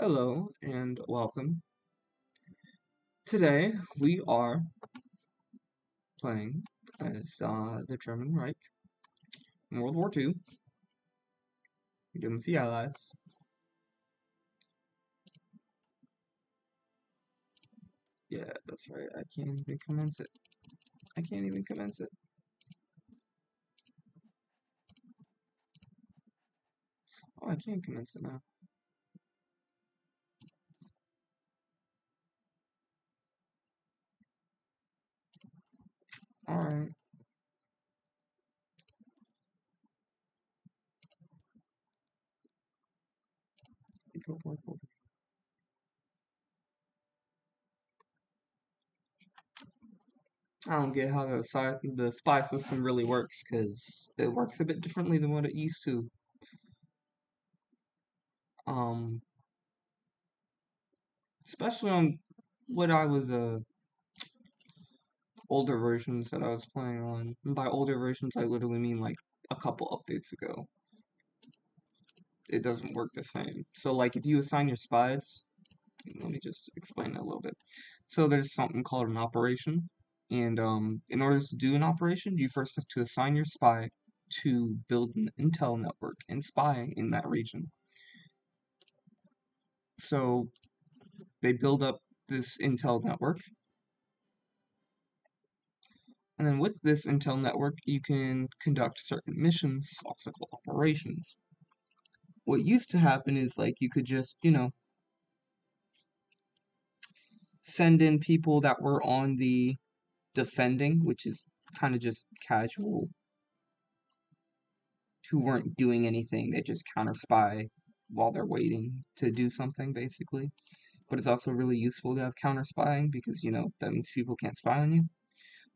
Hello and welcome. Today we are playing as the German Reich in World War II against the Allies. Yeah, that's right. I can't even commence it. I can't even commence it. Oh, I can commence it now. Alright. Go work over. I don't get how the spy system really works because it works a bit differently than what it used to. Um, Especially on what I was older versions that I was playing on. And by older versions, I literally mean like a couple updates ago. It doesn't work the same. So, like, if you assign your spies, let me just explain that a little bit. So, there's something called an operation, and in order to do an operation, you first have to assign your spy to build an intel network and spy in that region. So, they build up this intel network, and then with this intel network, you can conduct certain missions, also called operations. What used to happen is like you could just, send in people that were on the defending, which is kind of just casual, who weren't doing anything. They just counter spy while they're waiting to do something, basically. But it's also really useful to have counter spying because, that means people can't spy on you.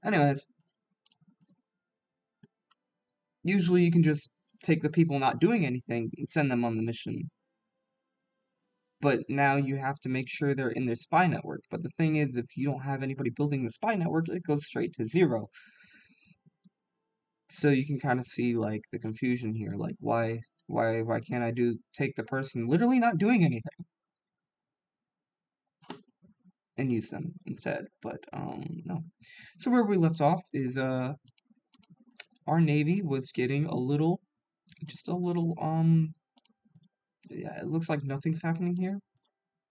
Anyways, usually you can just take the people not doing anything and send them on the mission. But now you have to make sure they're in their spy network. But the thing is, if you don't have anybody building the spy network, it goes straight to zero. So you can kind of see like the confusion here, like why can't I take the person literally not doing anything and use them instead? But no. So where we left off is our navy was getting a little, just a little yeah, it looks like nothing's happening here,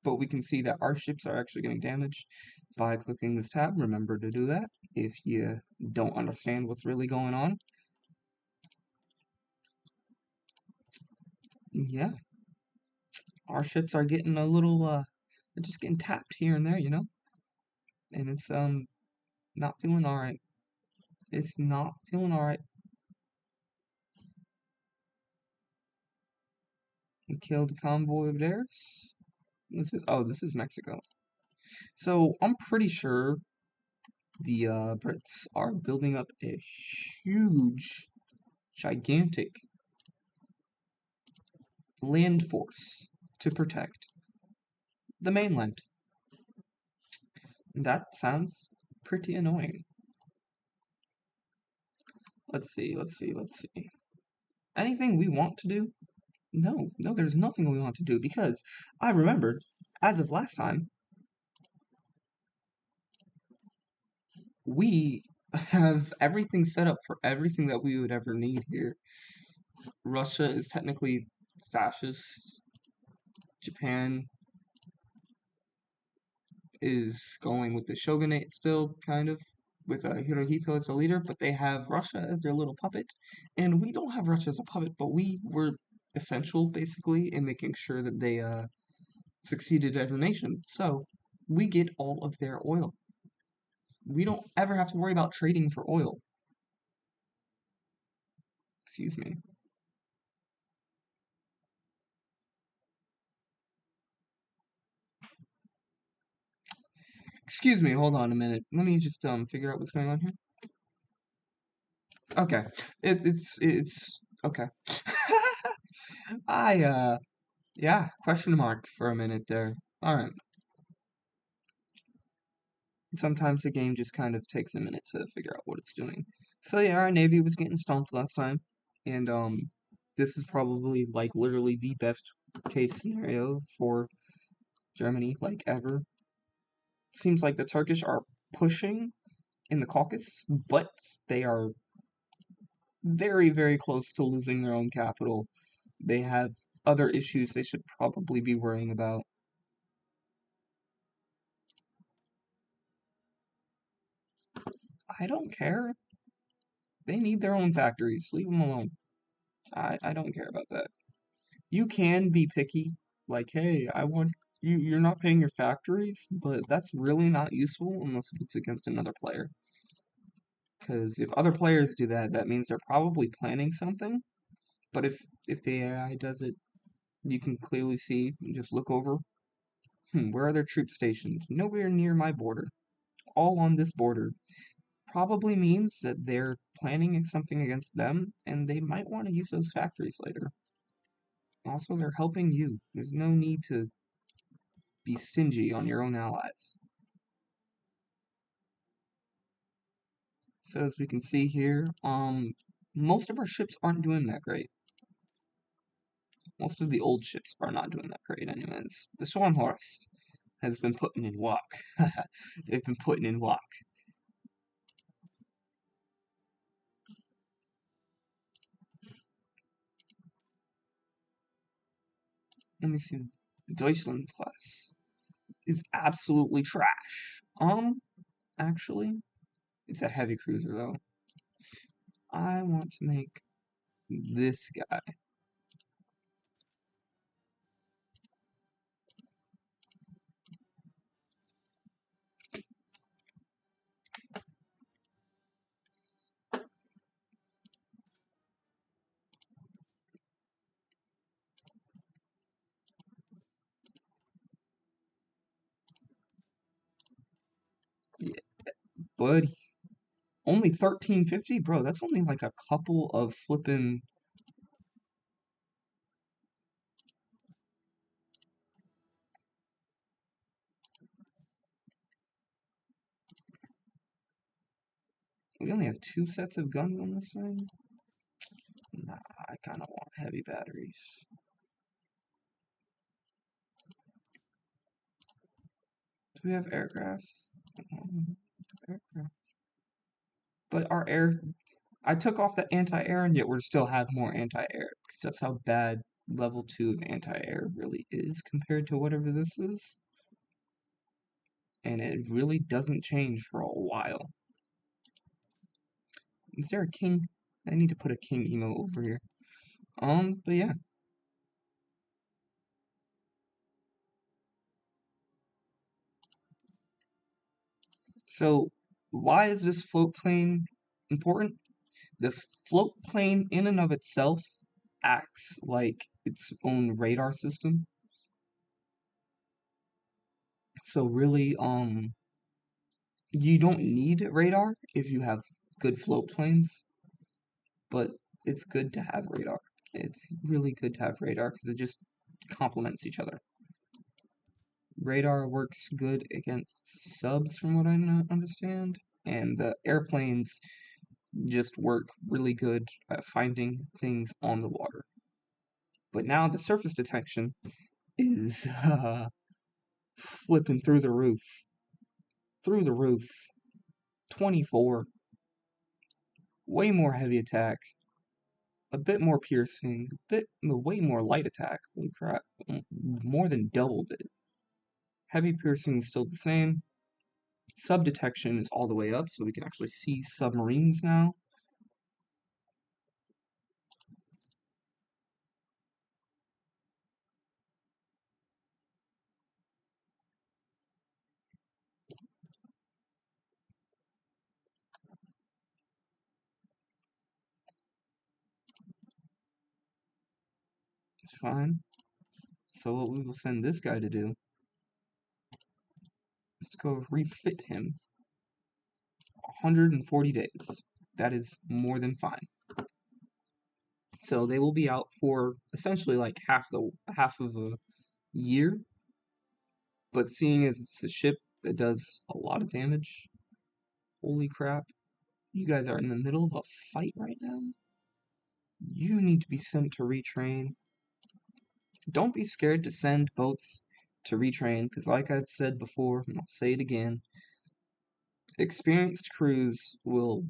but we can see that our ships are actually getting damaged by clicking this tab. Remember to do that if you don't understand what's really going on. Yeah, our ships are getting a little they're just getting tapped here and there, and it's not feeling alright. It's not feeling alright. We killed a convoy of theirs. This is Mexico. So I'm pretty sure the Brits are building up a huge, gigantic land force to protect the mainland. That sounds pretty annoying. Let's see. Anything we want to do? No, there's nothing we want to do because I remembered, as of last time, we have everything set up for everything that we would ever need here. Russia is technically fascist. Japan is going with the shogunate still, kind of, with Hirohito as a leader, but they have Russia as their little puppet. And we don't have Russia as a puppet, but we were essential, basically, in making sure that they succeeded as a nation. So we get all of their oil. We don't ever have to worry about trading for oil. Excuse me. Excuse me, hold on a minute. Let me just figure out what's going on here. Okay. It's okay. I yeah, question mark for a minute there. Alright. Sometimes the game just kind of takes a minute to figure out what it's doing. So yeah, our navy was getting stomped last time. And this is probably like literally the best case scenario for Germany, like ever. Seems like the Turkish are pushing in the Caucasus, but they are very, very close to losing their own capital. They have other issues they should probably be worrying about. I don't care. They need their own factories. Leave them alone. I don't care about that. You can be picky, like, hey, I want you're not paying your factories, but that's really not useful unless if it's against another player. Because if other players do that, that means they're probably planning something. But if the AI does it, you can clearly see, you just look over, where are their troops stationed? Nowhere near my border. All on this border. Probably means that they're planning something against them, and they might want to use those factories later. Also, they're helping you. There's no need to be stingy on your own allies. So as we can see here, most of our ships aren't doing that great. Most of the old ships are not doing that great anyways. The Stormhorse has been putting in work. They've been putting in work. Let me see. The Deutschland class is absolutely trash. Actually, it's a heavy cruiser though. I want to make this guy. Yeah, buddy. Only 1350, bro. That's only like a couple of flippin'. We only have 2 sets of guns on this thing. Nah, I kind of want heavy batteries. Do we have aircraft? Aircraft. But our air, I took off the anti-air, and yet we still have more anti-air. Because that's how bad level 2 of anti-air really is compared to whatever this is. And it really doesn't change for a while. Is there a king? I need to put a king emo over here. But yeah. So, why is this float plane important? The float plane in and of itself acts like its own radar system. So really, you don't need radar if you have good float planes, but it's good to have radar. It's really good to have radar because it just complements each other. Radar works good against subs, from what I understand, and the airplanes just work really good at finding things on the water. But now the surface detection is flipping through the roof. Through the roof. 24. Way more heavy attack. A bit more piercing. Way more light attack. Holy crap. More than doubled it. Heavy piercing is still the same. Sub detection is all the way up, so we can actually see submarines now. It's fine. So what we will send this guy to do is to go refit him. 140 days. That is more than fine. So they will be out for essentially like half of a year. But seeing as it's a ship that does a lot of damage, holy crap. You guys are in the middle of a fight right now. You need to be sent to retrain. Don't be scared to send boats to retrain, because like I've said before, and I'll say it again, experienced crews will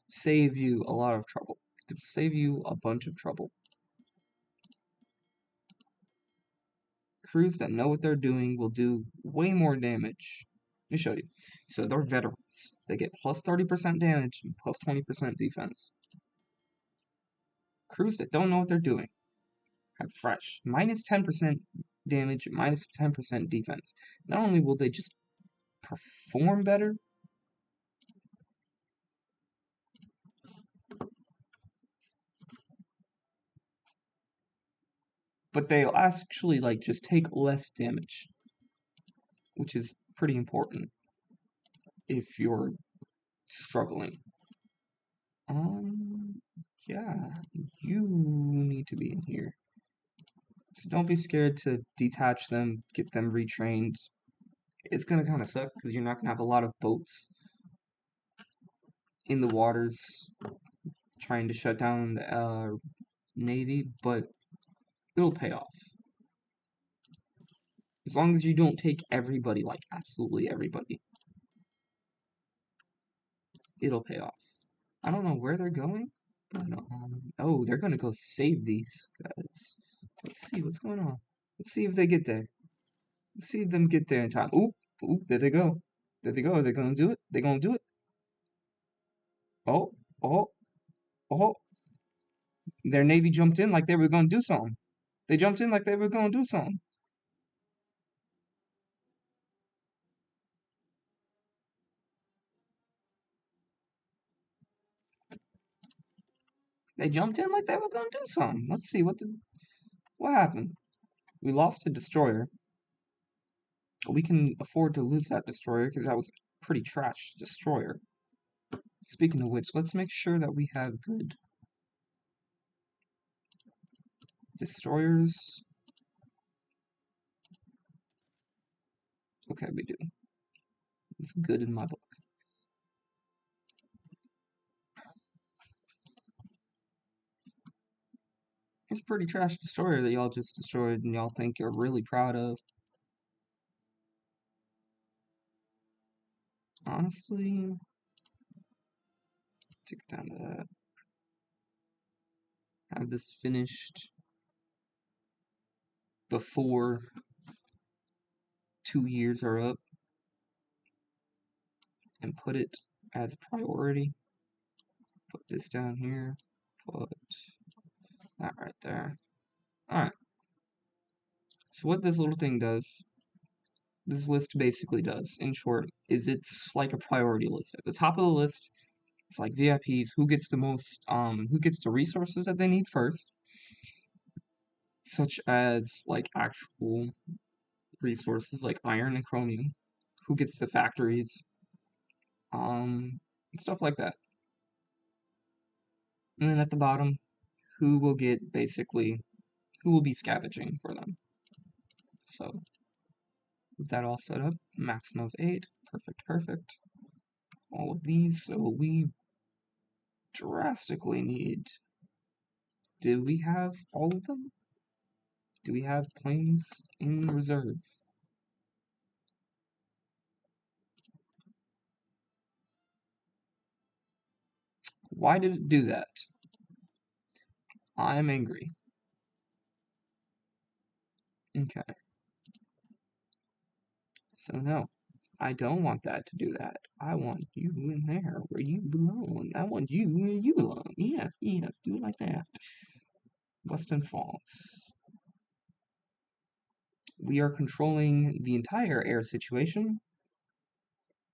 save you a lot of trouble. To save you a bunch of trouble. Crews that know what they're doing will do way more damage. Let me show you. So they're veterans. They get plus 30% damage and plus 20% defense. Crews that don't know what they're doing have fresh. Minus 10% damage, minus 10% defense. Not only will they just perform better, but they'll actually like just take less damage, which is pretty important if you're struggling. Yeah, you need to be in here. So don't be scared to detach them, get them retrained. It's gonna kind of suck because you're not gonna have a lot of boats in the waters trying to shut down the navy, but it'll pay off. As long as you don't take everybody, like absolutely everybody, it'll pay off. I don't know where they're going, but oh, they're gonna go save these guys. Let's see what's going on. Let's see if they get there. Let's see them get there in time. Oop, oop, there they go. There they go. Are they gonna do it? They gonna do it? Oh, oh, oh. Their navy jumped in like they were gonna do something. They jumped in like they were gonna do something. They jumped in like they were gonna do something. Let's see what happened. We lost a destroyer. We can afford to lose that destroyer because that was a pretty trash destroyer. Speaking of which, let's make sure that we have good destroyers. Okay, we do. It's good in my book. It's a pretty trash destroyer that y'all just destroyed and y'all think you're really proud of. Honestly, take it down to that. Have this finished before 2 years are up and put it as priority. Put this down here. Put that right there. Alright. So what this little thing does, this list basically does, in short, is it's like a priority list. At the top of the list, it's like VIPs, who gets the most, who gets the resources that they need first, such as like actual resources like iron and chromium, who gets the factories, stuff like that. And then at the bottom, who will get basically, who will be scavenging for them. So, with that all set up, maximum of 8, perfect, perfect. All of these, so we drastically need, do we have all of them? Do we have planes in reserve? Why did it do that? I'm angry. Okay. So no, I don't want that to do that. I want you in there where you belong. I want you where you belong. Yes, yes, do it like that. Weston Falls. We are controlling the entire air situation.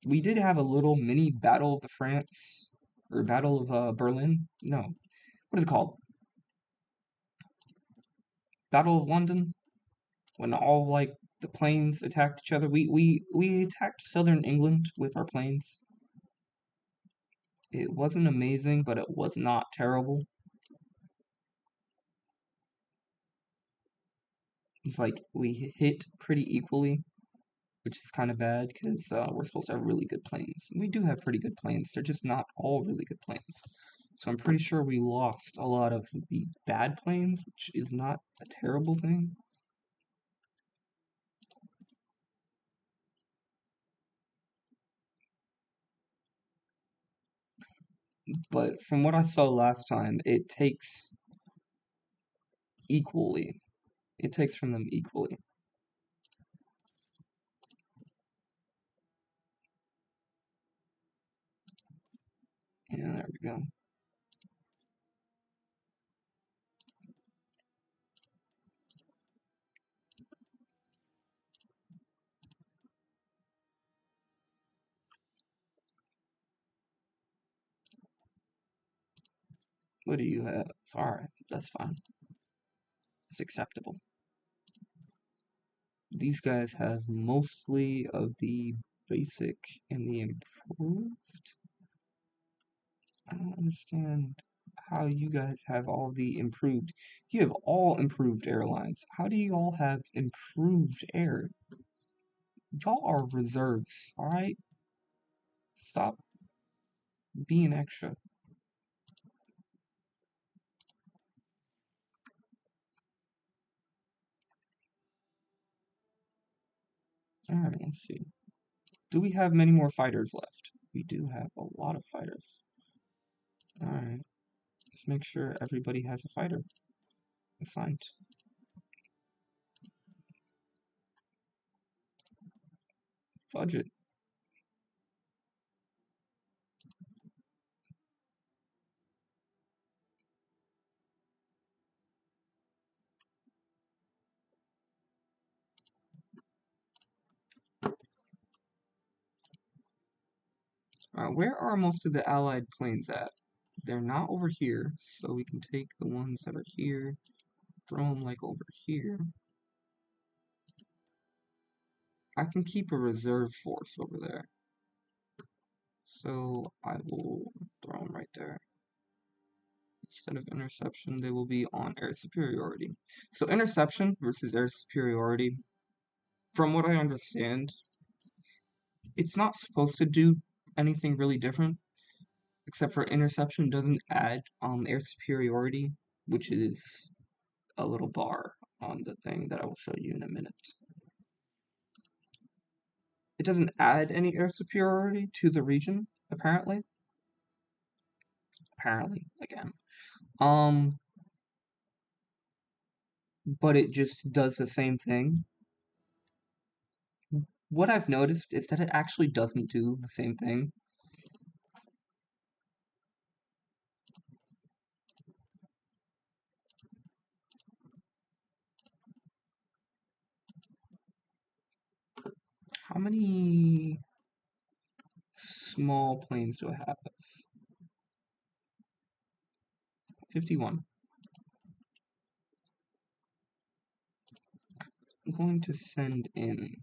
We did have a little mini Battle of the France, or Battle of Berlin. No, what is it called? Battle of London, when all like the planes attacked each other. We attacked southern England with our planes. It wasn't amazing, but it was not terrible. It's like we hit pretty equally, which is kind of bad because we're supposed to have really good planes. We do have pretty good planes, they're just not all really good planes. So I'm pretty sure we lost a lot of the bad planes, which is not a terrible thing. but from what I saw last time, it takes equally. It takes from them equally. Yeah, there we go. What do you have? Alright, that's fine. It's acceptable. These guys have mostly of the basic and the improved. I don't understand how you guys have all the improved. You have all improved airlines. How do you all have improved air? Y'all are reserves, alright? Stop being extra. Alright, let's see. Do we have many more fighters left? We do have a lot of fighters. Alright, let's make sure everybody has a fighter assigned. Fudge it. Where are most of the allied planes at? They're not over here, so we can take the ones that are here, throw them like over here. I can keep a reserve force over there. So I will throw them right there. Instead of interception, they will be on air superiority. So interception versus air superiority, from what I understand, it's not supposed to do anything really different, except for interception doesn't add air superiority, which is a little bar on the thing that I will show you in a minute. It doesn't add any air superiority to the region, apparently. Apparently, again. Um, but it just does the same thing. What I've noticed is that it actually doesn't do the same thing. How many small planes do I have? 51. I'm going to send in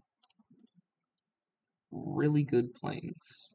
really good planes.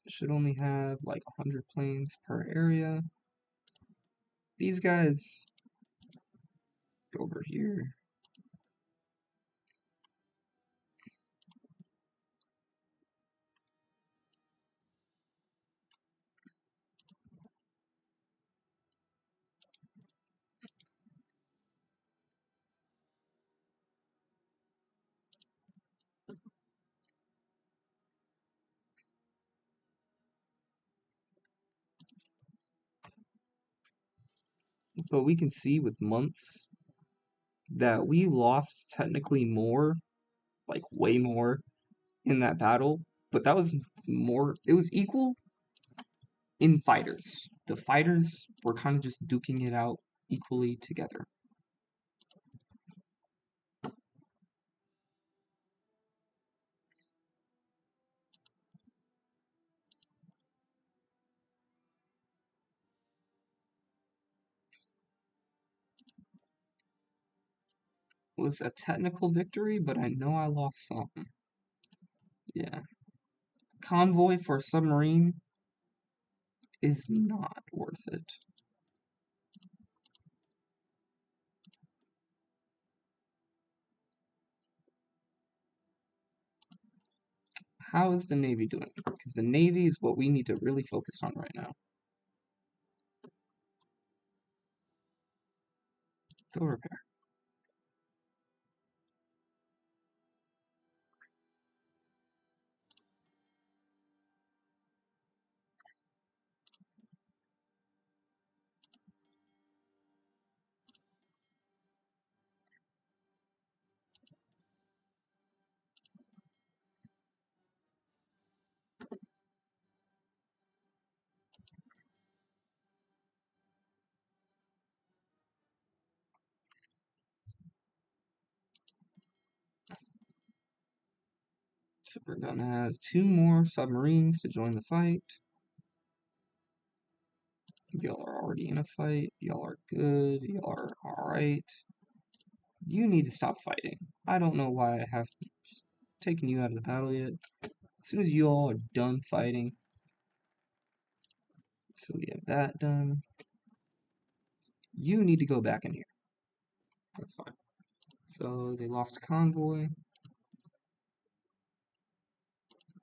Should only have like 100 planes per area. These guys go over here. But we can see with months that we lost technically more, like way more, in that battle. But that was more, it was equal in fighters. The fighters were kind of just duking it out equally together. was a technical victory, but I know I lost some. Yeah. Convoy for a submarine is not worth it. How is the Navy doing? Because the Navy is what we need to really focus on right now. Go repair. So we're gonna have 2 more submarines to join the fight. Y'all are already in a fight. Y'all are good. Y'all are alright. You need to stop fighting. I don't know why I have taken you out of the battle yet. As soon as you all are done fighting, so we have that done. You need to go back in here. That's fine. So they lost a convoy.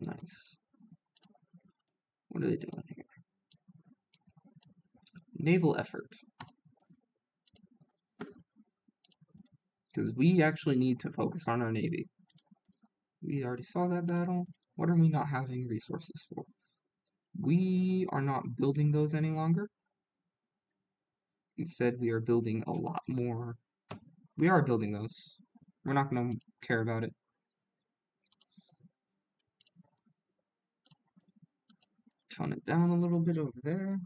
Nice. What are they doing here? Naval effort. Because we actually need to focus on our navy. We already saw that battle. What are we not having resources for? We are not building those any longer. Instead, we are building a lot more. We are building those. We're not going to care about it. Tone it down a little bit over there.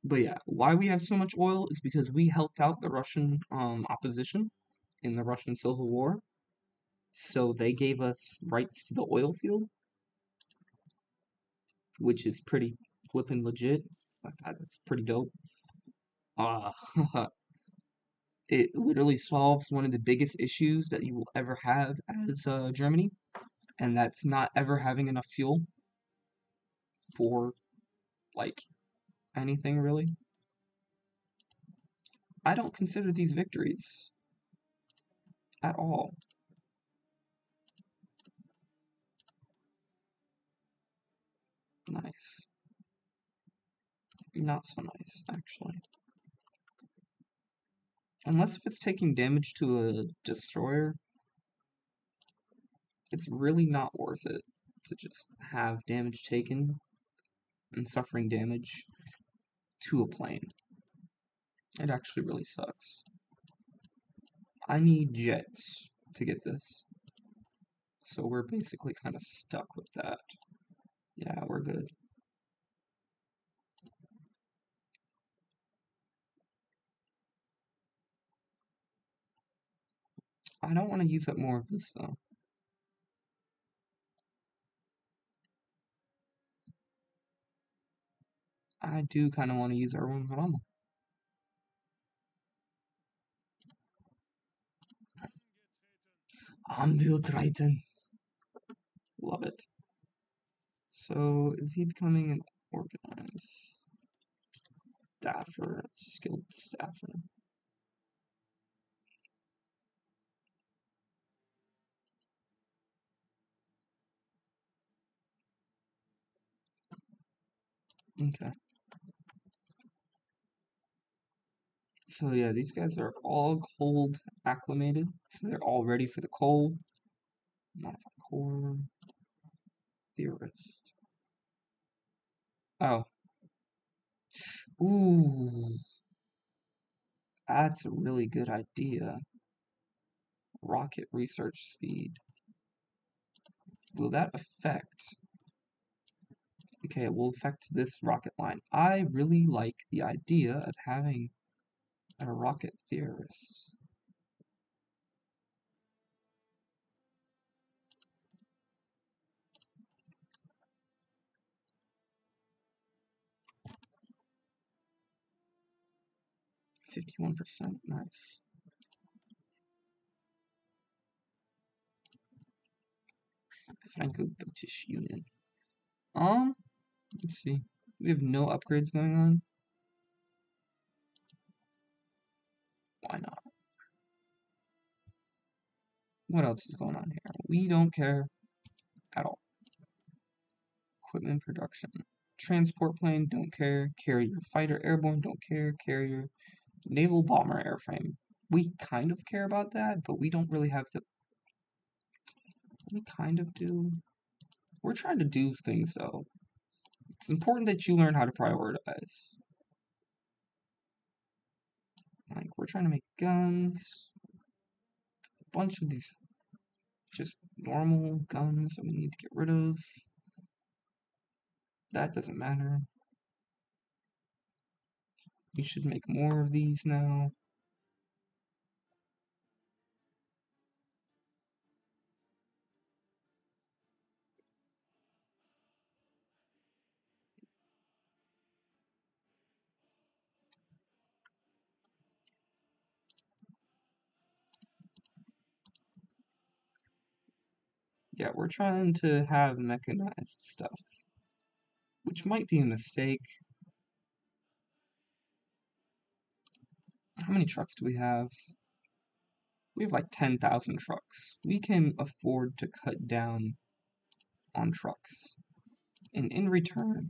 But yeah, why we have so much oil is because we helped out the Russian opposition in the Russian Civil War. So they gave us rights to the oil field, which is pretty flippin' legit. That's pretty dope. Uh, it literally solves one of the biggest issues that you will ever have as Germany, and that's not ever having enough fuel for like anything really. I don't consider these victories at all. Nice. Not so nice, actually. Unless if it's taking damage to a destroyer, it's really not worth it to just have damage taken and suffering damage to a plane. It actually really sucks. I need jets to get this. So we're basically kind of stuck with that. Yeah, we're good. I don't want to use up more of this though. I do kind of want to use our one Rama. Triton. Love it. So, is he becoming an organized staffer? Skilled staffer. Okay. So yeah, these guys are all cold acclimated, so they're all ready for the cold. Modify core. Theorist. Oh. Ooh. That's a really good idea. Rocket research speed. Will that affect? Okay, it will affect this rocket line. I really like the idea of having a rocket theorist. 51%, nice. Franco-British Union. Let's see. We have no upgrades going on. Why not? What else is going on here? We don't care at all. Equipment production. Transport plane, don't care. Carrier fighter airborne, don't care. Carrier naval bomber airframe. We kind of care about that, but we don't really have the... We kind of do. We're trying to do things, though. It's important that you learn how to prioritize. Like, we're trying to make guns. A bunch of these just normal guns that we need to get rid of. That doesn't matter. We should make more of these now. Yeah, we're trying to have mechanized stuff, which might be a mistake. How many trucks do we have? We have like 10,000 trucks. We can afford to cut down on trucks. And in return,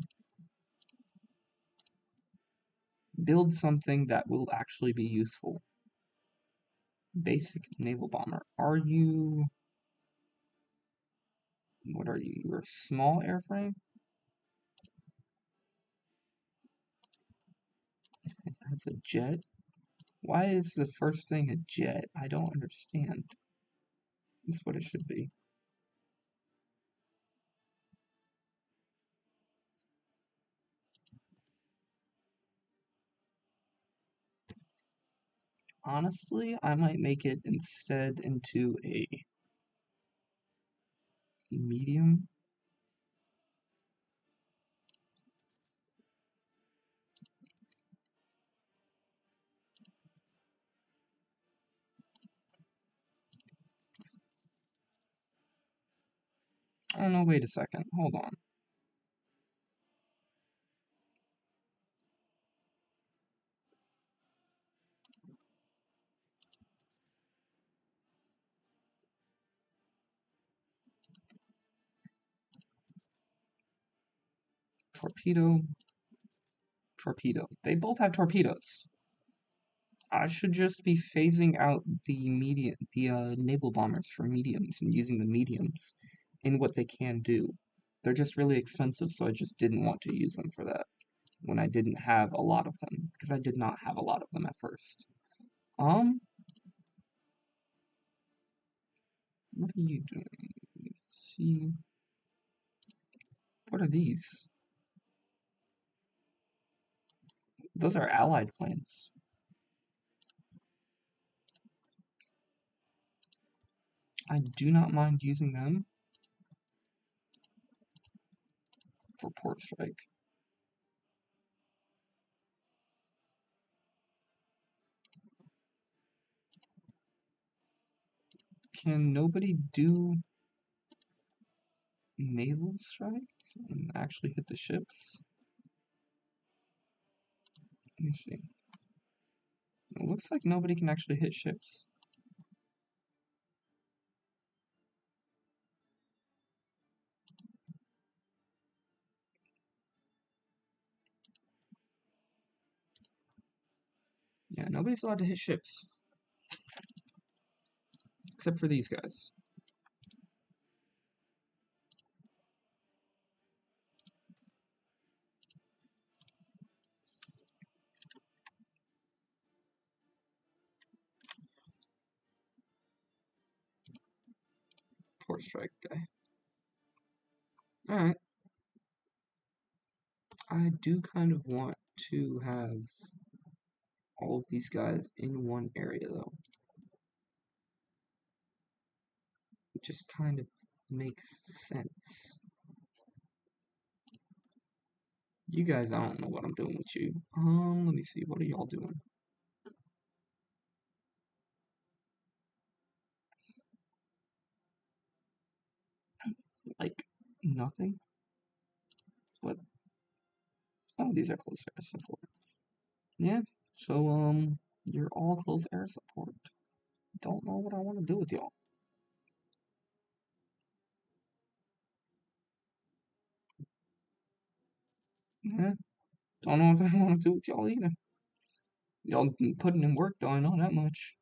build something that will actually be useful. Basic naval bomber. Are you... What are you? You're a small airframe? It has a jet? Why is the first thing a jet? I don't understand. That's what it should be. Honestly, I might make it instead into a medium. Oh no, wait a second. Hold on. Torpedo. Torpedo. They both have torpedoes. I should just be phasing out the naval bombers for mediums and using the mediums in what they can do. They're just really expensive, so I just didn't want to use them for that when I didn't have a lot of them, because I did not have a lot of them at first. What are you doing? Let's see. What are these? Those are allied planes. I do not mind using them for port strike. Can nobody do naval strike and actually hit the ships? Let me see. It looks like nobody can actually hit ships. Yeah, nobody's allowed to hit ships. Except for these guys. Port strike guy. Alright. I do kind of want to have all of these guys in one area, though. It just kind of makes sense. You guys, I don't know what I'm doing with you. Let me see. What are y'all doing? like nothing. But oh, these are close air support. Yeah. So you're all close air support. Don't know what I want to do with y'all. Yeah. Don't know what I want to do with y'all either. Y'all putting in work though, I know that much.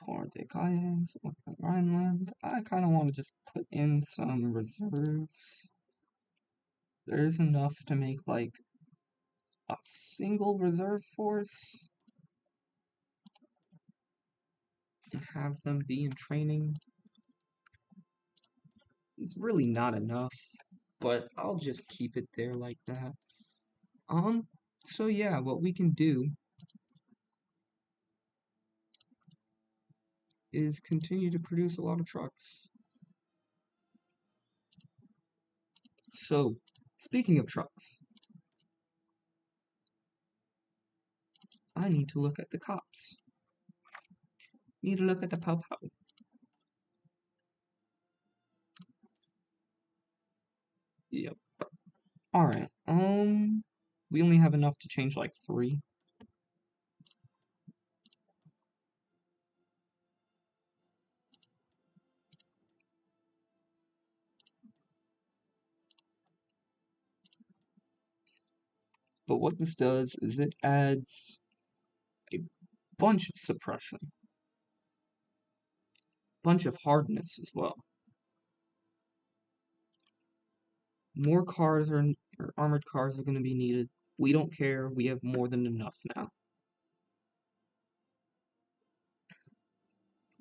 Port de Calles, Rhineland. I kind of want to just put in some reserves. There's enough to make like a single reserve force and have them be in training. It's really not enough, but I'll just keep it there like that. So yeah, what we can do is continue to produce a lot of trucks. So, speaking of trucks, I need to look at the cops. Need to look at the pow-pow. Yep. Alright, we only have enough to change like 3. But what this does is it adds a bunch of suppression. Bunch of hardness as well. More cars or armored cars are going to be needed. We don't care, we have more than enough now.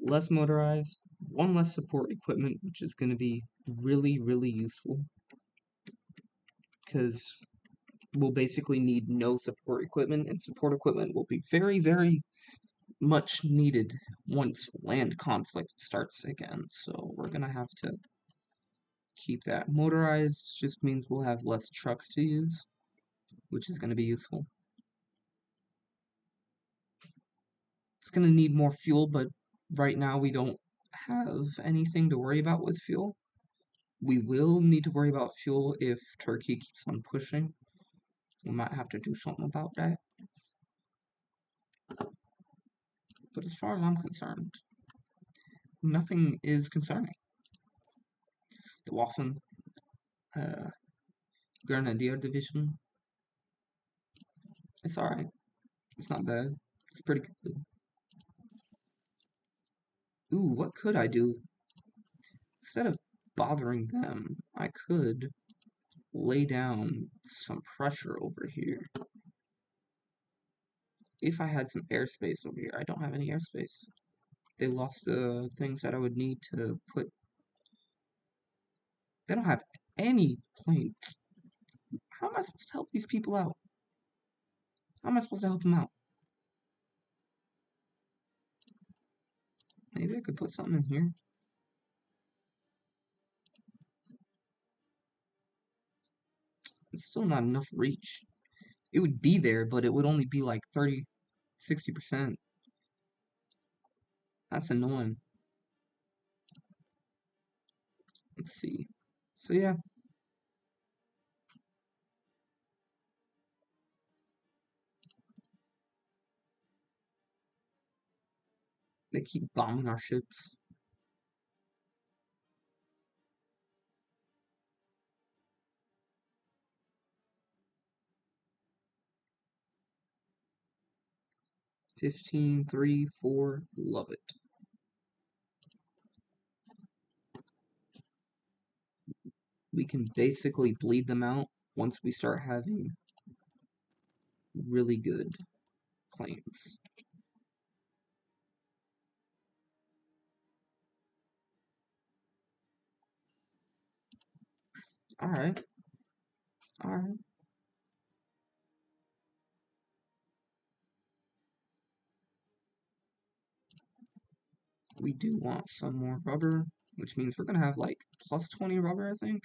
Less motorized, one less support equipment, which is going to be really, really useful. Because we'll basically need no support equipment, and support equipment will be very, very much needed once land conflict starts again. So we're going to have to keep that. Motorized just means we'll have less trucks to use, which is going to be useful. It's going to need more fuel, but right now we don't have anything to worry about with fuel. We will need to worry about fuel if Turkey keeps on pushing. We might have to do something about that. But as far as I'm concerned, nothing is concerning. The Waffen uh, Grenadier Division, it's alright. It's not bad. It's pretty good. Ooh, what could I do? Instead of bothering them, I could lay down some pressure over here. If I had some airspace over here, I don't have any airspace. They lost the things that I would need to put. They don't have any plane. How am I supposed to help these people out? How am I supposed to help them out? Maybe I could put something in here. It's still not enough reach. It would be there, but it would only be like 30, 60%. That's annoying. Let's see. So yeah. They keep bombing our ships. $15, $3, $4, love it. We can basically bleed them out once we start having really good planes. Alright. Alright. We do want some more rubber, which means we're gonna have like plus 20 rubber, I think.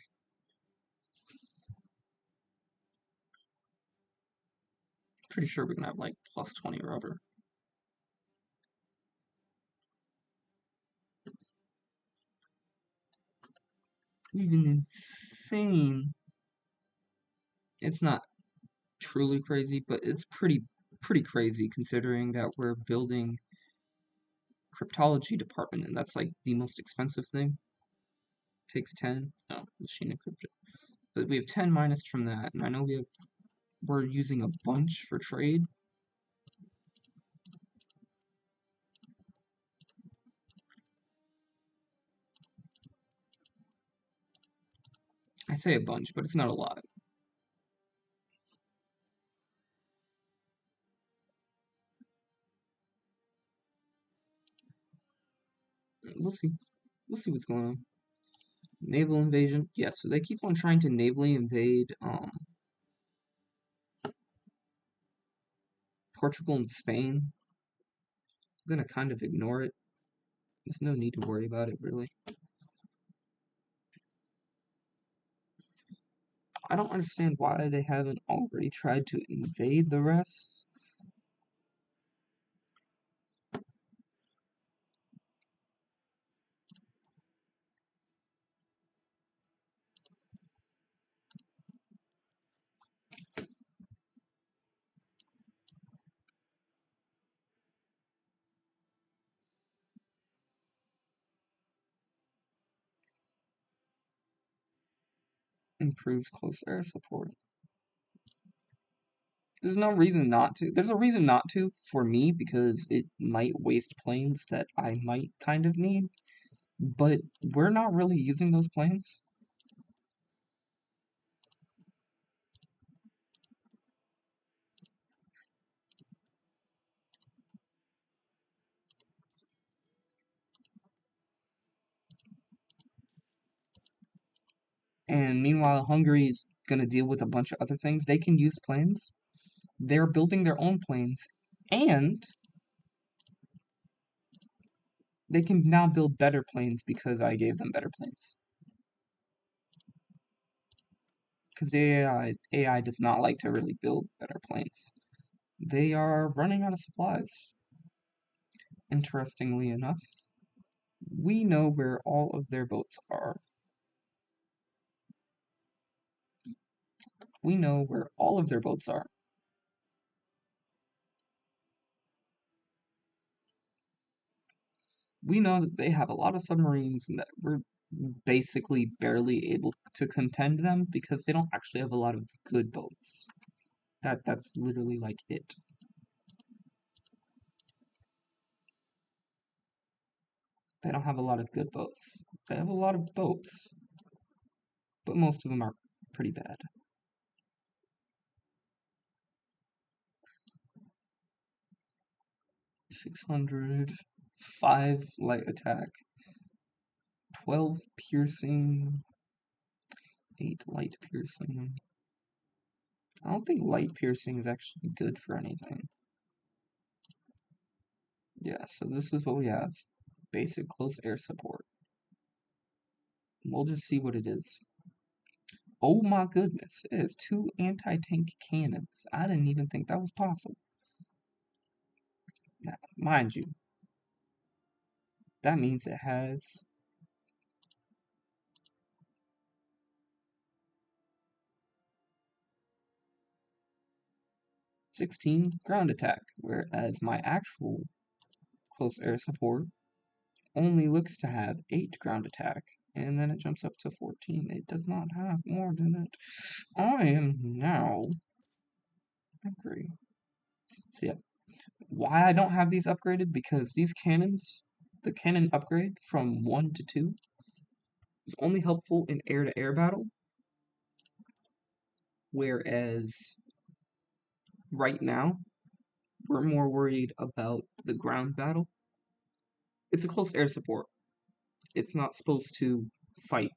Pretty sure we're gonna have like plus 20 rubber. Even insane. It's not truly crazy, but it's pretty crazy considering that we're building cryptology department and that's like the most expensive thing. Takes 10. No, machine encrypted. But we have 10 minus from that, and I know we're using a bunch for trade. I say a bunch, but it's not a lot. We'll see. We'll see what's going on. Naval invasion. Yeah, so they keep on trying to navally invade Portugal and Spain. I'm gonna kind of ignore it. There's no need to worry about it, really. I don't understand why they haven't already tried to invade the rest. Improves close air support. There's no reason not to. There's a reason not to for me because it might waste planes that I might kind of need, but we're not really using those planes. And meanwhile, Hungary's gonna deal with a bunch of other things. They can use planes. They're building their own planes, and they can now build better planes because I gave them better planes. Because the AI does not like to really build better planes. They are running out of supplies. Interestingly enough, we know where all of their boats are. We know where all of their boats are. We know that they have a lot of submarines and that we're basically barely able to contend them because they don't actually have a lot of good boats. That's literally like it. They don't have a lot of good boats. They have a lot of boats, but most of them are pretty bad. 600, 5 light attack, 12 piercing, 8 light piercing. I don't think light piercing is actually good for anything. Yeah, so this is what we have. Basic close air support. We'll just see what it is. Oh my goodness, it has 2 anti-tank cannons. I didn't even think that was possible. Now, mind you, that means it has 16 ground attack, whereas my actual close air support only looks to have 8 ground attack, and then it jumps up to 14. It does not have more than it. I am now angry. So yeah, why I don't have these upgraded? Because these cannons, the cannon upgrade from 1 to 2, is only helpful in air-to-air battle, whereas right now, we're more worried about the ground battle. It's a close air support. It's not supposed to fight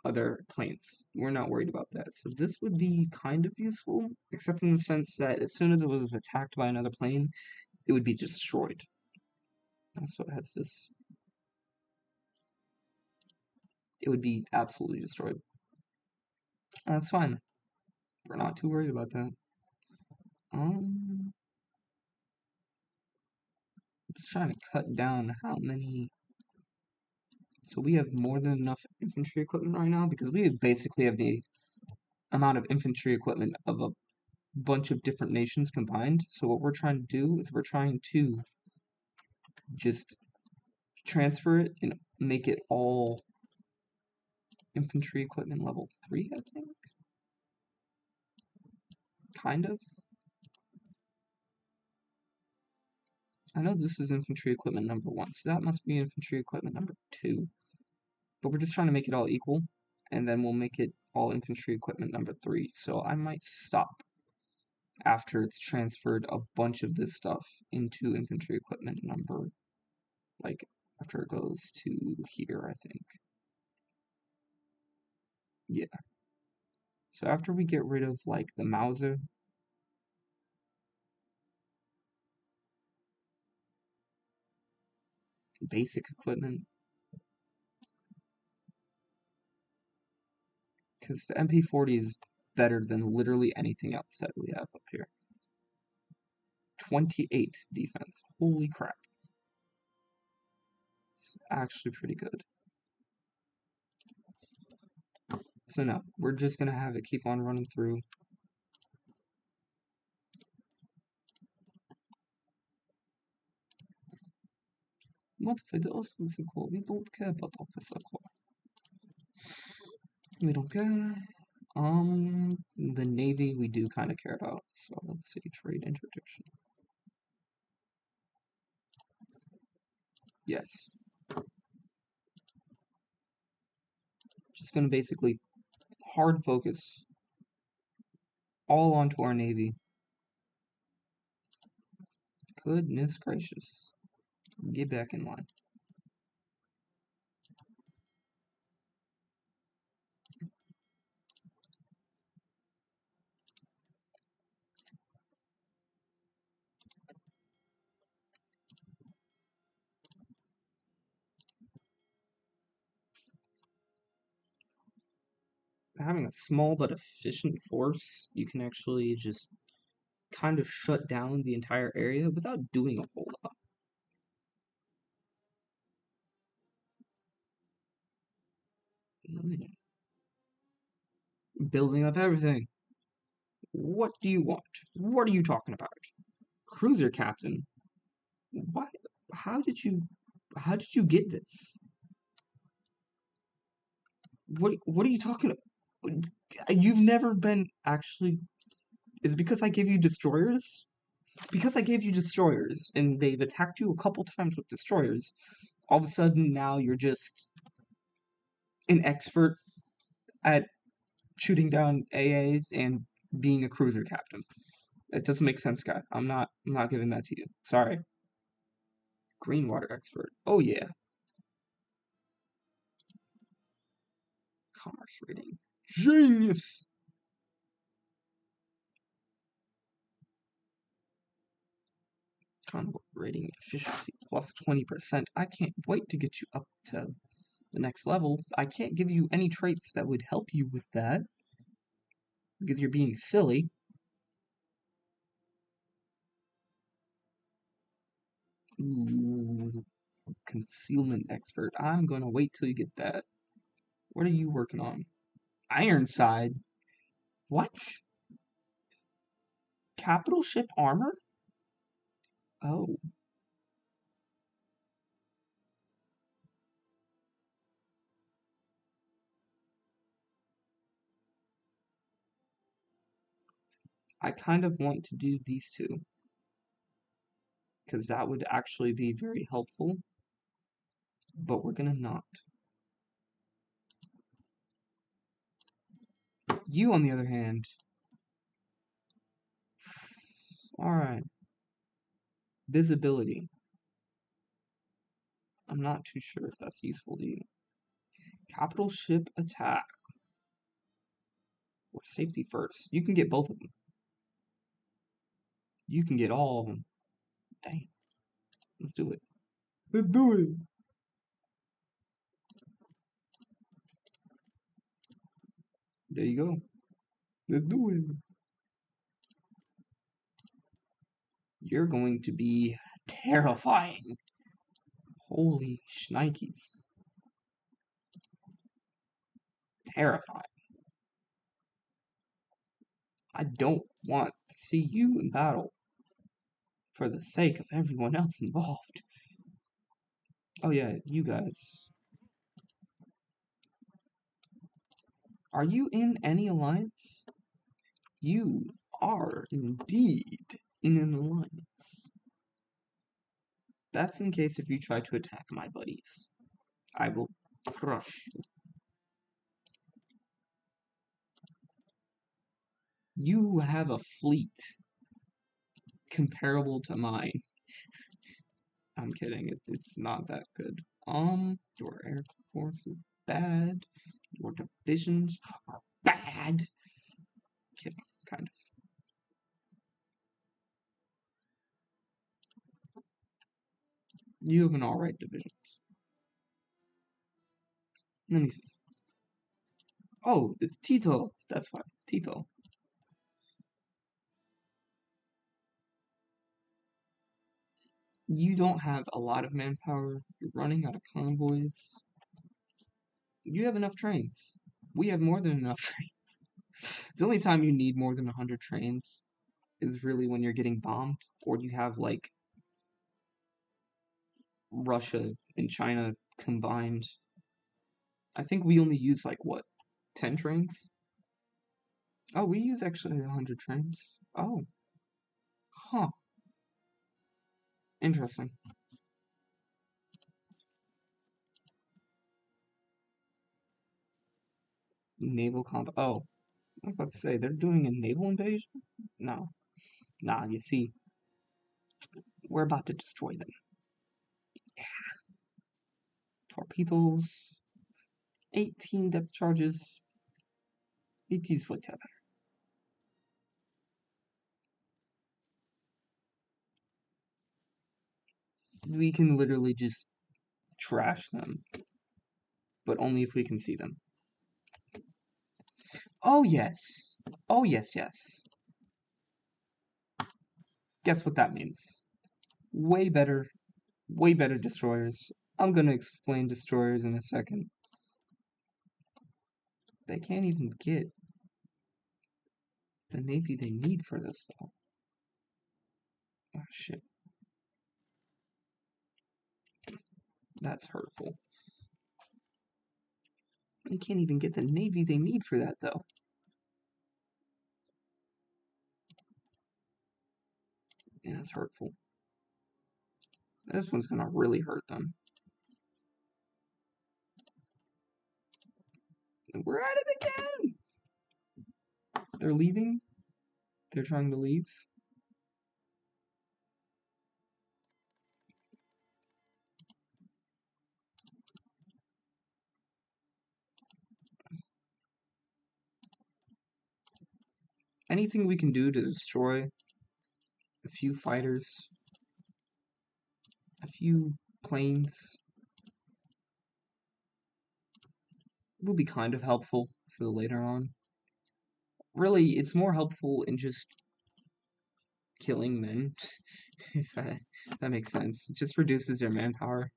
other planes. We're not worried about that. So this would be kind of useful, except in the sense that as soon as it was attacked by another plane, it would be destroyed. That's what has this. It would be absolutely destroyed. That's fine. We're not too worried about that. Um, just trying to cut down how many. So we have more than enough infantry equipment right now because we basically have the amount of infantry equipment of a bunch of different nations combined. So what we're trying to do is we're trying to just transfer it and make it all infantry equipment level 3, I think. Kind of. I know this is infantry equipment number 1, so that must be infantry equipment number 2. But we're just trying to make it all equal, and then we'll make it all infantry equipment number 3. So I might stop after it's transferred a bunch of this stuff into infantry equipment number, like, after it goes to here, I think. Yeah. So after we get rid of, like, the Mauser, basic equipment, because the MP40 is better than literally anything else that we have up here. 28 defense. Holy crap. It's actually pretty good. So no, we're just gonna have it keep on running through. Modify the officer core. We don't care about officer core. We don't care. The Navy we do kind of care about. So let's see, trade interdiction. Yes. Just gonna basically hard focus all onto our Navy. Goodness gracious. Get back in line. Having a small but efficient force, you can actually just kind of shut down the entire area without doing a whole lot. Building up everything. What do you want? What are you talking about? Cruiser captain. What? How did you? How did you get this? What are you talking about? You've never been actually. Is it because I gave you destroyers? Because I gave you destroyers and they've attacked you a couple times with destroyers. All of a sudden now you're just an expert at shooting down AAs and being a cruiser captain. It doesn't make sense, guy. I'm not giving that to you. Sorry. Green water expert. Oh yeah. Commerce rating. Genius. Convoy rating efficiency plus 20%. I can't wait to get you up to the next level. I can't give you any traits that would help you with that because you're being silly. Ooh, concealment expert. I'm gonna wait till you get that. What are you working on? Ironside. What? Capital ship armor? Oh, I kind of want to do these two because that would actually be very helpful, but we're gonna not. You, on the other hand, alright. Visibility. I'm not too sure if that's useful to you. Capital ship attack. Or safety first. You can get both of them. You can get all of them. Dang. Let's do it. Let's do it. There you go. Let's do it. You're going to be terrifying. Holy shnikes. Terrifying. I don't want to see you in battle for the sake of everyone else involved. Oh yeah, you guys. Are you in any alliance? You are indeed in an alliance. That's in case if you try to attack my buddies. I will crush you. You have a fleet comparable to mine. I'm kidding, it's not that good. Your air force is bad. Your divisions are bad. Kidding, kind of. You have an alright division. Let me see. Oh, it's Tito. That's fine. Tito. You don't have a lot of manpower. You're running out of convoys. You have enough trains. We have more than enough trains. The only time you need more than 100 trains is really when you're getting bombed, or you have, like, Russia and China combined. I think we only use, like, what, 10 trains? Oh, we use actually 100 trains. Oh. Huh. Interesting. Naval comp. Oh. I was about to say, they're doing a naval invasion? No. Nah, you see, we're about to destroy them. Torpedoes. 18 depth charges. It is whatever. We can literally just trash them, but only if we can see them. Oh, yes. Oh, yes, yes. Guess what that means? Way better destroyers. I'm gonna explain destroyers in a second. They can't even get the navy they need for this, though. Oh, shit. That's hurtful. They can't even get the navy they need for that, though. Yeah, that's hurtful. This one's gonna really hurt them. And we're at it again! They're leaving. They're trying to leave. Anything we can do to destroy a few fighters, a few planes, will be kind of helpful for later on. Really, it's more helpful in just killing men, if that makes sense. It just reduces their manpower.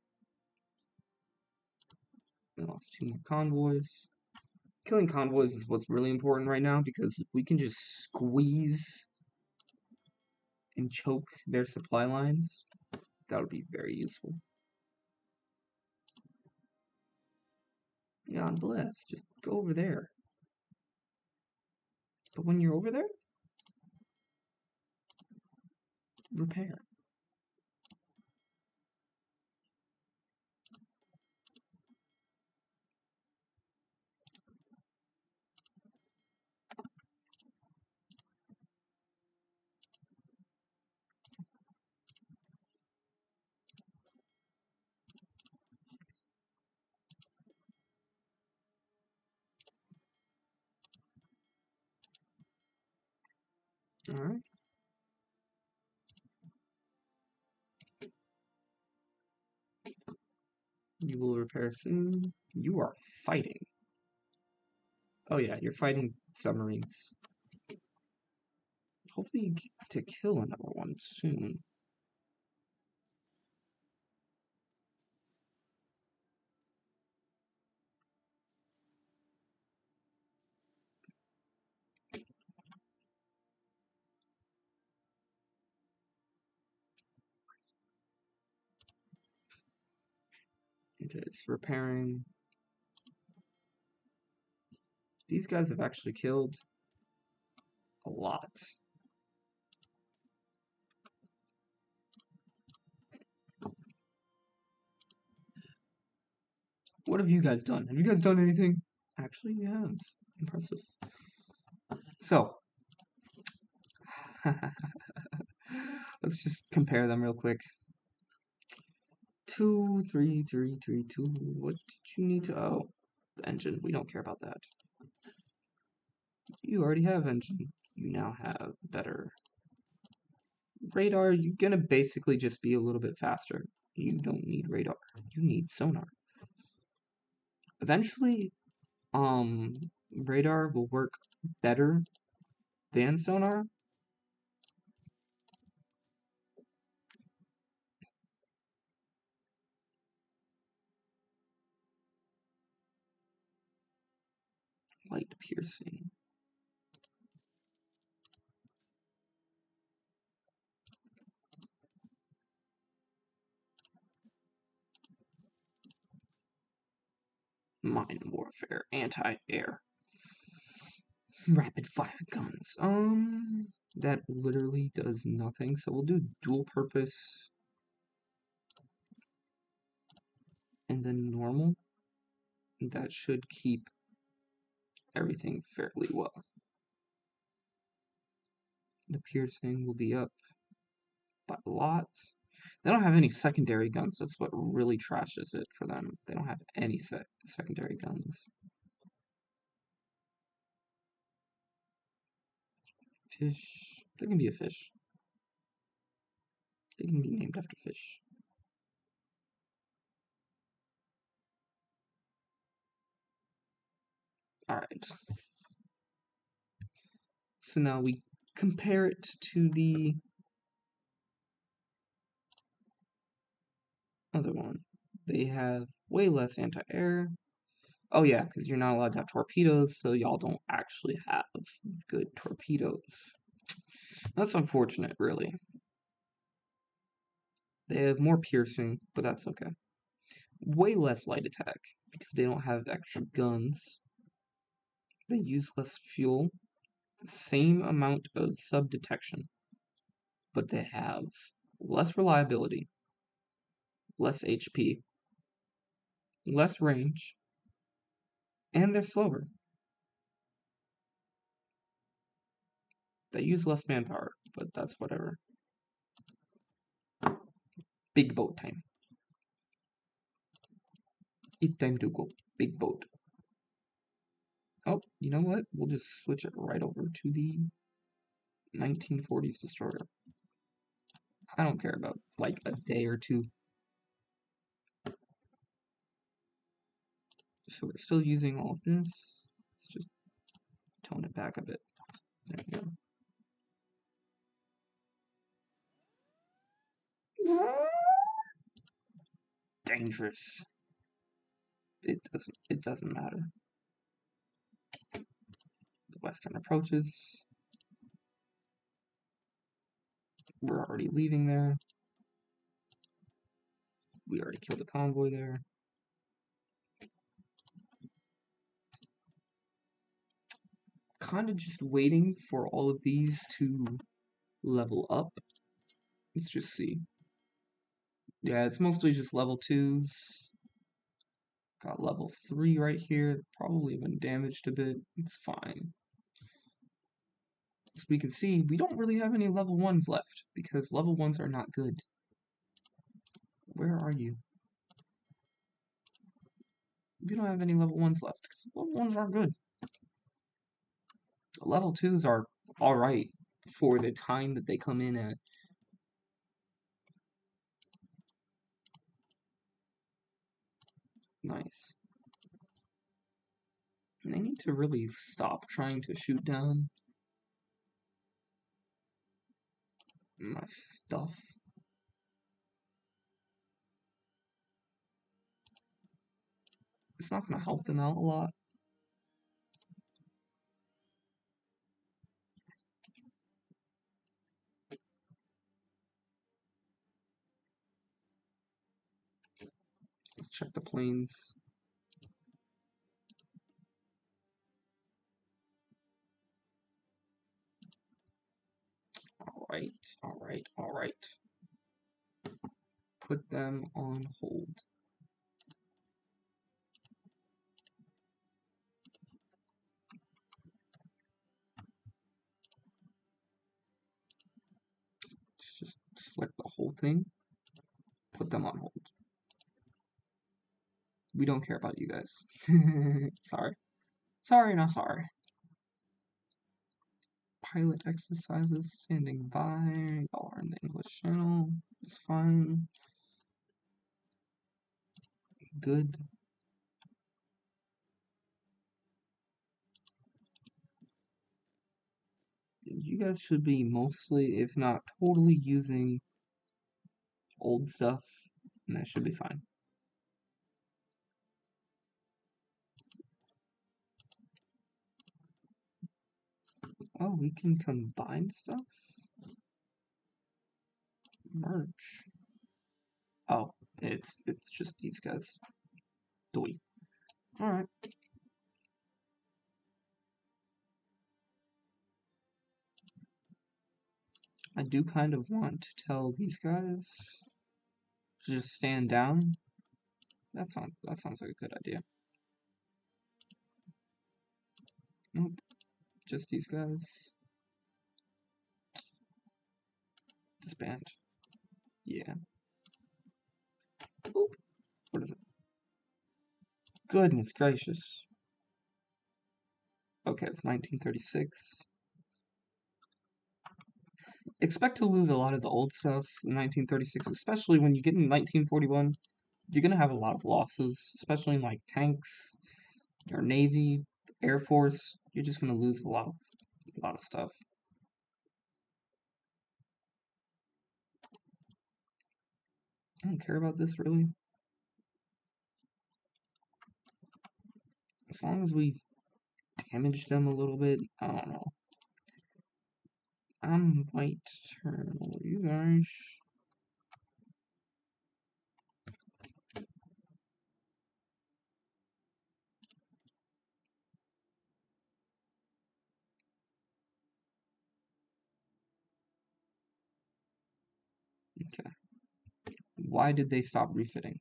We lost 2 more convoys. Killing convoys is what's really important right now, because if we can just squeeze and choke their supply lines, that would be very useful. God bless, just go over there. But when you're over there, repair. Alright. You will repair soon. You are fighting. Oh yeah, you're fighting submarines. Hopefully you get to kill another one soon. Okay, it's repairing. These guys have actually killed a lot. What have you guys done? Have you guys done anything? Actually, you have. Impressive. So, let's just compare them real quick. 2, 3, 3, 3, 2. What did you need to... Oh, the engine. We don't care about that. You already have engine. You now have better radar. You're gonna basically just be a little bit faster. You don't need radar. You need sonar. Eventually, radar will work better than sonar. Light piercing. Mine warfare. Anti-air. Rapid fire guns. That literally does nothing. So we'll do dual purpose. And then normal. That should keep everything fairly well. The piercing will be up by a lot. They don't have any secondary guns. That's what really trashes it for them. They don't have any secondary guns. Fish. There can be a fish. They can be named after fish. Alright. So now we compare it to the other one. They have way less anti-air. Oh yeah, because you're not allowed to have torpedoes, so y'all don't actually have good torpedoes. That's unfortunate, really. They have more piercing, but that's okay. Way less light attack, because they don't have extra guns. They use less fuel. The same amount of sub-detection, but they have less reliability, less HP, less range, and they're slower. They use less manpower, but that's whatever. Big boat time. It's time to go. Big boat. Oh, you know what? We'll just switch it right over to the 1940s destroyer. I don't care about, like, a day or two. So we're still using all of this. Let's just tone it back a bit. There we go. Dangerous. It doesn't matter. The western approaches. We're already leaving there. We already killed a convoy there. Kind of just waiting for all of these to level up. Let's just see. Yeah, it's mostly just level 2s. Got level 3 right here. Probably been damaged a bit. It's fine. As we can see, we don't really have any level 1s left, because level 1s are not good. Where are you? We don't have any level 1s left, because level 1s aren't good. Level 2s are alright for the time that they come in at. Nice. And they need to really stop trying to shoot down. my stuff. It's not gonna help them out a lot. Let's check the planes. Alright. Put them on hold. Let's just select the whole thing. Put them on hold. We don't care about you guys. Sorry. Sorry, not sorry. Pilot exercises, standing by. Y'all are in the English channel. It's fine. Good. You guys should be mostly, if not totally, using old stuff, and that should be fine. Oh, we can combine stuff? Merge. Oh, it's just these guys. Doi. Alright. I do kind of want to tell these guys to just stand down. That sounds like a good idea. Nope. Just these guys. Disband. Yeah. Oop. What is it? Goodness gracious. Okay, it's 1936. Expect to lose a lot of the old stuff in 1936, especially when you get in 1941. You're gonna have a lot of losses, especially in like tanks, your Navy, Air Force. You're just gonna lose a lot of stuff. I don't care about this really. As long as we've damaged them a little bit, I don't know. I'm white turtle, you guys. Okay. Why did they stop refitting?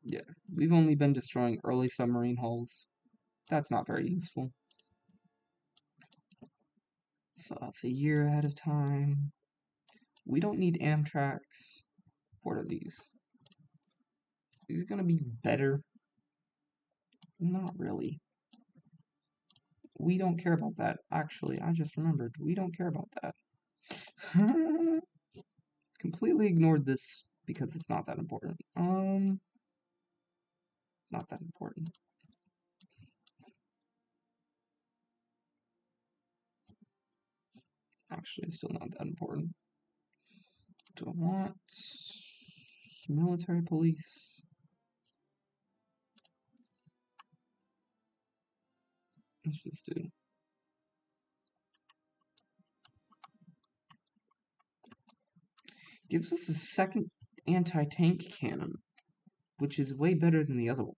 Yeah, we've only been destroying early submarine hulls. That's not very useful. So that's a year ahead of time. We don't need Amtraks. What are these? These are gonna be better. Not really. We don't care about that. Actually, I just remembered. We don't care about that. Completely ignored this because it's not that important. Not that important. Actually, it's still not that important. Do I want military police? Let's just do. Gives us a second anti-tank cannon, which is way better than the other one.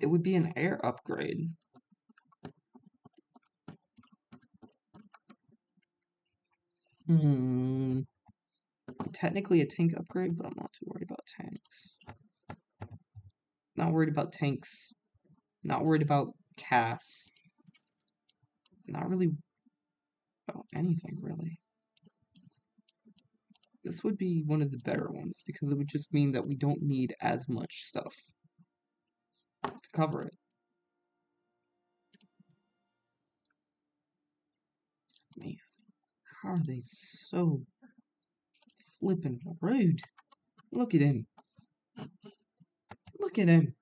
It would be an air upgrade. Technically a tank upgrade, but I'm not too worried about tanks. Not worried about tanks. Not worried about CAS. Not really about anything, really. This would be one of the better ones, because it would just mean that we don't need as much stuff to cover it. Man, how are they so flippin' rude? Look at him. Look at him.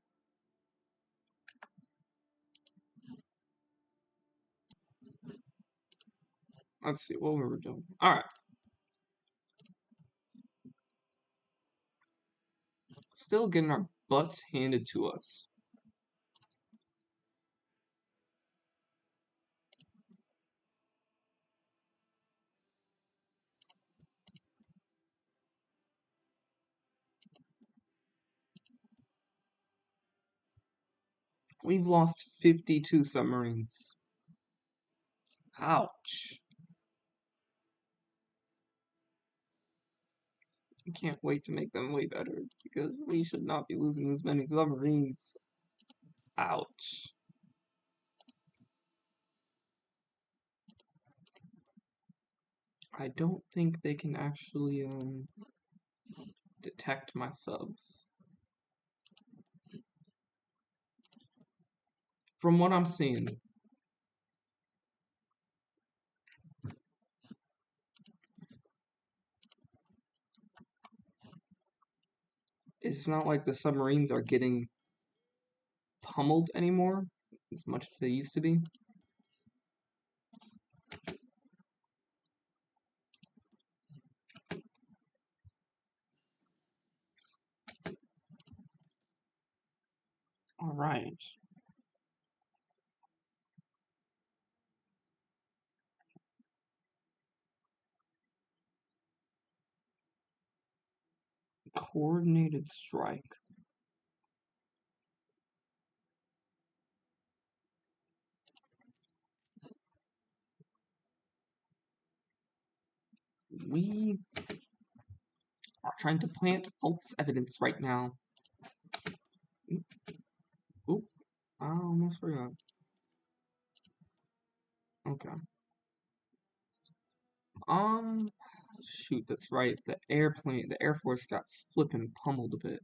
Let's see what we were doing. Alright. Still getting our butts handed to us. We've lost 52 submarines. Ouch. I can't wait to make them way better, because we should not be losing as many submarines. Ouch. I don't think they can actually, detect my subs. From what I'm seeing. It's not like the submarines are getting pummeled anymore, as much as they used to be. Alright. Coordinated strike. We are trying to plant false evidence right now. Oop, I almost forgot. Okay. Shoot, that's right. The Air Force got flippin' pummeled a bit.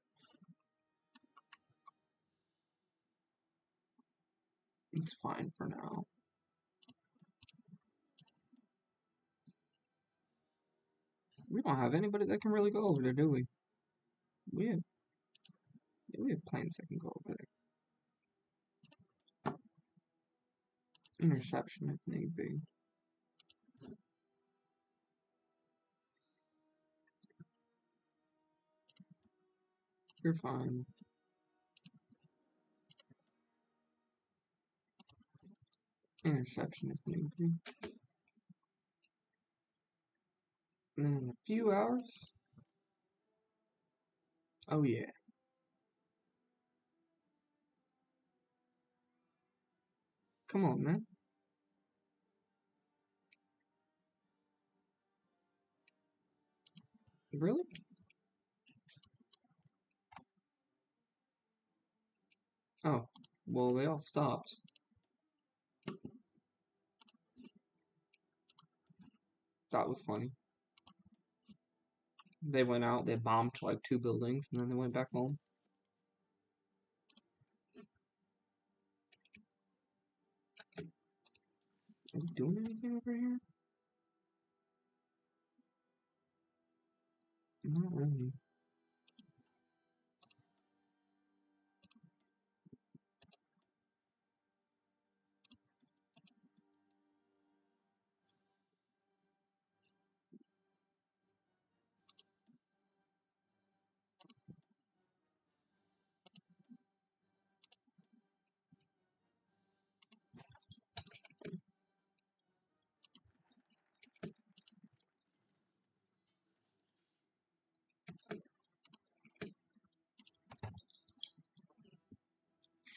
It's fine for now. We don't have anybody that can really go over there, do we? We have planes that can go over there. Interception if need be. You're fine. Interception if need be. And then in a few hours. Oh yeah. Come on, man. Really? Oh, well, they all stopped. That was funny. They went out, they bombed like 2 buildings, and then they went back home. Are we doing anything over here? Not really.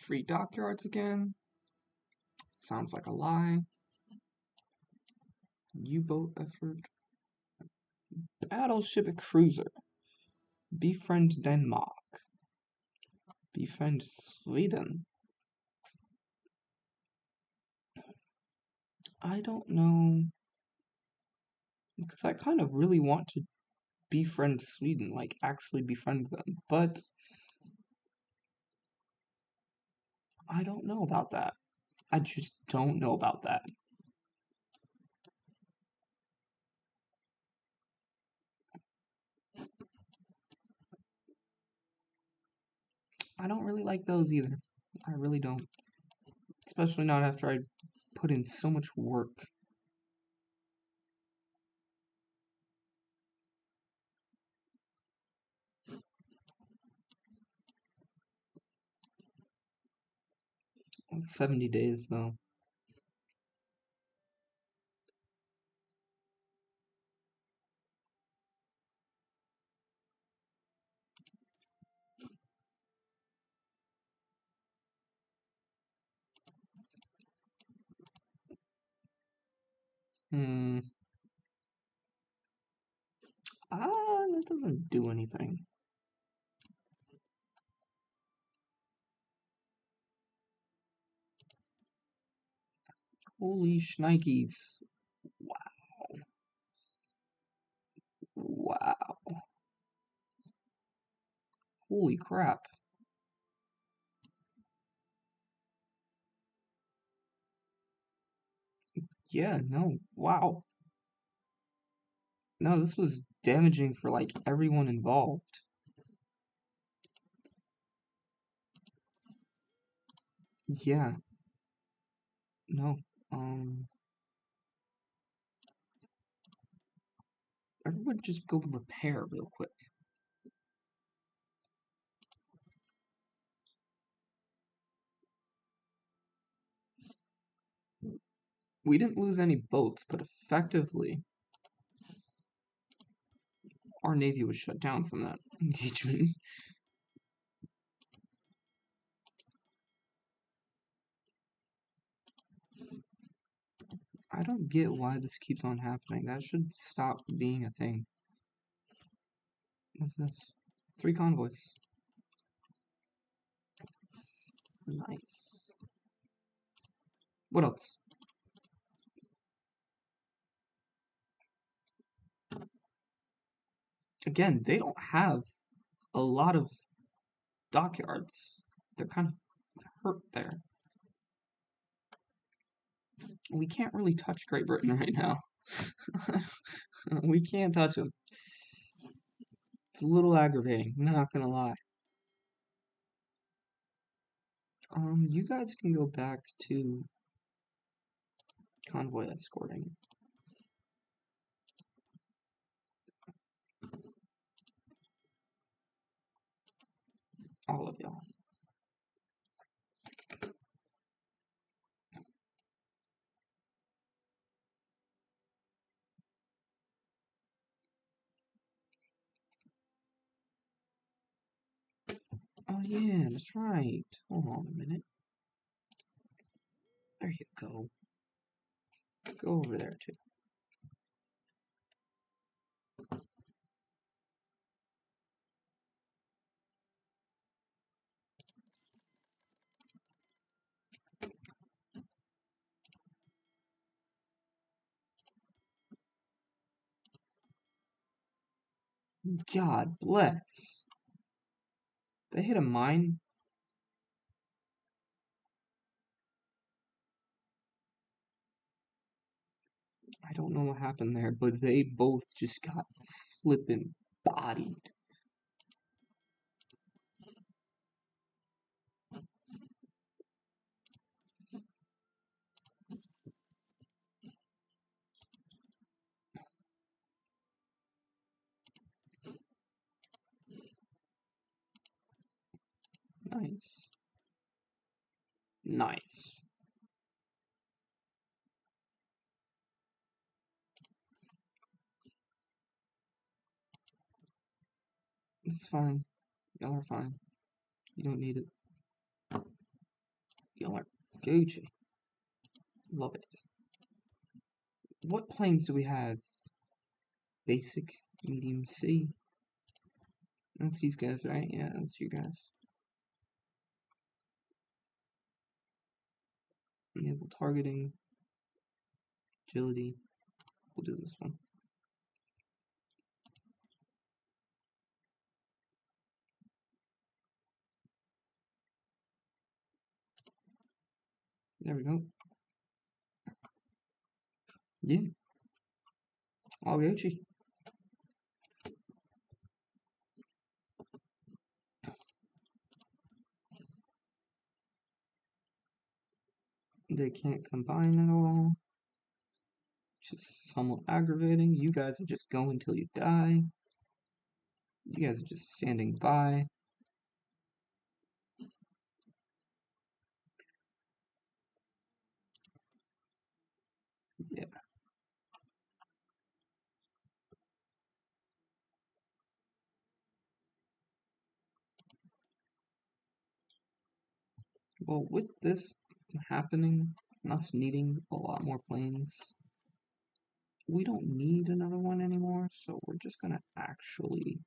Free dockyards again. Sounds like a lie. U-boat effort. Battleship cruiser. Befriend Denmark. Befriend Sweden. I don't know. Because I kind of really want to befriend Sweden, like actually befriend them. But I don't know about that. I just don't know about that. I don't really like those either. I really don't. Especially not after I put in so much work. It's 70 days though. Hmm. That doesn't do anything. Holy shnikes. Wow. Wow. Holy crap. Yeah, no. Wow. No, this was damaging for like everyone involved. Yeah. No. Um Everyone just go repair real quick. We didn't lose any boats, but effectively our navy was shut down from that engagement. I don't get why this keeps on happening. That should stop being a thing. What's this? 3 convoys. Nice. What else? Again, they don't have a lot of dockyards. They're kind of hurt there. We can't really touch Great Britain right now. We can't touch them. It's a little aggravating, not gonna lie. You guys can go back to convoy escorting. All of y'all. Oh yeah, that's right. Hold on a minute. There you go. Go over there too. God bless. They hit a mine. I don't know what happened there, but they both just got flippin' bodied. Nice. Nice. It's fine. Y'all are fine. You don't need it. Y'all are Gucci. Love it. What planes do we have? Basic, medium C. That's these guys, right? Yeah, that's you guys. Naval targeting. Agility. We'll do this one. There we go. Yeah. All Gucci. They can't combine at all. Just somewhat aggravating. You guys are just going till you die. You guys are just standing by. Yeah. Well, with this happening, and us needing a lot more planes, we don't need another one anymore, so we're just gonna actually...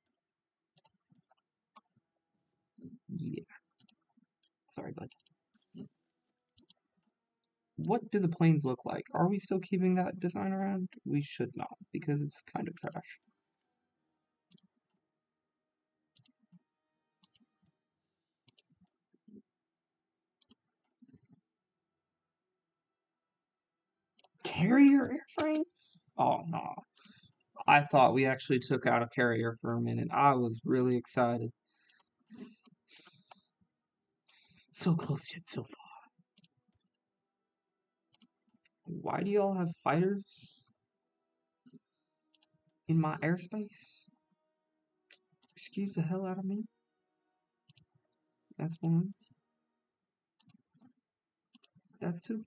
Yeah. Sorry, bud. What do the planes look like? Are we still keeping that design around? We should not, because it's kind of trash. Carrier airframes? Oh, no. I thought we actually took out a carrier for a minute. I was really excited. So close yet so far. Why do y'all have fighters in my airspace? Excuse the hell out of me. That's one. That's two.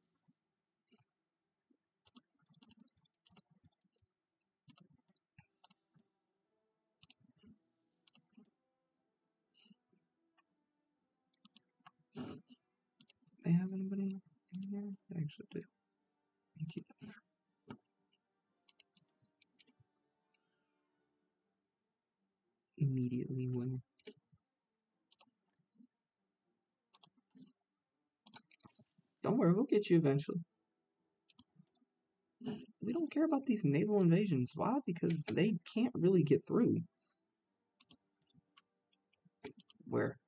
They have anybody in here? They actually do. And keep them there. Immediately win. Don't worry, we'll get you eventually. We don't care about these naval invasions. Why? Because they can't really get through. Where?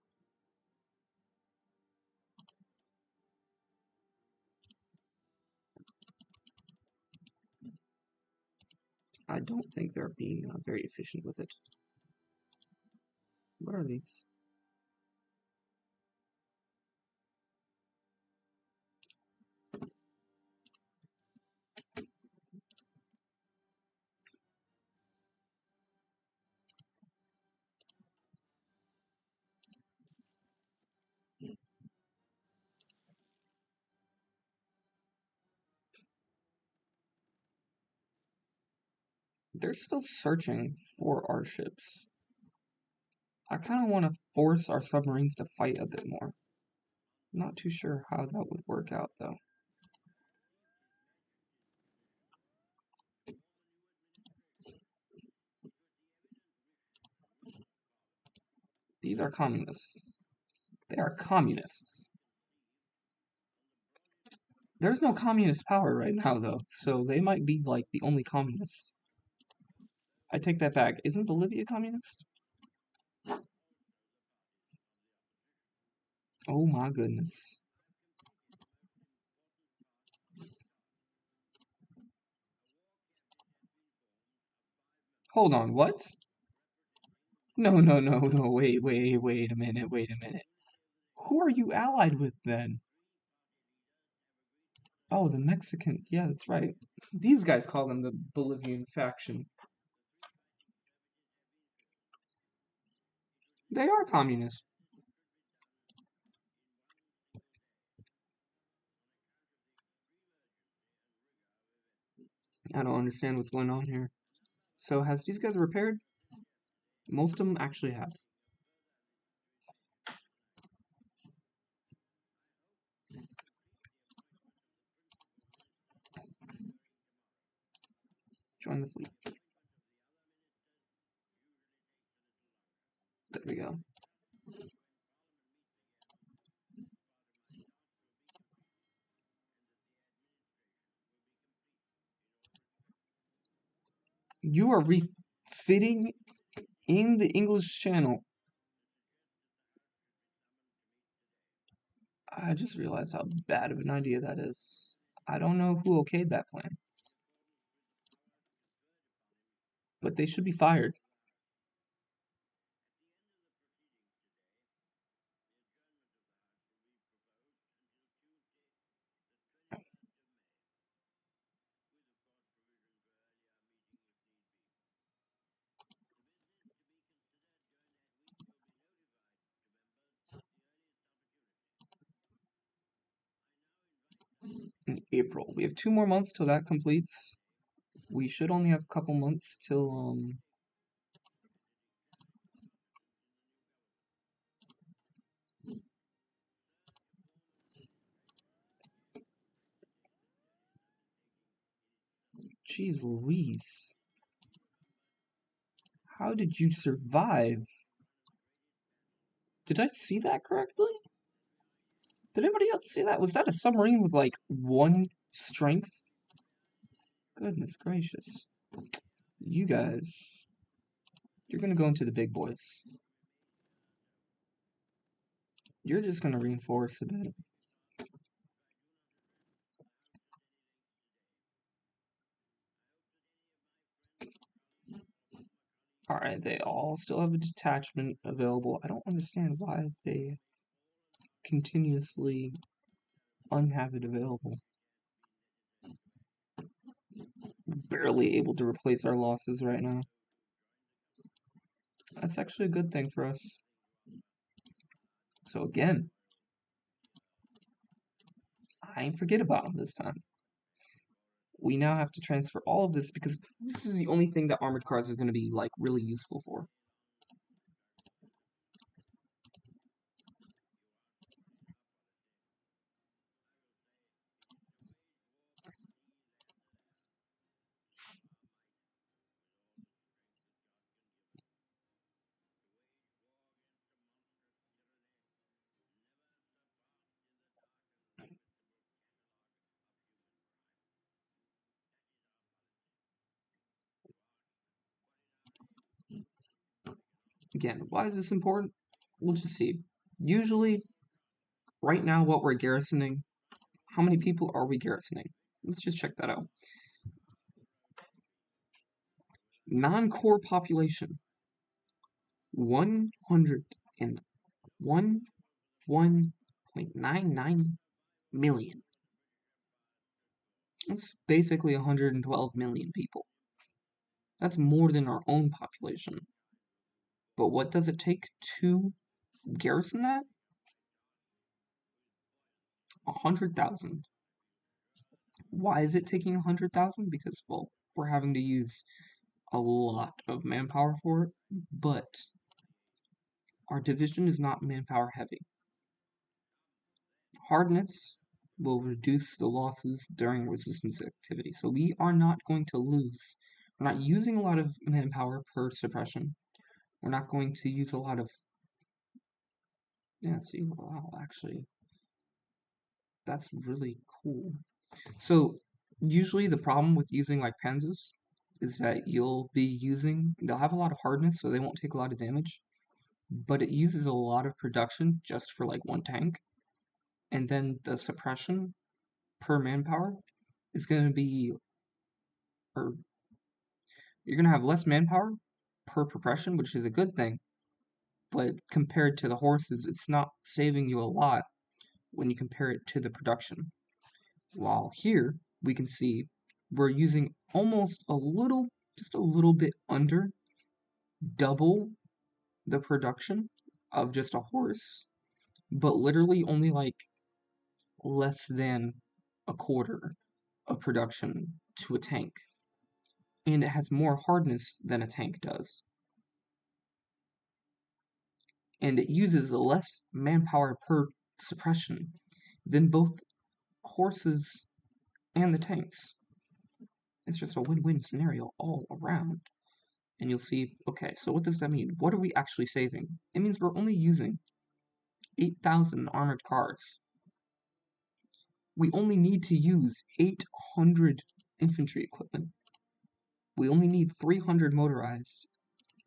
I don't think they're being very efficient with it. What are these? They're still searching for our ships. I kind of want to force our submarines to fight a bit more. Not too sure how that would work out, though. These are communists. They are communists. There's no communist power right now, though, so they might be, like, the only communists. I take that back. Isn't Bolivia communist? Oh my goodness. Hold on, what? No, no, no, no, wait a minute. Who are you allied with, then? Oh, the Mexican. Yeah, that's right. These guys call them the Bolivian faction. They are communist. I don't understand what's going on here. So, has these guys repaired? Most of them actually have. Join the fleet. There we go. You are refitting in the English Channel. I just realized how bad of an idea that is. I don't know who okayed that plan, but they should be fired. in April. We have 2 more months till that completes. We should only have a couple months till, Jeez Louise. How did you survive? Did I see that correctly? Did anybody else see that? Was that a submarine with, like, 1 strength? Goodness gracious. You guys. You're gonna go into the big boys. You're just gonna reinforce a bit. Alright, they all still have a detachment available. I don't understand why they continuously unhave it available. Barely able to replace our losses right now. That's actually a good thing for us. So again, I ain't forget about them this time. We now have to transfer all of this because this is the only thing that armored cars is going to be, like, really useful for. Again, why is this important? We'll just see. Usually, right now, what we're garrisoning, how many people are we garrisoning? Let's just check that out. Non-core population, 101.99 million. That's basically 112 million people. That's more than our own population. But what does it take to garrison that? 100,000. Why is it taking 100,000? Because, well, we're having to use a lot of manpower for it, but our division is not manpower heavy. Hardness will reduce the losses during resistance activity, so we are not going to lose. We're not using a lot of manpower per suppression. We're not going to use a lot of... Yeah, see, wow, actually, that's really cool. So, usually the problem with using, like, panzers is that they'll have a lot of hardness, so they won't take a lot of damage, but it uses a lot of production just for, like, 1 tank, and then the suppression per manpower is going to be, or you're going to have less manpower per suppression, which is a good thing, but compared to the horses, it's not saving you a lot when you compare it to the production. While here, we can see we're using almost just a little bit under double the production of just a horse, but literally only like less than a quarter of production to a tank. And it has more hardness than a tank does. And it uses less manpower per suppression than both horses and the tanks. It's just a win-win scenario all around. And you'll see, okay, so what does that mean? What are we actually saving? It means we're only using 8,000 armored cars. We only need to use 800 infantry equipment. We only need 300 motorized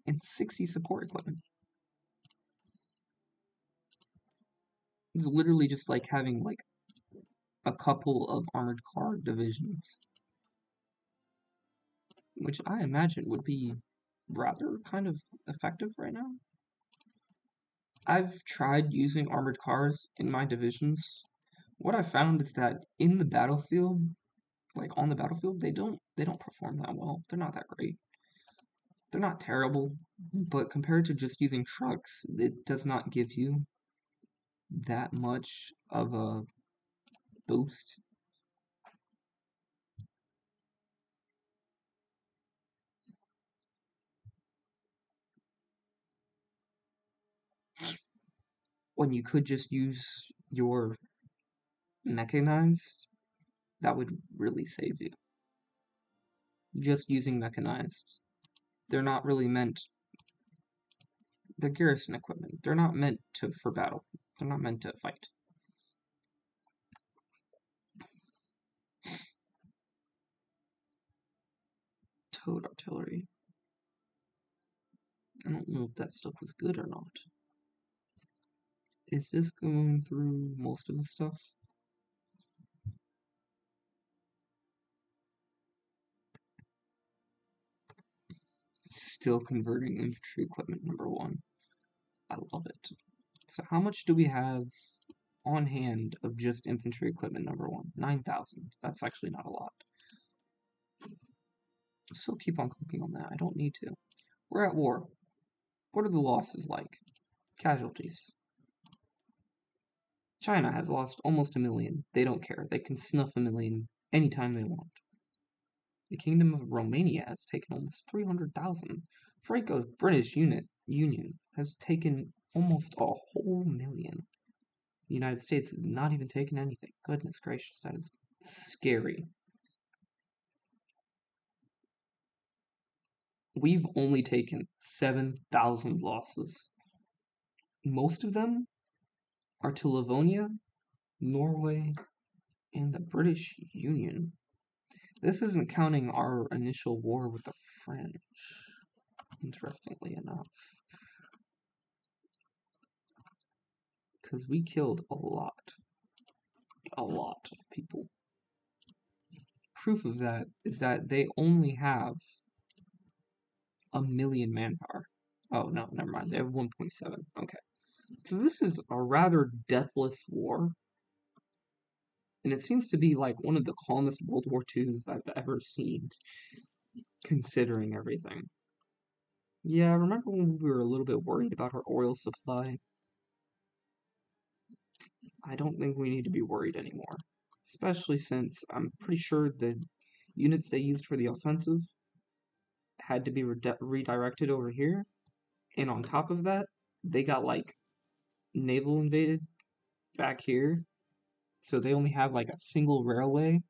and 60 support equipment. It's literally just like having like a couple of armored car divisions, which I imagine would be rather kind of effective right now. I've tried using armored cars in my divisions. What I found is that in the battlefield, like on the battlefield, they don't perform that well. They're not that great. They're not terrible, but compared to just using trucks, it does not give you that much of a boost. when you could just use your mechanized, that would really save you. Just using mechanized. They're not really meant, they're garrison equipment. They're not meant for battle. They're not meant to fight. Towed artillery. I don't know if that stuff was good or not. Is this going through most of the stuff? Still converting infantry equipment #1. I love it. So how much do we have on hand of just infantry equipment #1? 9,000. That's actually not a lot. So keep on clicking on that. I don't need to. We're at war. What are the losses like? Casualties. China has lost almost 1 million. They don't care. They can snuff 1 million anytime they want. The Kingdom of Romania has taken almost 300,000. Franco's British Union has taken almost a whole million. The United States has not even taken anything. Goodness gracious, that is scary. We've only taken 7,000 losses. Most of them are to Livonia, Norway, and the British Union. This isn't counting our initial war with the French, interestingly enough. Because we killed a lot of people. Proof of that is that they only have 1 million manpower. Oh, no, never mind. They have 1.7. Okay. So this is a rather deathless war. And it seems to be like one of the calmest World War IIs I've ever seen, considering everything. Yeah, remember when we were a little bit worried about our oil supply? I don't think we need to be worried anymore. Especially since I'm pretty sure the units they used for the offensive had to be redirected over here. And on top of that, they got like naval invaded back here. So they only have like a single railway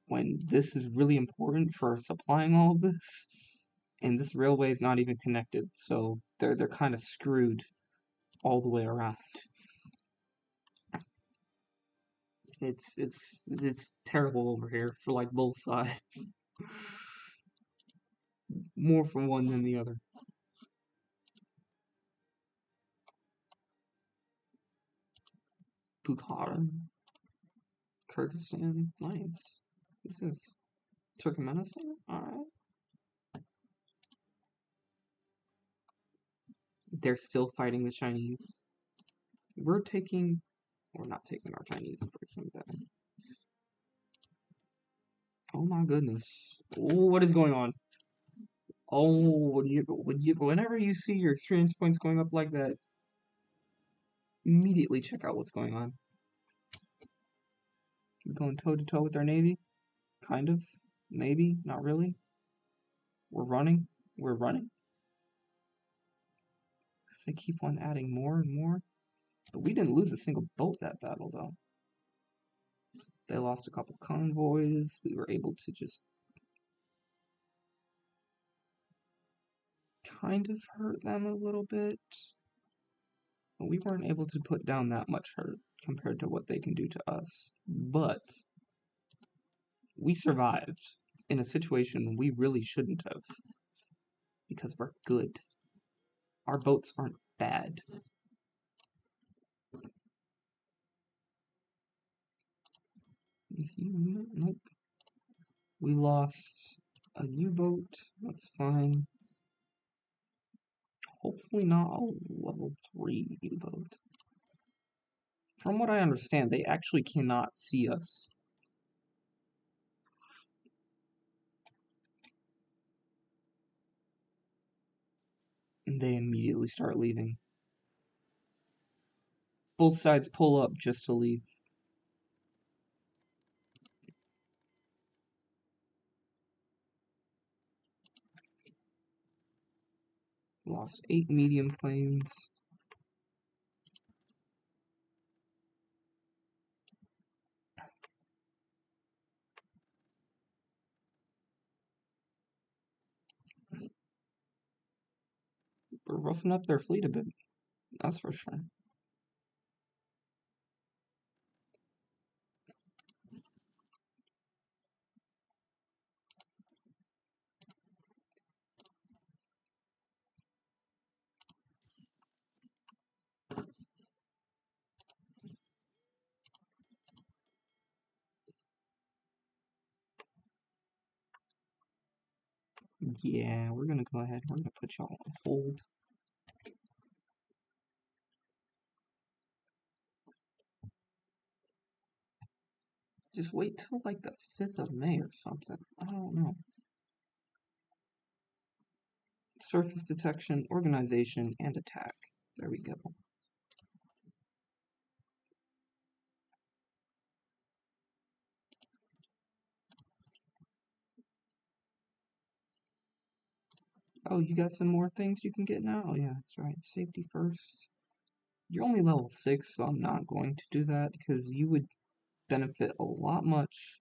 when this is really important for supplying all of this. And this railway is not even connected, so they're kind of screwed all the way around. It's terrible over here for like both sides. More for one than the other. Bukhara, Kyrgyzstan, nice. This is Turkmenistan, alright. They're still fighting the Chinese. We're not taking our Chinese version back. Oh my goodness. Oh, what is going on? Oh, whenever you see your experience points going up like that, immediately check out what's going on. We're going toe to toe with our navy, kind of, maybe, not really. We're running. Because they keep on adding more and more. But we didn't lose a single boat that battle, though. They lost a couple convoys. We were able to just kind of hurt them a little bit. But we weren't able to put down that much hurt compared to what they can do to us. But we survived in a situation we really shouldn't have. Because we're good. Our boats aren't bad. Nope. We lost a U-boat. That's fine. Hopefully not a level 3 U-boat. From what I understand, they actually cannot see us. And they immediately start leaving. Both sides pull up just to leave. Lost 8 medium planes. roughen up their fleet a bit. That's for sure. Yeah, we're gonna go ahead. We're gonna put y'all on hold. Just wait till like the 5th of May or something. I don't know. Surface detection, organization, and attack. There we go. Oh, you got some more things you can get now? Oh, yeah, that's right. Safety first. You're only level 6, so I'm not going to do that because you would benefit a lot much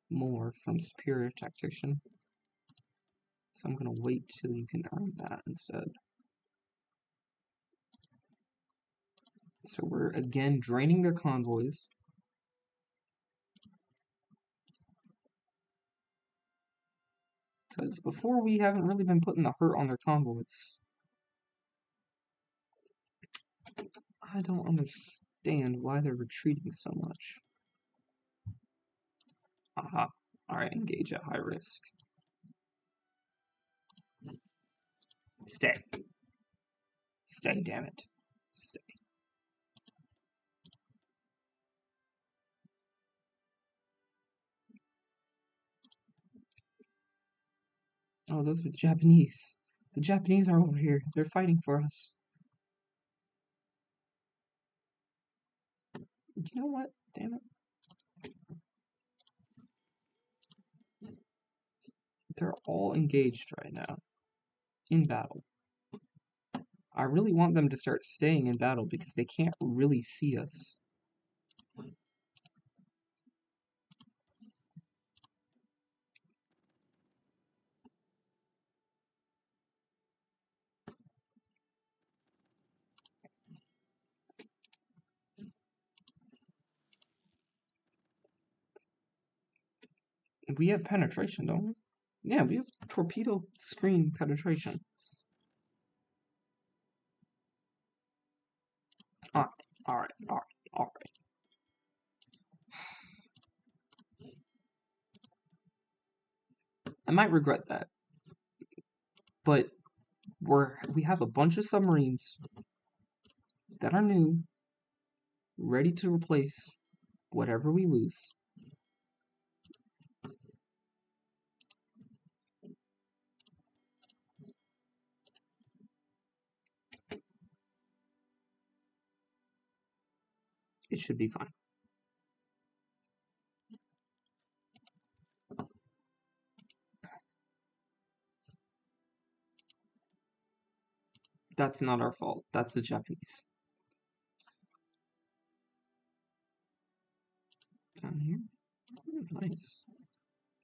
more from Superior Tactician. So I'm going to wait till you can earn that instead. So we're again draining their convoys. Because before we haven't really been putting the hurt on their convoys. I don't understand why they're retreating so much. Aha. Alright, engage at high risk. Stay. Stay, damn it. Stay. Oh, those are the Japanese. The Japanese are over here. They're fighting for us. You know what? Damn it. They're all engaged right now. In battle. I really want them to start staying in battle because they can't really see us. We have penetration, don't we? Yeah, we have torpedo screen penetration. Alright. I might regret that. But we have a bunch of submarines that are new, ready to replace whatever we lose. It should be fine. That's not our fault. That's the Japanese. Down here. Nice.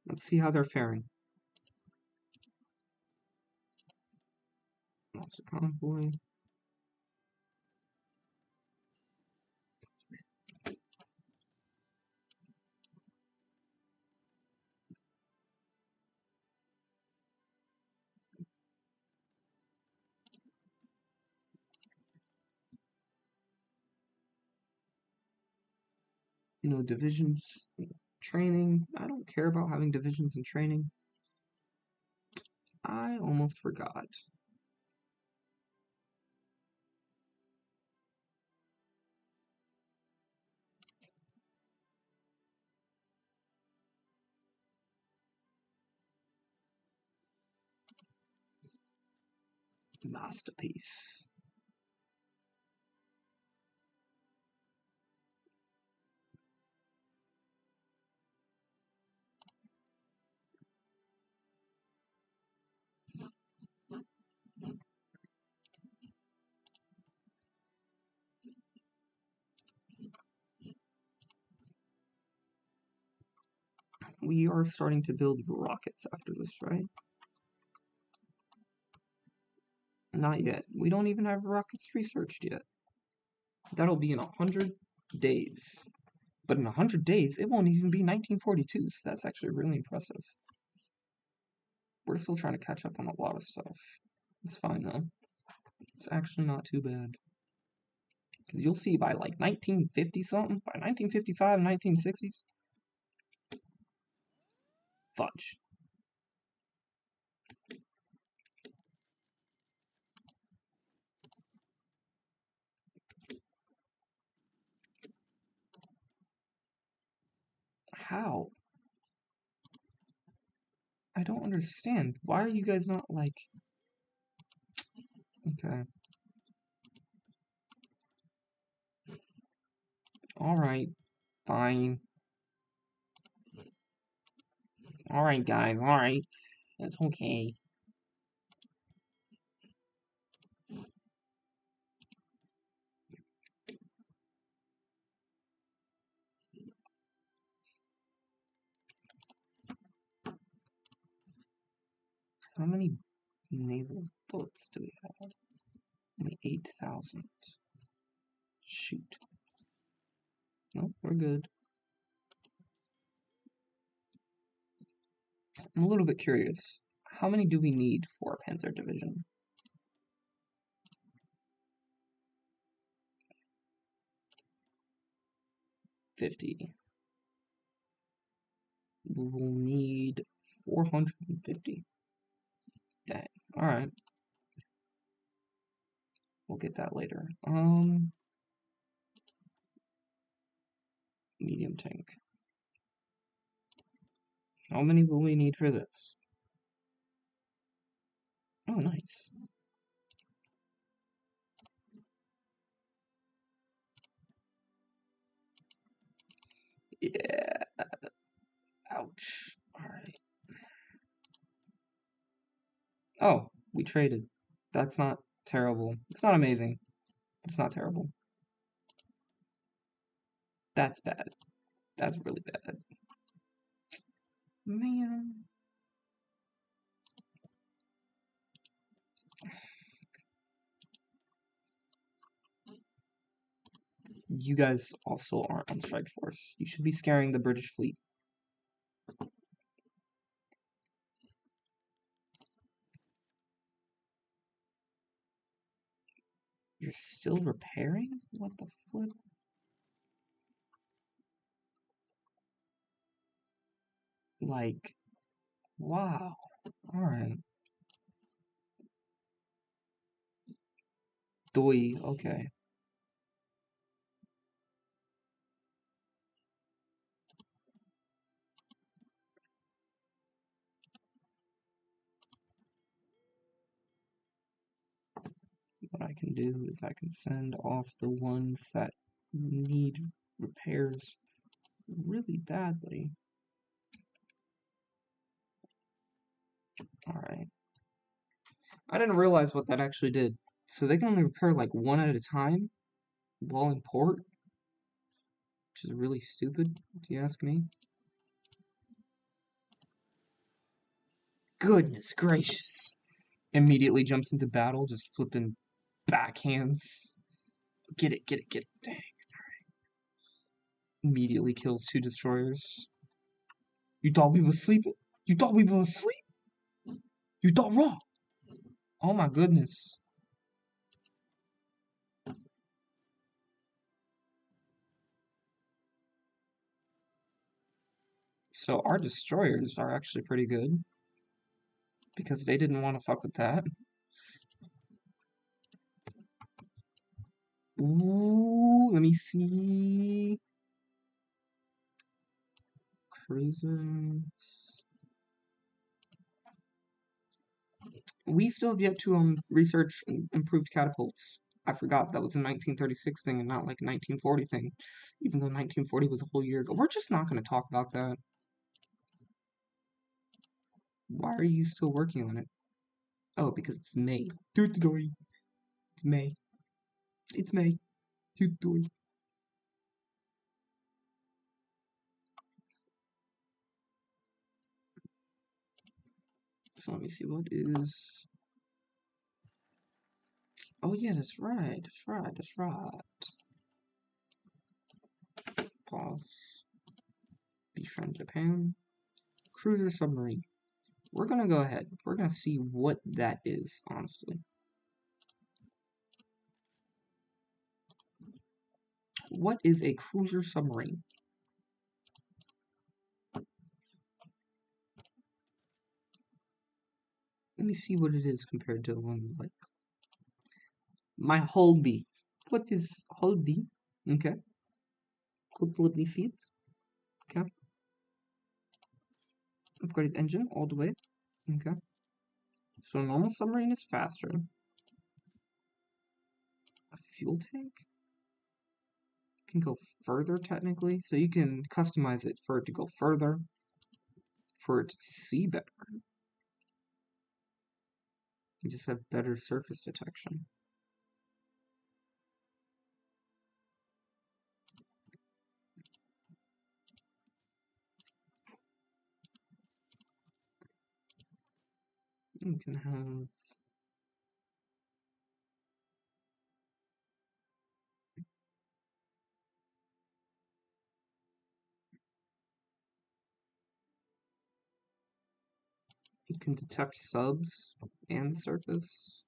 Let's see how they're faring. Monster convoy. You know, divisions, training. I don't care about having divisions and training. I almost forgot. Masterpiece. We are starting to build rockets after this, right? Not yet. We don't even have rockets researched yet. That'll be in 100 days. But in 100 days, it won't even be 1942, so that's actually really impressive. We're still trying to catch up on a lot of stuff. It's fine, though. It's actually not too bad. Because you'll see by like 1950-something, by 1955, 1960s, fudge. How? I don't understand. Why are you guys not like... Okay. Alright. Fine. Alright, guys. Alright. That's okay. How many naval boats do we have? Only 8,000. Shoot. Nope, we're good. I'm a little bit curious. How many do we need for a Panzer Division? 50. We will need 450. Dang. Alright. We'll get that later. Medium tank. How many will we need for this? Oh, nice. Yeah. Ouch. Alright. Oh, we traded. That's not terrible. It's not amazing, but it's not terrible. That's bad. That's really bad. Man. You guys also aren't on strike force. You should be scaring the British fleet. You're still repairing? What the flip? Like, wow. Alright. Doi, okay. What I can do is I can send off the ones that need repairs really badly. Alright. I didn't realize what that actually did. So they can only repair like one at a time while in port? Which is really stupid, if you ask me. Goodness gracious. Immediately jumps into battle, just flipping backhands. Get it, get it, get it. Dang. Alright. Immediately kills 2 destroyers. You thought we was sleeping? You thought we was asleep? You thought wrong. Oh my goodness. So our destroyers are actually pretty good. Because they didn't want to fuck with that. Ooh, let me see. Cruisers. We still have yet to research improved catapults. I forgot that was a 1936 thing and not like a 1940 thing. Even though 1940 was a whole year ago. We're just not going to talk about that. Why are you still working on it? Oh, because it's May. It's May. It's May. So let me see, what is... Oh yeah, that's right. That's right. That's right. Pause. Befriend Japan. Cruiser submarine. We're gonna go ahead. We're gonna see what that is, honestly. What is a cruiser submarine? Let me see what it is compared to one like my whole B. What is whole B? Okay. Let me see it. Okay. Upgrade engine all the way. Okay. So a normal submarine is faster. A fuel tank can go further technically, so you can customize it for it to go further, for it to see better. You just have better surface detection. You can have you can detect subs and the surface.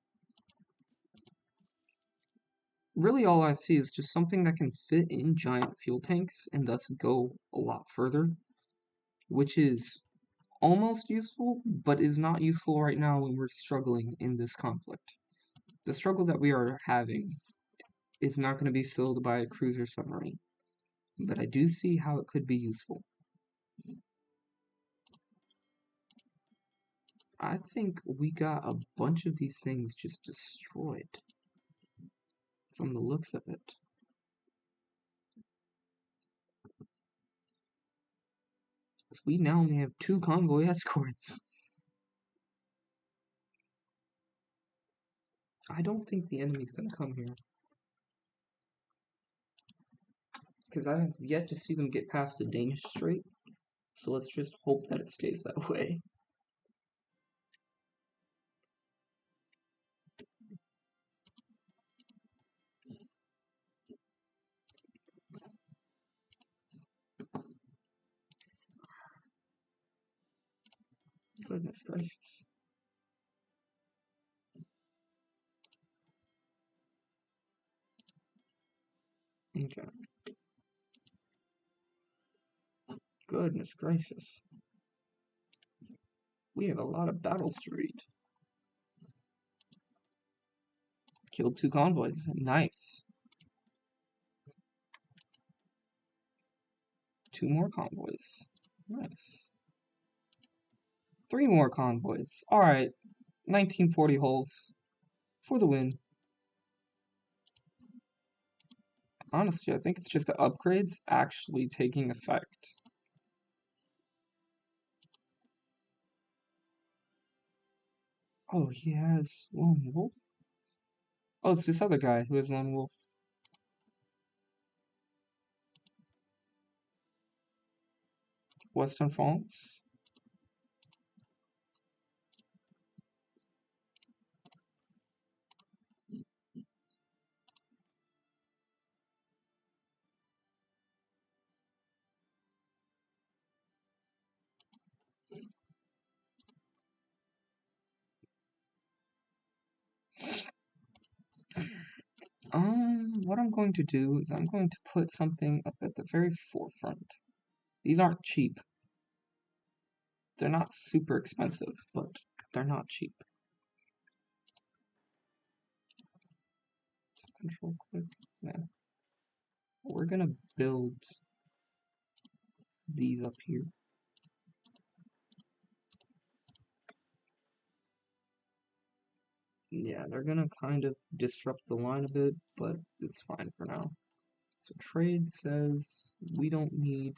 Really all I see is just something that can fit in giant fuel tanks and thus go a lot further, which is almost useful, but is not useful right now when we're struggling in this conflict. The struggle that we are having is not going to be filled by a cruiser submarine, but I do see how it could be useful. I think we got a bunch of these things just destroyed from the looks of it. We now only have 2 convoy escorts. I don't think the enemy's gonna come here. Because I have yet to see them get past the Danish Strait. So let's just hope that it stays that way. Goodness gracious. Okay. Goodness gracious. We have a lot of battles to read. Killed 2 convoys. Nice. 2 more convoys. Nice. 3 more convoys. Alright. 1940 holes. For the win. Honestly, I think it's just the upgrades actually taking effect. Oh, he has Lone Wolf? Oh, it's this other guy who has Lone Wolf. Western France? What I'm going to do is I'm going to put something up at the very forefront. These aren't cheap. They're not super expensive, but they're not cheap. Control click. Yeah. We're gonna build these up here. Yeah, they're gonna kind of disrupt the line a bit, but it's fine for now. So trade says we don't need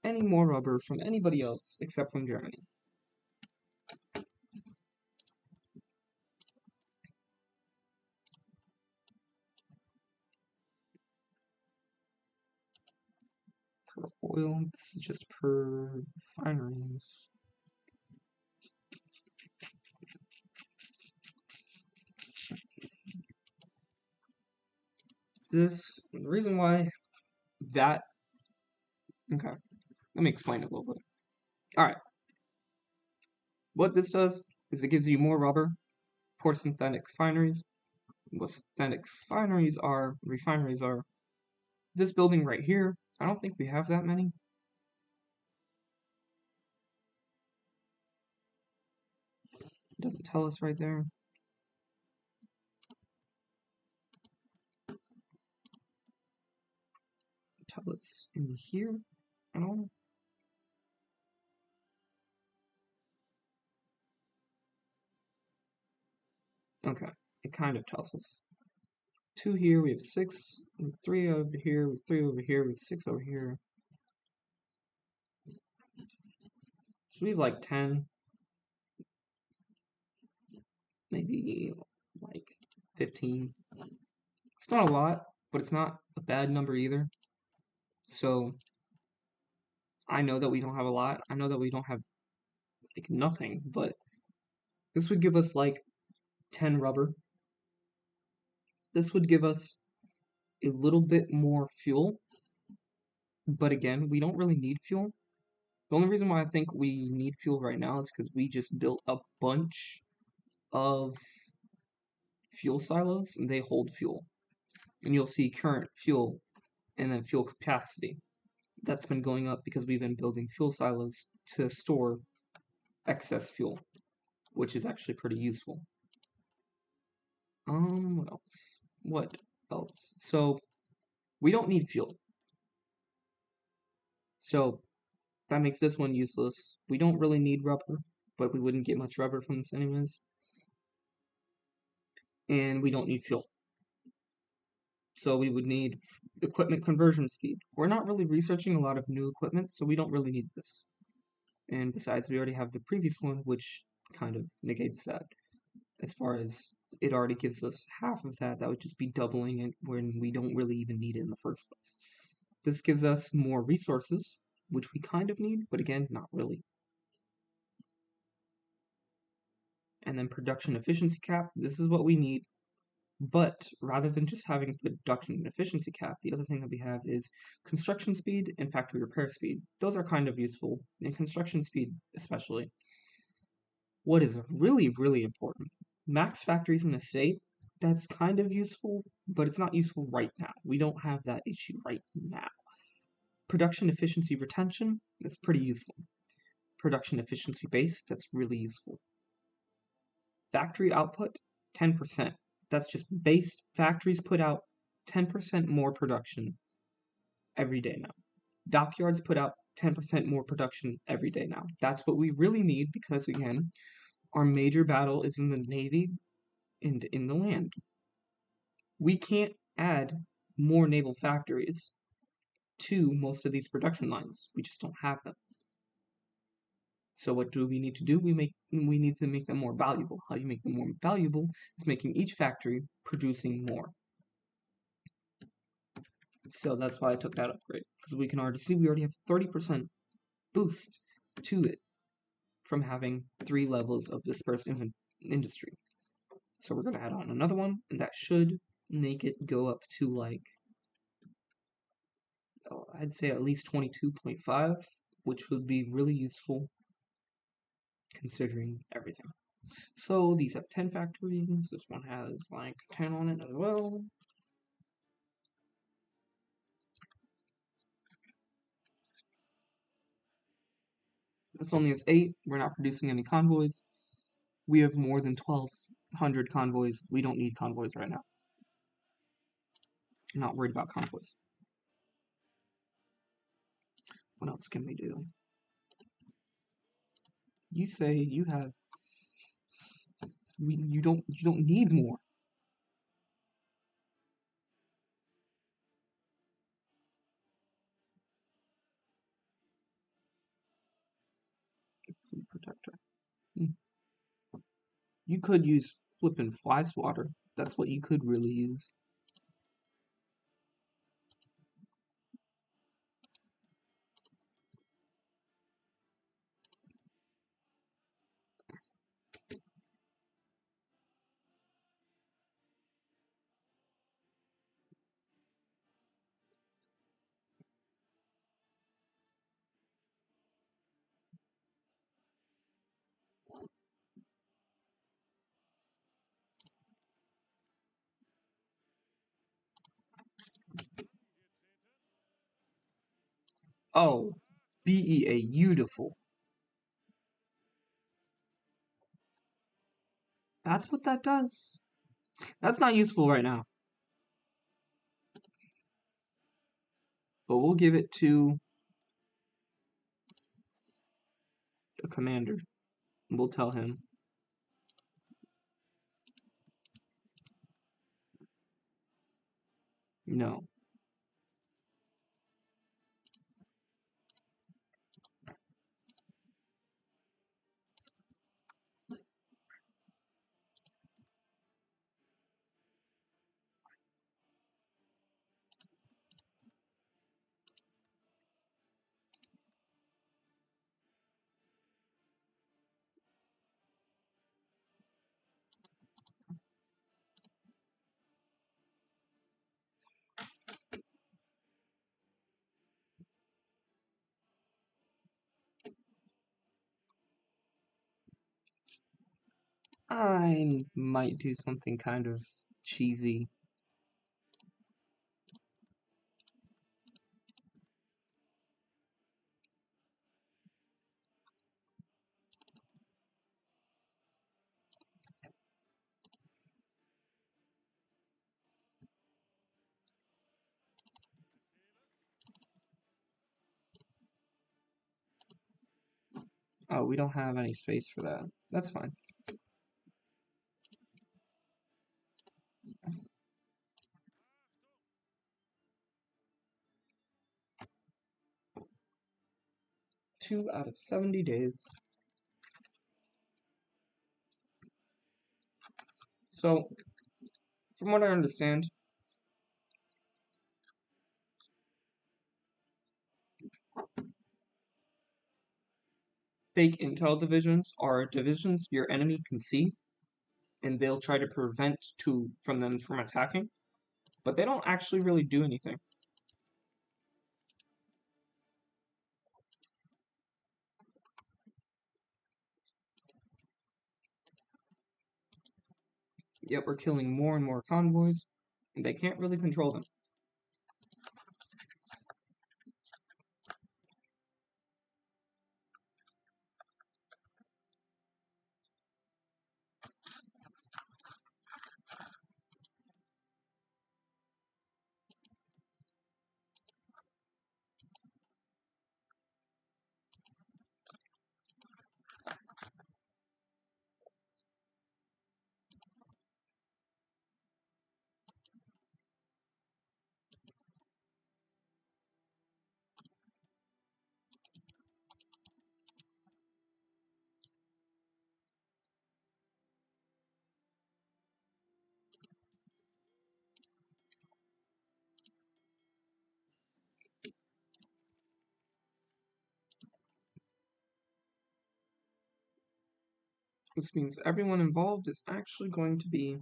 any more rubber from anybody else except from Germany. Per oil, this is just per refineries. The reason why that, okay, let me explain it a little bit. Alright, what this does is it gives you more rubber for synthetic refineries. What synthetic refineries are, this building right here, I don't think we have that many. It doesn't tell us right there. Tell us in here at all. Okay, it kind of tells us. 2 here, we have 6, we have 3 over here, we have 3 over here, we have 6 over here. So we have like 10, maybe like 15. It's not a lot, but it's not a bad number either. So I know that we don't have a lot. I know that we don't have like nothing, but this would give us like 10 rubber. This would give us a little bit more fuel, but again, we don't really need fuel. The only reason why I think we need fuel right now is because we just built a bunch of fuel silos and they hold fuel. And you'll see current fuel and then fuel capacity. That's been going up because we've been building fuel silos to store excess fuel, which is actually pretty useful. What else? What else? So, we don't need fuel. So, that makes this one useless. We don't really need rubber, but we wouldn't get much rubber from this anyways. And we don't need fuel. So we would need equipment conversion speed. We're not really researching a lot of new equipment, so we don't really need this. And besides, we already have the previous one, which kind of negates that. As far as it already gives us half of that, that would just be doubling it when we don't really even need it in the first place. This gives us more resources, which we kind of need, but again, not really. And then production efficiency cap, this is what we need. But rather than just having production and efficiency cap, the other thing that we have is construction speed and factory repair speed. Those are kind of useful, in construction speed especially. What is really, really important, max factories in a state, that's kind of useful, but it's not useful right now. We don't have that issue right now. Production efficiency retention, that's pretty useful. Production efficiency base, that's really useful. Factory output, 10%. That's just base factories put out 10% more production every day now. Dockyards put out 10% more production every day now. That's what we really need because, again, our major battle is in the Navy and in the land. We can't add more naval factories to most of these production lines. We just don't have them. So what do we need to do? We need to make them more valuable. How you make them more valuable is making each factory producing more. So that's why I took that upgrade, because we can already see we already have 30% boost to it from having 3 levels of dispersed industry. So we're going to add on another one, and that should make it go up to like, I'd say at least 22.5, which would be really useful considering everything. So these have 10 factories, this one has like 10 on it as well. This only has 8, we're not producing any convoys. We have more than 1,200 convoys, we don't need convoys right now. I'm not worried about convoys. What else can we do? You say you have, you don't need more. Fleet protector. You could use flippin' fly swatter. That's what you could really use. Oh, BEA, beautiful. That's what that does. That's not useful right now. But we'll give it to a commander. We'll tell him. No. I might do something kind of cheesy. Oh, we don't have any space for that. That's fine. Two out of 70 days. So, from what I understand, fake intel divisions are divisions your enemy can see, and they'll try to prevent from them from attacking, but they don't actually really do anything. Yet we're killing more and more convoys, and they can't really control them. This means everyone involved is actually going to be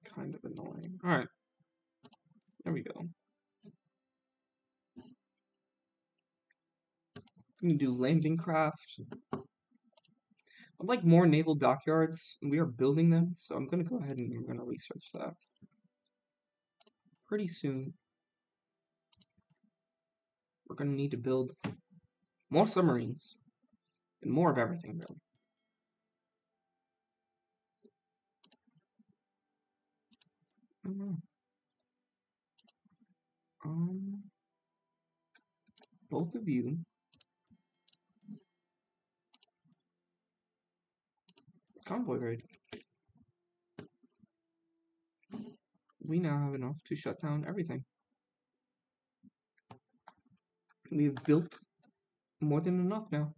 kind of annoying. Alright, there we go. We can do landing craft. I'd like more naval dockyards. We are building them, so I'm going to go ahead and we're going to research that pretty soon. We're going to need to build more submarines and more of everything, really. Um, both of you. Convoy raid. We now have enough to shut down everything. We've built more than enough now.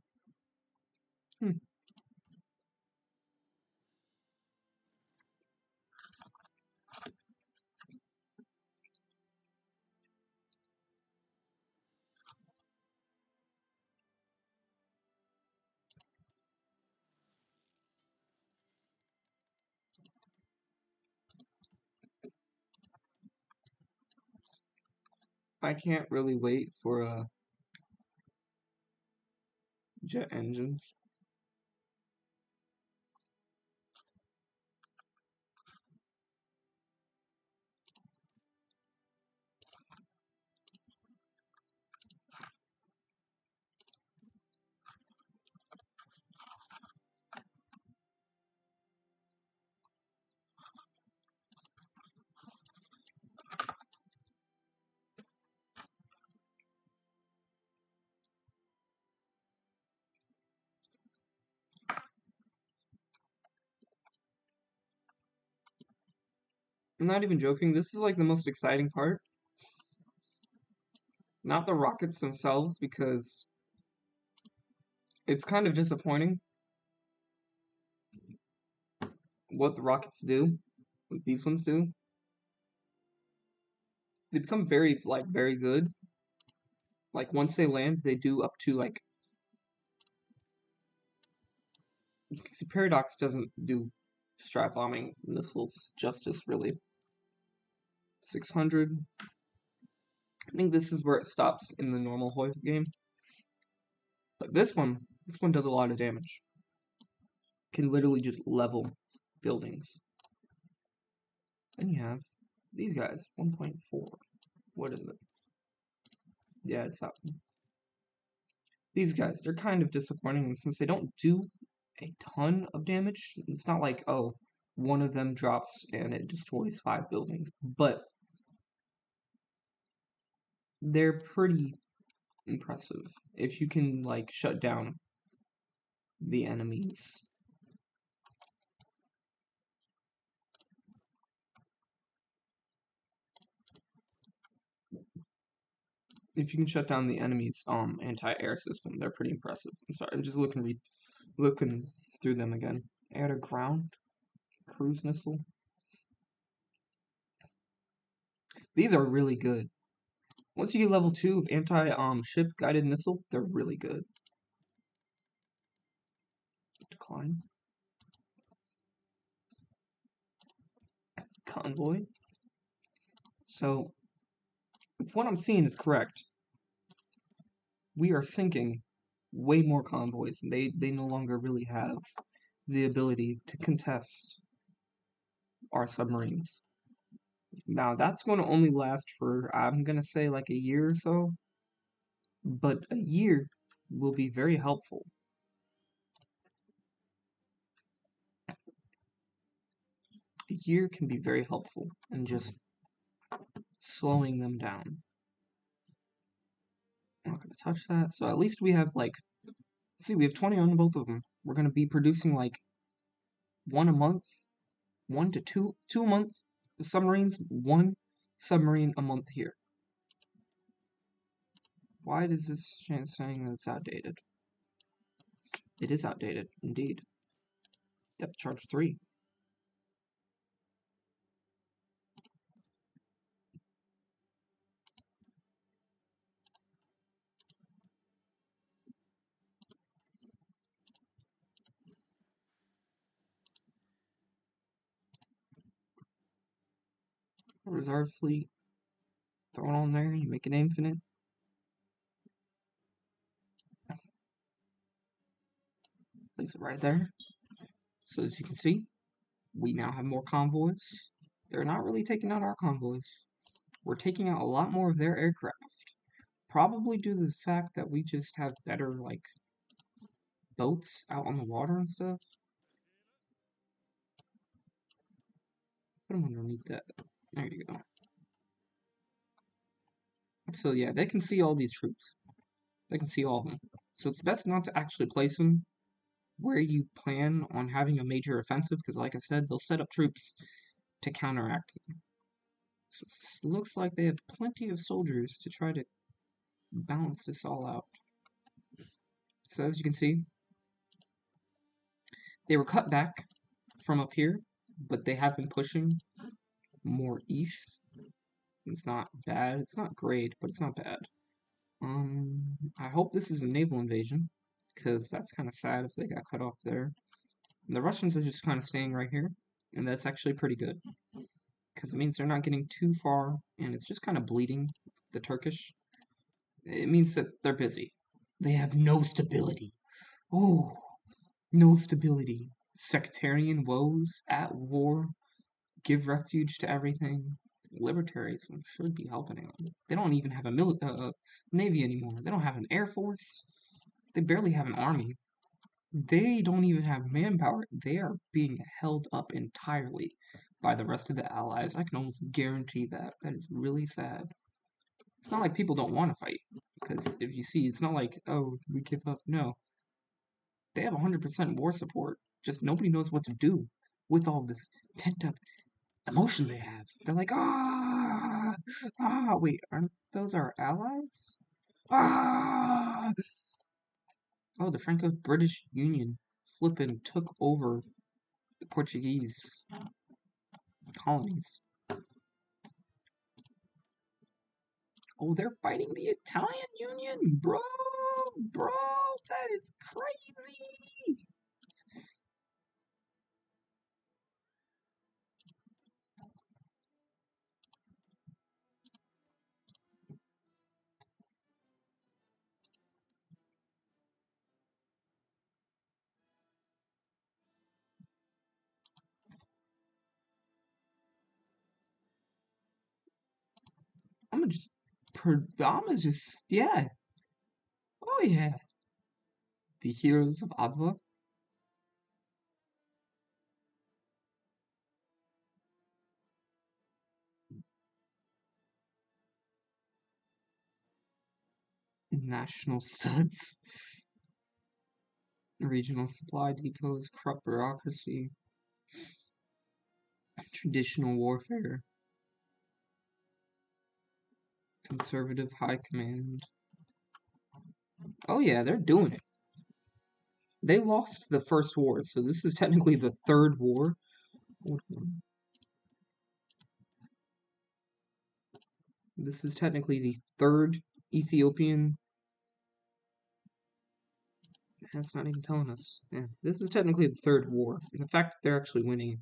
I can't really wait for jet engines. I'm not even joking. This is like the most exciting part. Not the rockets themselves, because it's kind of disappointing what the rockets do, what these ones do. They become very, like, very good. Like, once they land, they do up to, like... See, Paradox doesn't do strap bombing missiles justice, really. 600. I think this is where it stops in the normal Hoy game. But this one does a lot of damage. Can literally just level buildings. Then you have these guys, 1.4. What is it? Yeah, it's up. These guys, they're kind of disappointing, and since they don't do a ton of damage, it's not like, oh, one of them drops and it destroys 5 buildings, but they're pretty impressive if you can, like, shut down the enemies. If you can shut down the enemy's anti-air system, they're pretty impressive. I'm sorry, I'm just looking through them again. Air to ground, cruise missile. These are really good. Once you get level 2 of anti-ship guided missile, they're really good. Decline. Convoy. So, if what I'm seeing is correct, we are sinking way more convoys. They no longer really have the ability to contest our submarines. Now, that's going to only last for, I'm going to say, like a year or so. But a year will be very helpful. A year can be very helpful in just slowing them down. I'm not going to touch that. So at least we have, like, see, we have 20 on both of them. We're going to be producing, like, 1 a month. 1 to 2 a month submarines. 1 submarine a month here. Why is this saying that it's outdated? It is outdated, indeed. Depth charge 3. Reserve fleet. Throw it on there, you make it infinite. Place it right there. So as you can see, we now have more convoys. They're not really taking out our convoys. We're taking out a lot more of their aircraft. Probably due to the fact that we just have better, like, boats out on the water and stuff. Put them underneath that. There you go. So yeah, they can see all these troops. They can see all of them. So it's best not to actually place them where you plan on having a major offensive, because like I said, they'll set up troops to counteract them. So it looks like they have plenty of soldiers to try to balance this all out. So as you can see, they were cut back from up here, but they have been pushing more east. It's not bad. It's not great, but it's not bad. I hope this is a naval invasion, because that's kind of sad if they got cut off there. And the Russians are just kind of staying right here, and that's actually pretty good, because it means they're not getting too far, and it's just kind of bleeding the Turkish. It means that they're busy. They have no stability. Oh, no stability. Sectarian woes, at war, give refuge to everything. Libertarism should be helping them. They don't even have a navy anymore. They don't have an air force. They barely have an army. They don't even have manpower. They are being held up entirely by the rest of the allies. I can almost guarantee that. That is really sad. It's not like people don't want to fight. Because if you see, it's not like, oh, we give up. No. They have 100% war support. Just nobody knows what to do with all this pent up emotion they have. They're like, ah, ah. Wait, aren't those our allies? Ah. Oh, the Franco-British Union flippin' took over the Portuguese colonies. Oh, they're fighting the Italian Union, bro, bro. That is crazy. Yeah. Oh yeah. The heroes of Adwa. National studs. Regional supply depots, corrupt bureaucracy, traditional warfare, conservative high command. Oh yeah, they're doing it. They lost the first war, so this is technically the third war. This is technically the third Ethiopian. That's not even telling us. Yeah, this is technically the third war. And the fact that they're actually winning,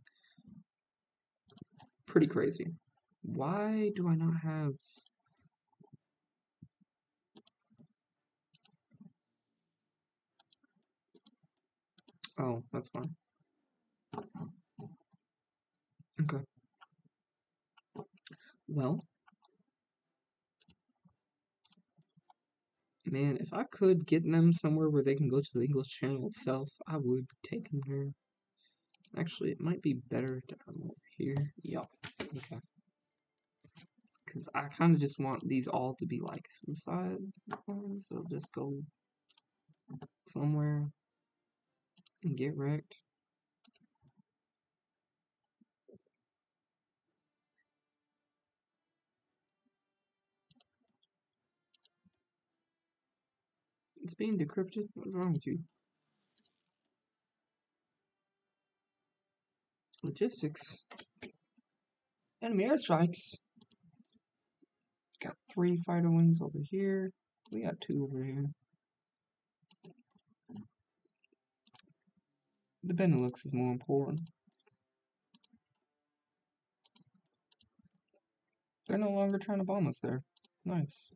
pretty crazy. Why do I not have? Oh, that's fine. Okay. Well, man, if I could get them somewhere where they can go to the English Channel itself, I would take them there. Actually, it might be better to have them over here. Yup. Okay. Because I kind of just want these all to be like suicide ones. So just go somewhere and get wrecked. It's being decrypted. What's wrong with you? Logistics. Enemy airstrikes. Got 3 fighter wings over here. We got 2 over here. The Benelux is more important. They're no longer trying to bomb us there. Nice.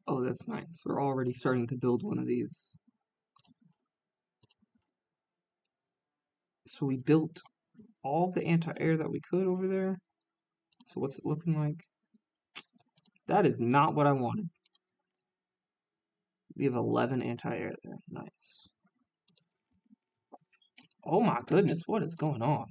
Oh, that's nice. We're already starting to build one of these. So we built all the anti-air that we could over there. So what's it looking like? That is not what I wanted. We have 11 anti-air there. Nice. Oh my goodness, what is going on?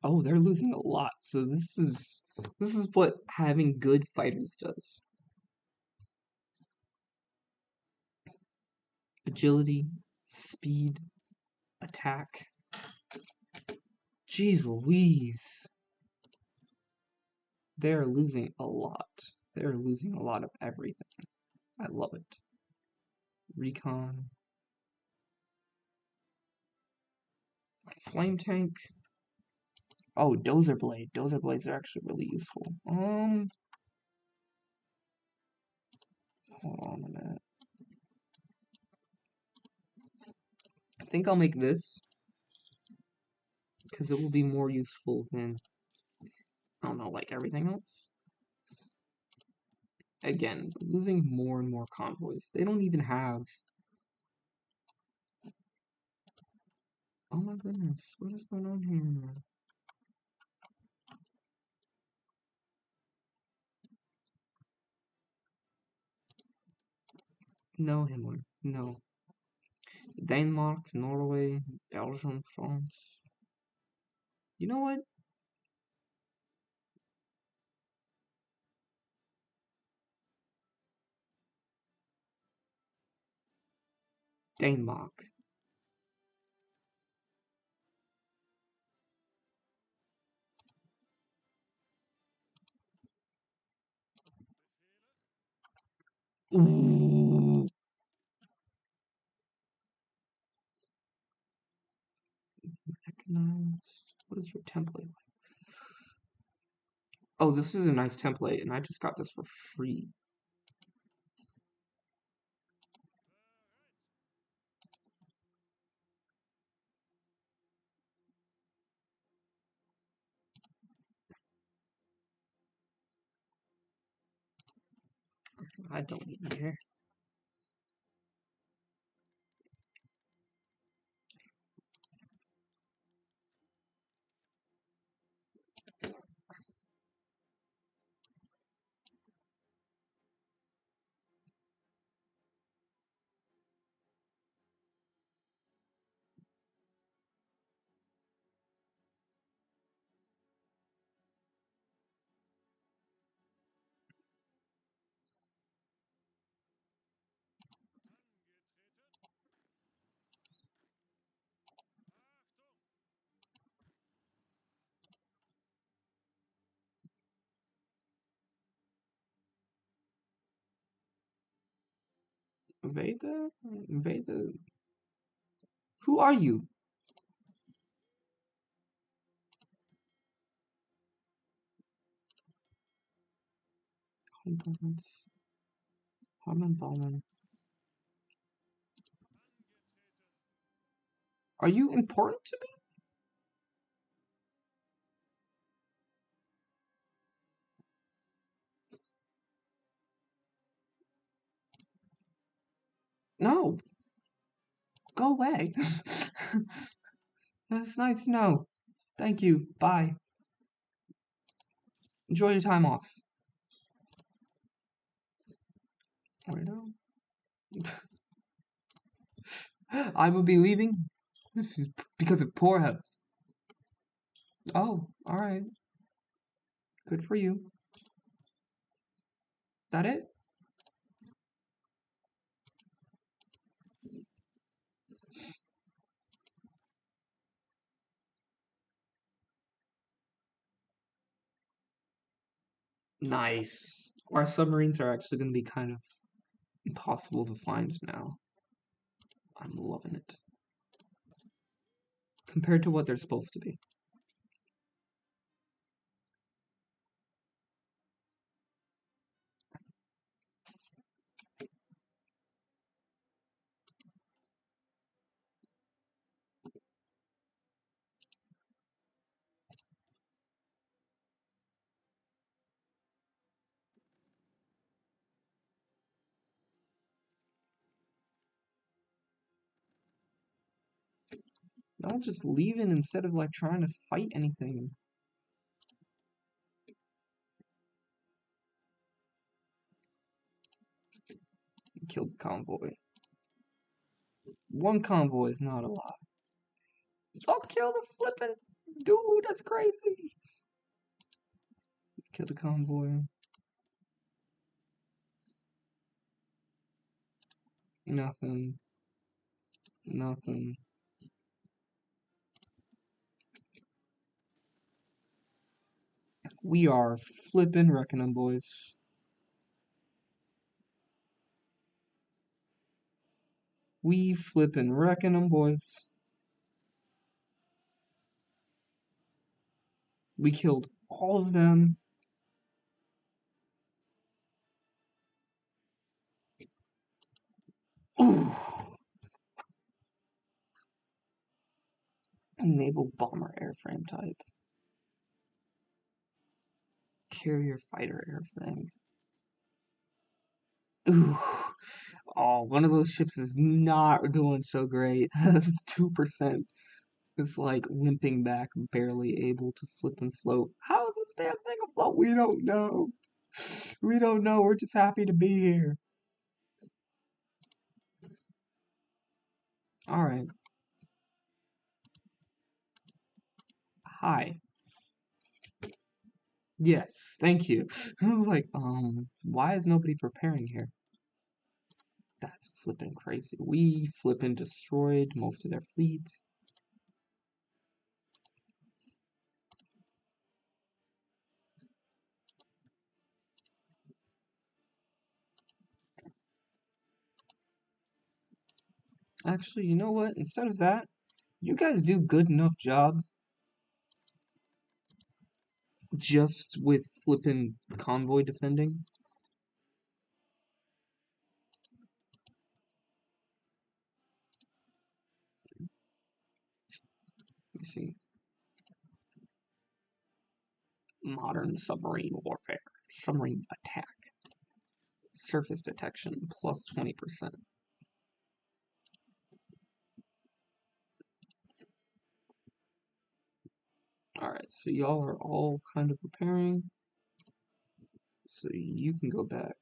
Oh, they're losing a lot. So this is what having good fighters does. Agility, speed, attack. Jeez Louise. They're losing a lot. They're losing a lot of everything. I love it. Recon. Flame tank. Oh, dozer blade. Dozer blades are actually really useful. Hold on a minute. I think I'll make this because it will be more useful than, I don't know, like everything else. Again, losing more and more convoys. They don't even have. Oh my goodness, what is going on here? No, Himmler. No. Denmark, Norway, Belgium, France. You know what? Denmark. Ooh. Recognize. What is your template like? Oh, this is a nice template, and I just got this for free. I don't even care. Veda? Veda? Who are you? Harman Ballman. Are you important to me? No. Go away. That's nice to know. Thank you. Bye. Enjoy your time off. Weirdo. I will be leaving. This is because of poor health. Oh, alright. Good for you. That it? Nice. Our submarines are actually going to be kind of impossible to find now. I'm loving it. Compared to what they're supposed to be. Y'all just leaving instead of like trying to fight anything. Killed the convoy. One convoy is not a lot. Y'all killed a flippin' dude, that's crazy. Killed a convoy. Nothing. Nothing. We are flippin' wrecking them, boys. We flippin' wrecking them, boys. We killed all of them. Ooh. Naval bomber airframe type. Carrier fighter airframe. Ooh. Oh, one of those ships is not doing so great. That's 2%. It's like limping back, barely able to flip and float. How is this damn thing afloat? We don't know. We don't know. We're just happy to be here. Alright. Hi. Yes, thank you. I was like, why is nobody preparing here? That's flipping crazy. We flipping destroyed most of their fleet. Actually, you know what? Instead of that, you guys do good enough job just with flipping convoy defending. Let me see. Modern submarine warfare. Submarine attack. Surface detection plus 20%. Alright, so y'all are all kind of repairing. So you can go back.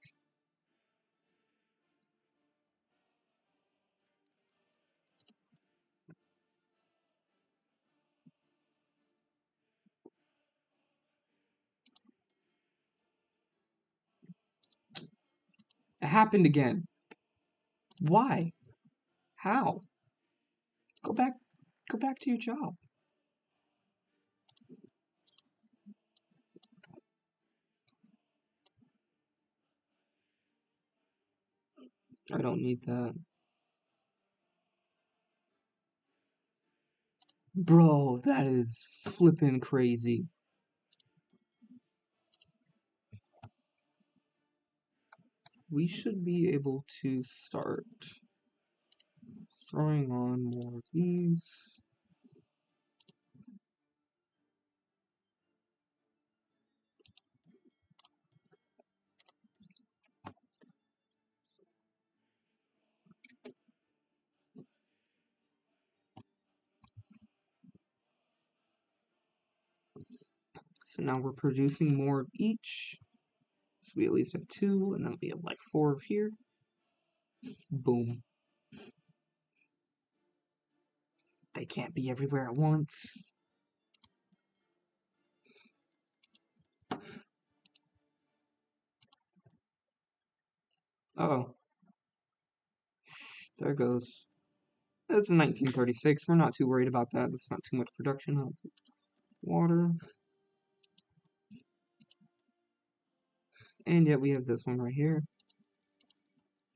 It happened again. Why? How? Go back to your job. I don't need that. Bro, that is flippin' crazy. We should be able to start throwing on more of these. So now we're producing more of each. So we at least have 2, and then we have like 4 of here. Boom. They can't be everywhere at once. Oh. There goes. It's 1936. We're not too worried about that. That's not too much production. Water. And yet we have this one right here.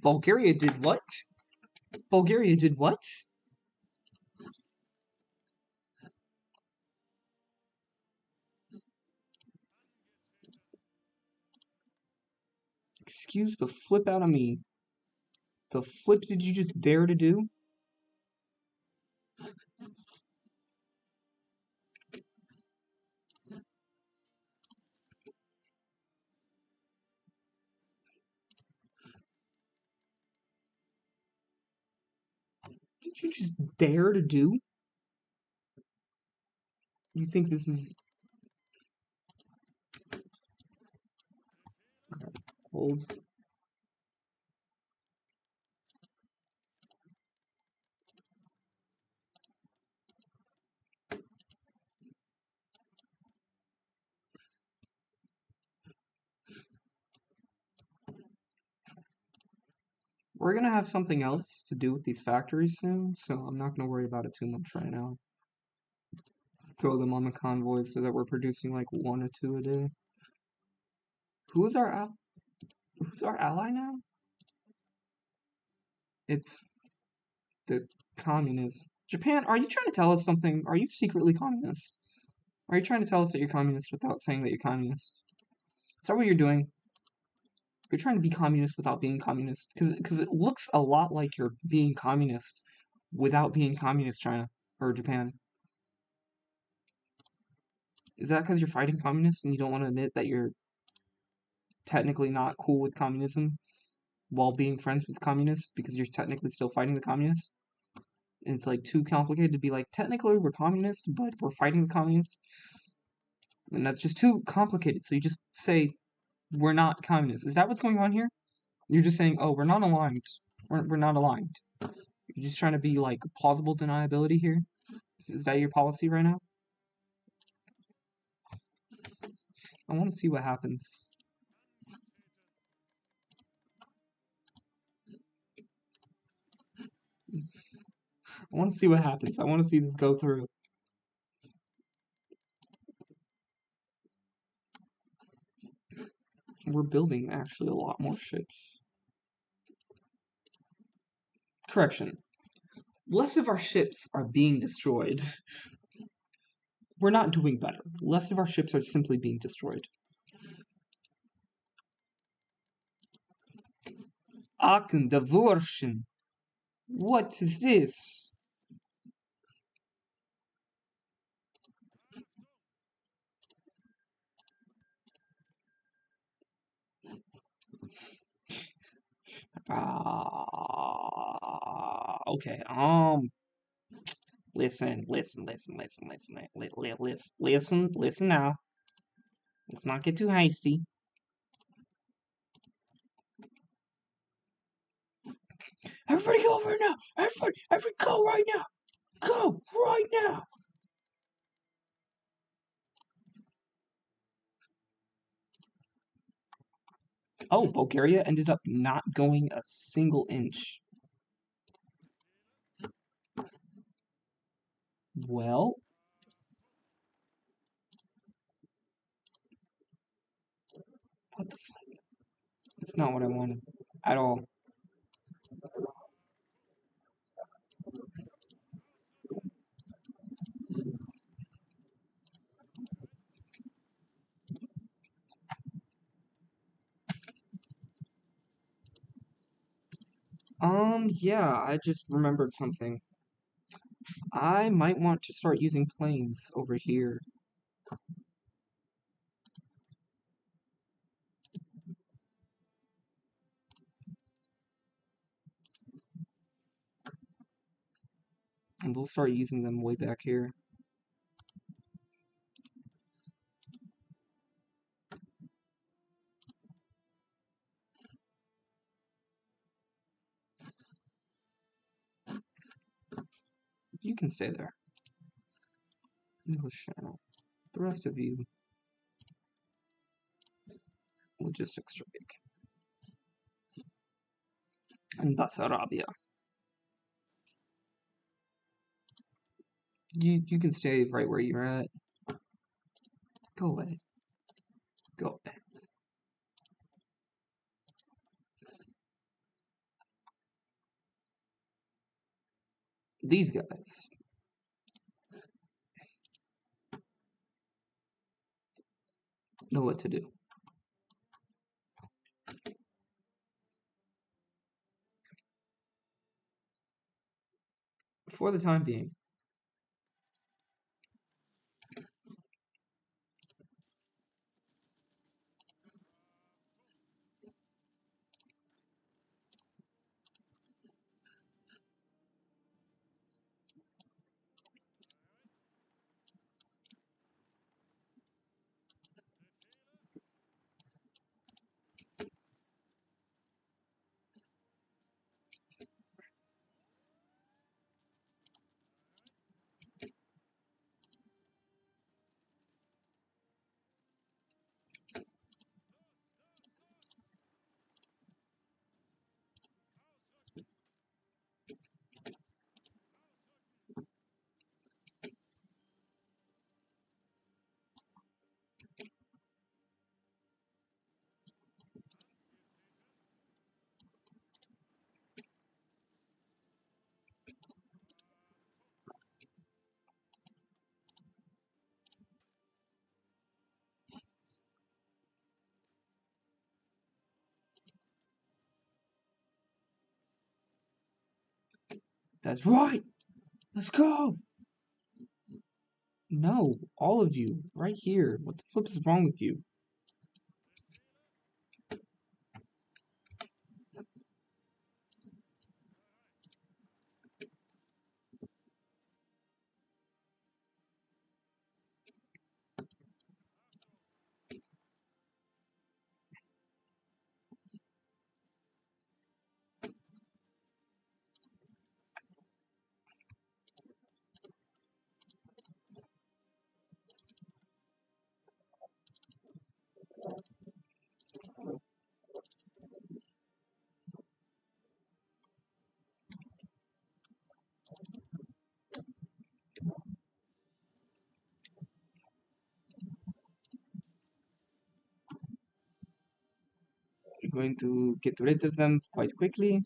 Bulgaria did what? Bulgaria did what? Excuse the flip out of me. The flip did you just dare to do? Did you just dare to do? You think this is... Hold. We're gonna have something else to do with these factories soon, so I'm not gonna worry about it too much right now. Throw them on the convoys so that we're producing like 1 or 2 a day. Who's our ally now? It's the communists. Japan, are you trying to tell us something? Are you secretly communist? Are you trying to tell us that you're communist without saying that you're communist? Is that what you're doing? You're trying to be communist without being communist? Because it looks a lot like you're being communist without being communist, China or Japan. Is that because you're fighting communists and you don't want to admit that you're technically not cool with communism while being friends with communists because you're technically still fighting the communists? And it's like too complicated to be like, technically we're communist, but we're fighting the communists. And that's just too complicated. So you just say, we're not communists. Is that what's going on here? You're just saying, oh, we're not aligned. We're not aligned. You just trying to be like plausible deniability here? Is that your policy right now? I want to see what happens. I want to see what happens. I want to see this go through. We're building actually a lot more ships. Correction. Less of our ships are being destroyed. We're not doing better. Less of our ships are simply being destroyed. Aachen, Devorschen. What is this? Okay. Listen now. Let's not get too hasty. Everybody go right now. Everybody go right now. Go right now. Oh, Bulgaria ended up not going a single inch. Well, what the flip? That's not what I wanted at all. Yeah, I just remembered something. I might want to start using planes over here. And we'll start using them way back here. You can stay there. English channel. The rest of you, logistics strike. And Basarabia. You can stay right where you're at. Go away. Go away. These guys. Know what to do. For the time being. That's right! Let's go! No, all of you, right here. What the flip is wrong with you? going to get rid of them quite quickly.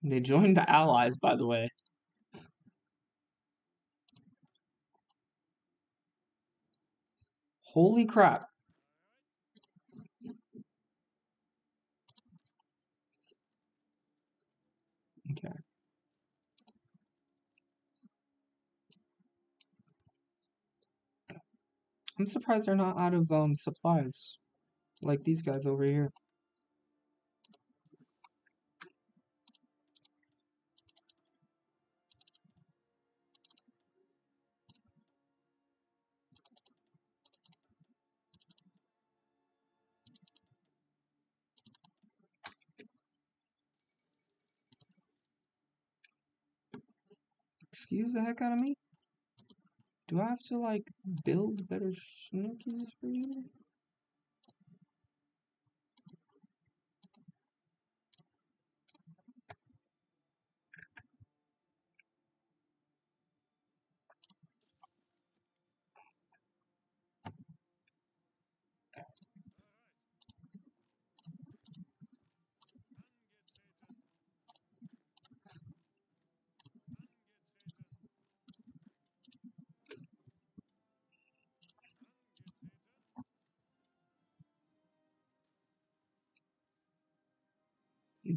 They joined the Allies, by the way. Holy crap. Okay. I'm surprised they're not out of supplies like these guys over here. Excuse the heck out of me? Do I have to like build better snookies for you?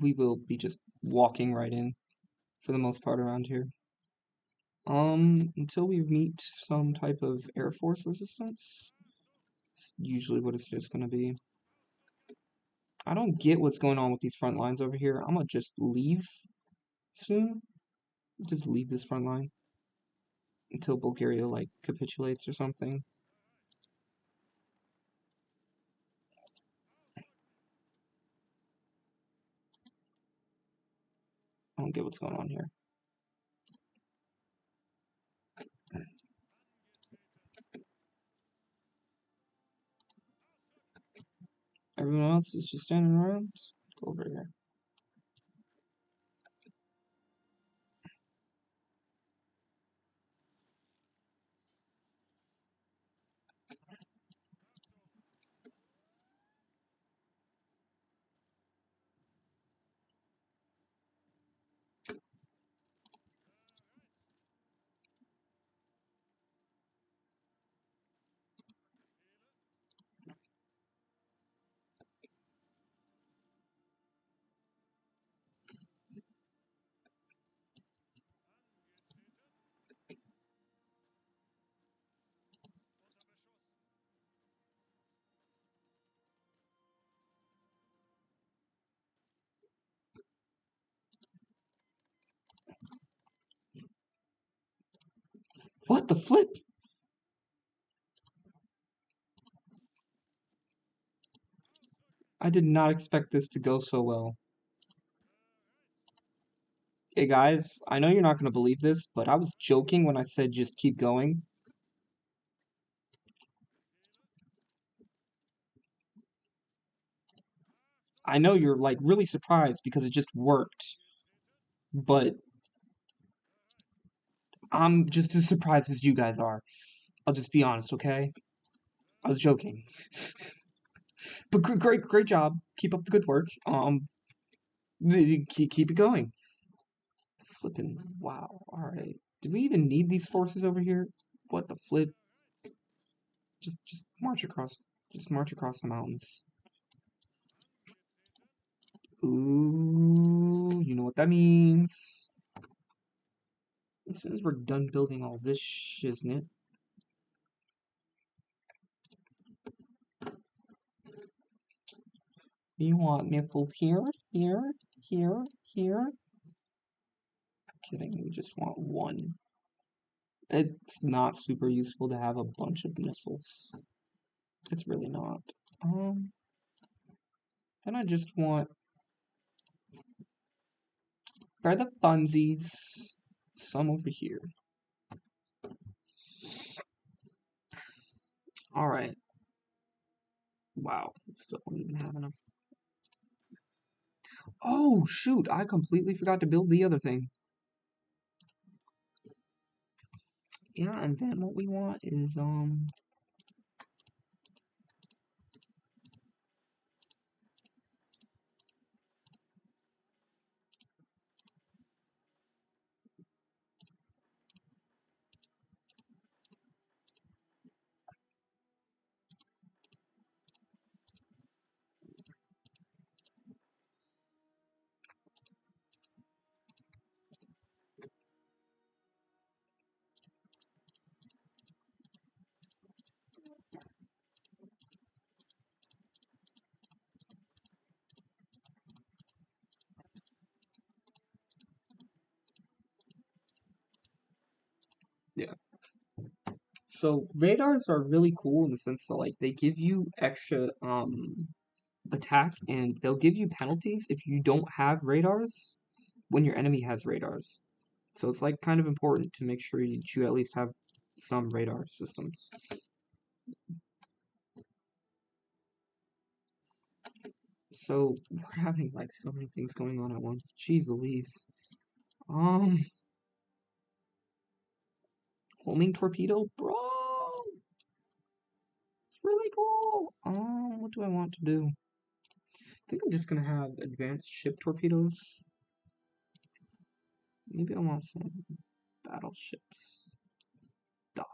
We will be just walking right in for the most part around here. Until we meet some type of Air Force resistance. It's usually what it's just gonna be. I don't get what's going on with these front lines over here. I'm gonna just leave soon. Just leave this front line until Bulgaria like capitulates or something. I don't get what's going on here. Everyone else is just standing around. Go over here. What the flip? I did not expect this to go so well. Hey guys, I know you're not gonna believe this, but I was joking when I said just keep going. I know you're like really surprised because it just worked, but I'm just as surprised as you guys are. I'll just be honest, okay? I was joking. But great job. Keep up the good work. Keep it going. Flipping, wow. All right. Do we even need these forces over here? What the flip? Just march across. Just march across the mountains. Ooh, you know what that means. As soon as we're done building all this shiznit. You want missiles here, here, here, here? Kidding, we just want one. It's not super useful to have a bunch of missiles. It's really not. Then I just want, for the funsies, some over here. Alright. Wow. Still don't even have enough. Oh, shoot. I completely forgot to build the other thing. Yeah, and then what we want is, yeah. So, radars are really cool in the sense that, like, they give you extra, attack, and they'll give you penalties if you don't have radars when your enemy has radars. So it's like kind of important to make sure you at least have some radar systems. So we're having like so many things going on at once. Jeez Louise. Um, homing torpedo, bro. It's really cool. What do I want to do? I think I'm just gonna have advanced ship torpedoes. Maybe I want some battleships. Duh.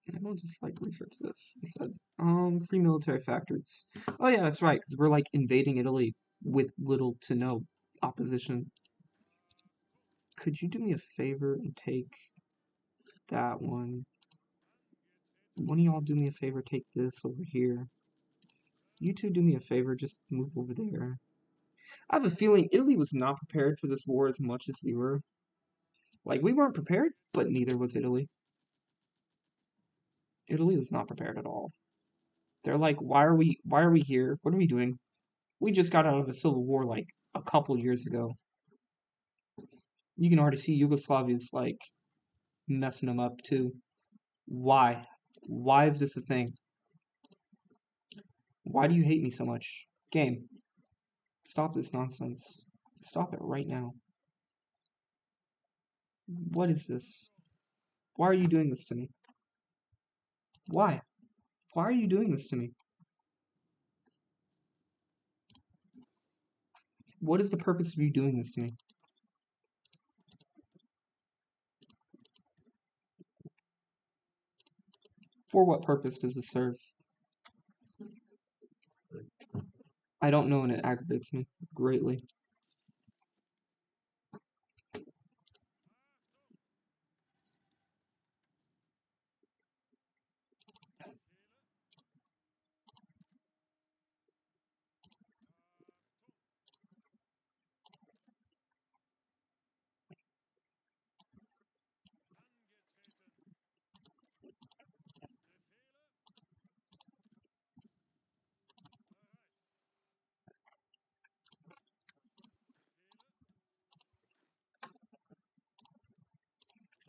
Maybe I'll just like research this instead. Free military factories. Oh yeah, that's right, because we're like invading Italy with little to no opposition. Could you do me a favor and take that one? One of y'all do me a favor, take this over here. You two do me a favor, just move over there. I have a feeling Italy was not prepared for this war as much as we were. Like, we weren't prepared, but neither was Italy. Italy was not prepared at all. They're like, why are we here? What are we doing? We just got out of a civil war like a couple years ago. You can already see Yugoslavia's like messing them up too. Why? Why is this a thing? Why do you hate me so much? Game, stop this nonsense. Stop it right now. What is this? Why are you doing this to me? Why? Why are you doing this to me? What is the purpose of you doing this to me? For what purpose does this serve? I don't know, and it aggravates me greatly.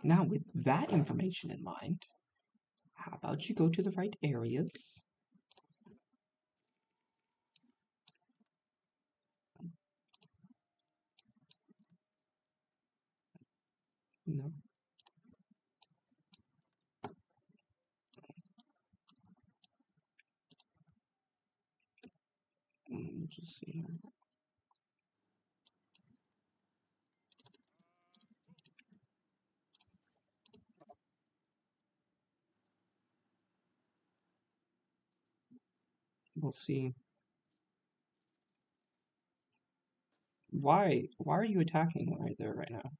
Now, with that information in mind, how about you go to the right areas? No. Just see here. We'll see. Why? Why are you attacking right there right now?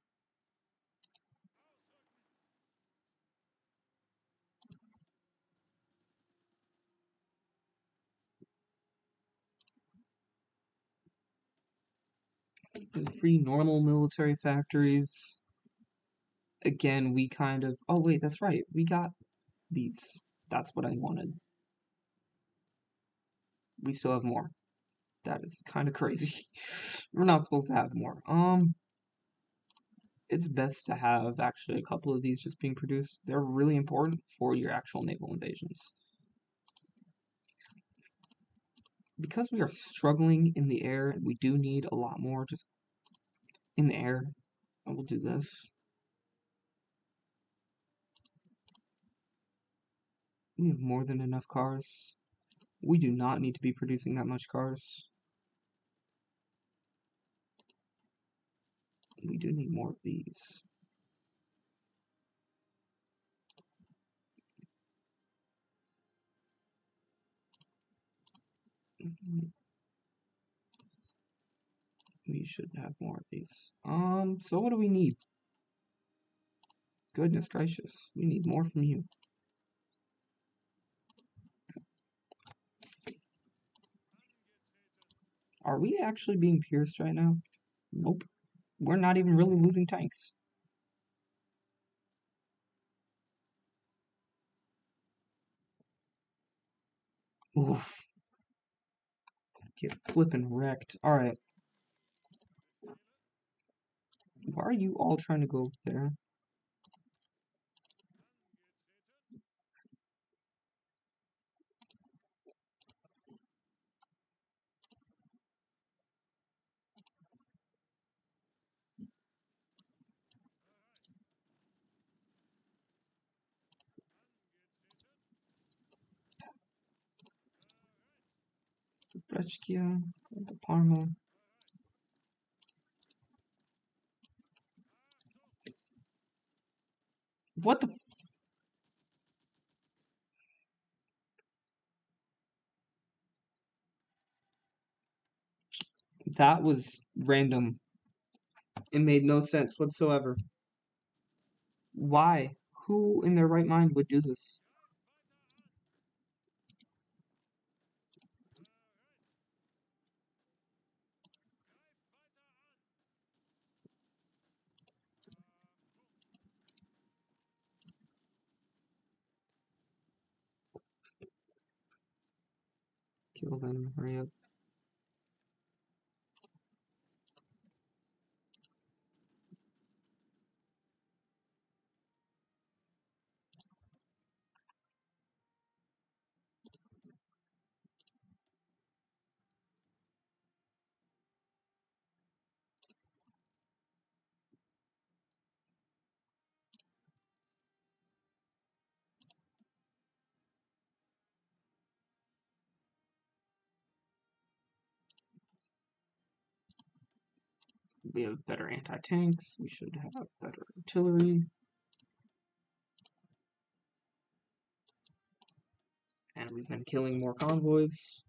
The free normal military factories. Again, we kind of... Oh, wait, that's right. We got these. That's what I wanted. We still have more. That is kind of crazy. We're not supposed to have more. It's best to have actually a couple of these just being produced. They're really important for your actual naval invasions. Because we are struggling in the air, we do need a lot more just in the air. I will do this. We have more than enough cars. We do not need to be producing that much cars. We do need more of these. We should have more of these. So what do we need? Goodness gracious, we need more from you. Are we actually being pierced right now? Nope. We're not even really losing tanks. Oof. Get flippin' wrecked. Alright. Why are you all trying to go over there? Brechkia, the Parma. What the? That was random. It made no sense whatsoever. Why? Who in their right mind would do this? Kill them, hurry up. We have better anti-tanks. We should have better artillery. And we've been killing more convoys.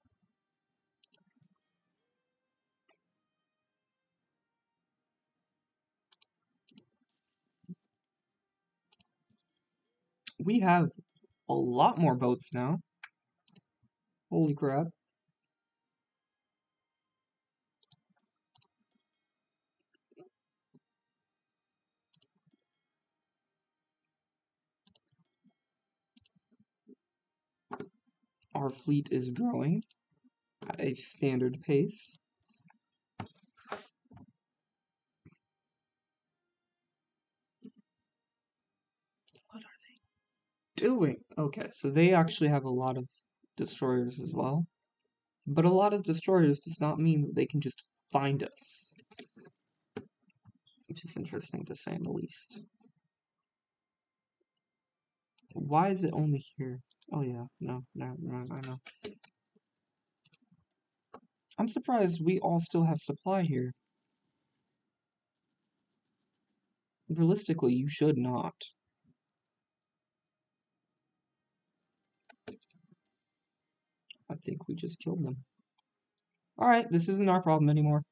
We have a lot more boats now. Holy crap. Our fleet is growing at a standard pace. What are they doing? Okay, so they actually have a lot of destroyers as well. But a lot of destroyers does not mean that they can just find us. Which is interesting to say in the least. Why is it only here? Oh yeah, no, I know. I'm surprised we all still have supply here. Realistically, you should not. I think we just killed them. Alright, this isn't our problem anymore.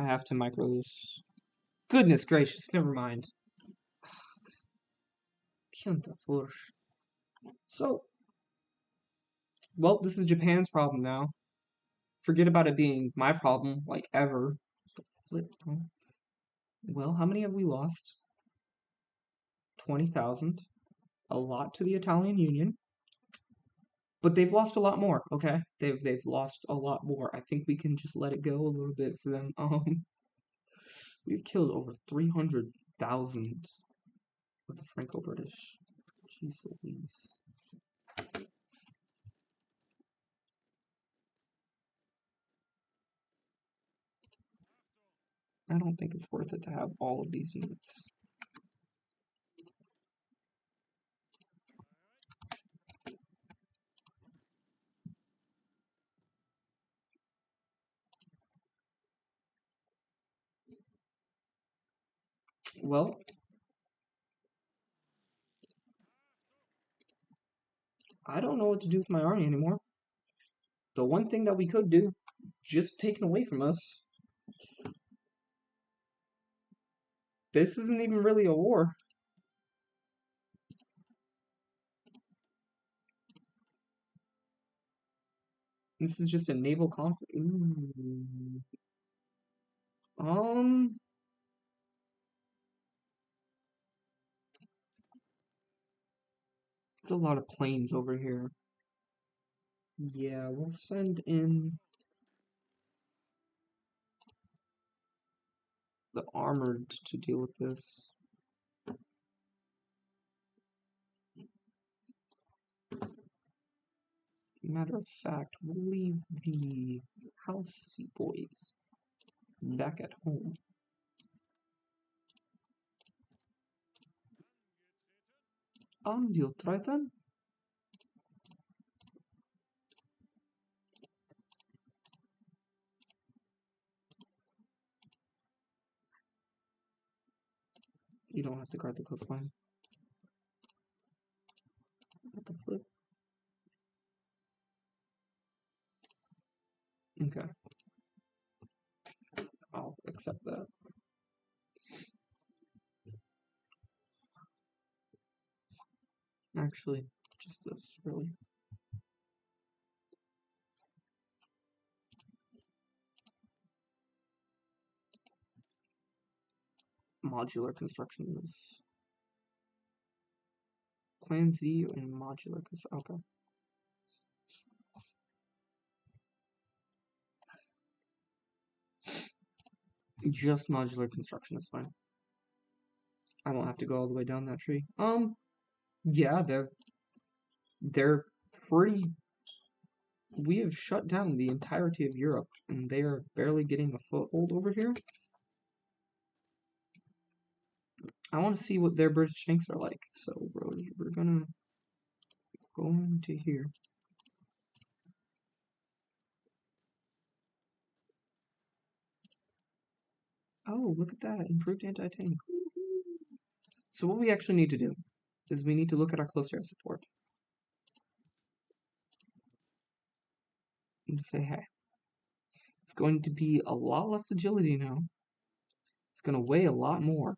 I have to micro this. Goodness gracious, never mind. So, well, this is Japan's problem now. Forget about it being my problem, like, ever. Flip. Well, how many have we lost? 20,000. A lot to the Italian Union. But they've lost a lot more, okay? They've lost a lot more. I think we can just let it go a little bit for them. We've killed over 300,000 of the Franco-British. Jeez Louise. I don't think it's worth it to have all of these units. Well, I don't know what to do with my army anymore. The one thing that we could do, just taken away from us. This isn't even really a war. This is just a naval conflict. Ooh. It's a lot of planes over here. Yeah, we'll send in the armored to deal with this. Matter of fact, we'll leave the house boys back at home. Antiltreten? You don't have to guard the coastline. What the flip? Okay. I'll accept that. Actually, just this, really. Modular construction is Plan Z and modular construction. Okay. Just modular construction is fine. I won't have to go all the way down that tree. Yeah, they're pretty. We have shut down the entirety of Europe, and they are barely getting a foothold over here. I want to see what their British tanks are like. So, we're gonna go into here. Oh, look at that. Improved anti-tank. So what we actually need to do is we need to look at our close air support. And say, hey, it's going to be a lot less agility now. It's going to weigh a lot more.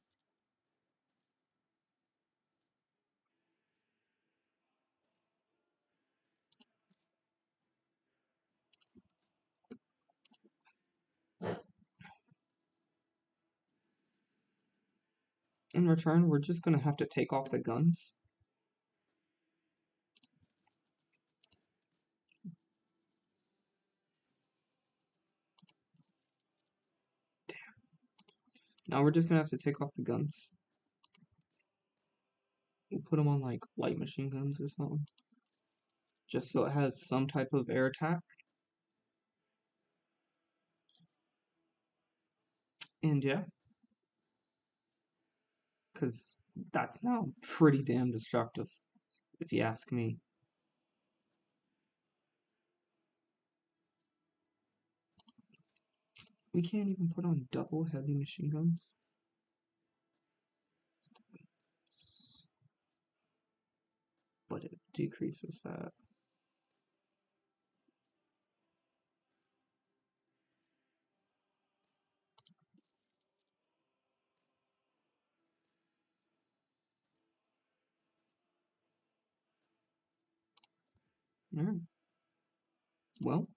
In return, we're just going to have to take off the guns. Damn. Now we're just going to have to take off the guns. We'll put them on, like, light machine guns or something. Just so it has some type of air attack. And yeah. Because that's now pretty damn destructive, if you ask me. We can't even put on double heavy machine guns. But it decreases that. Alright. Well,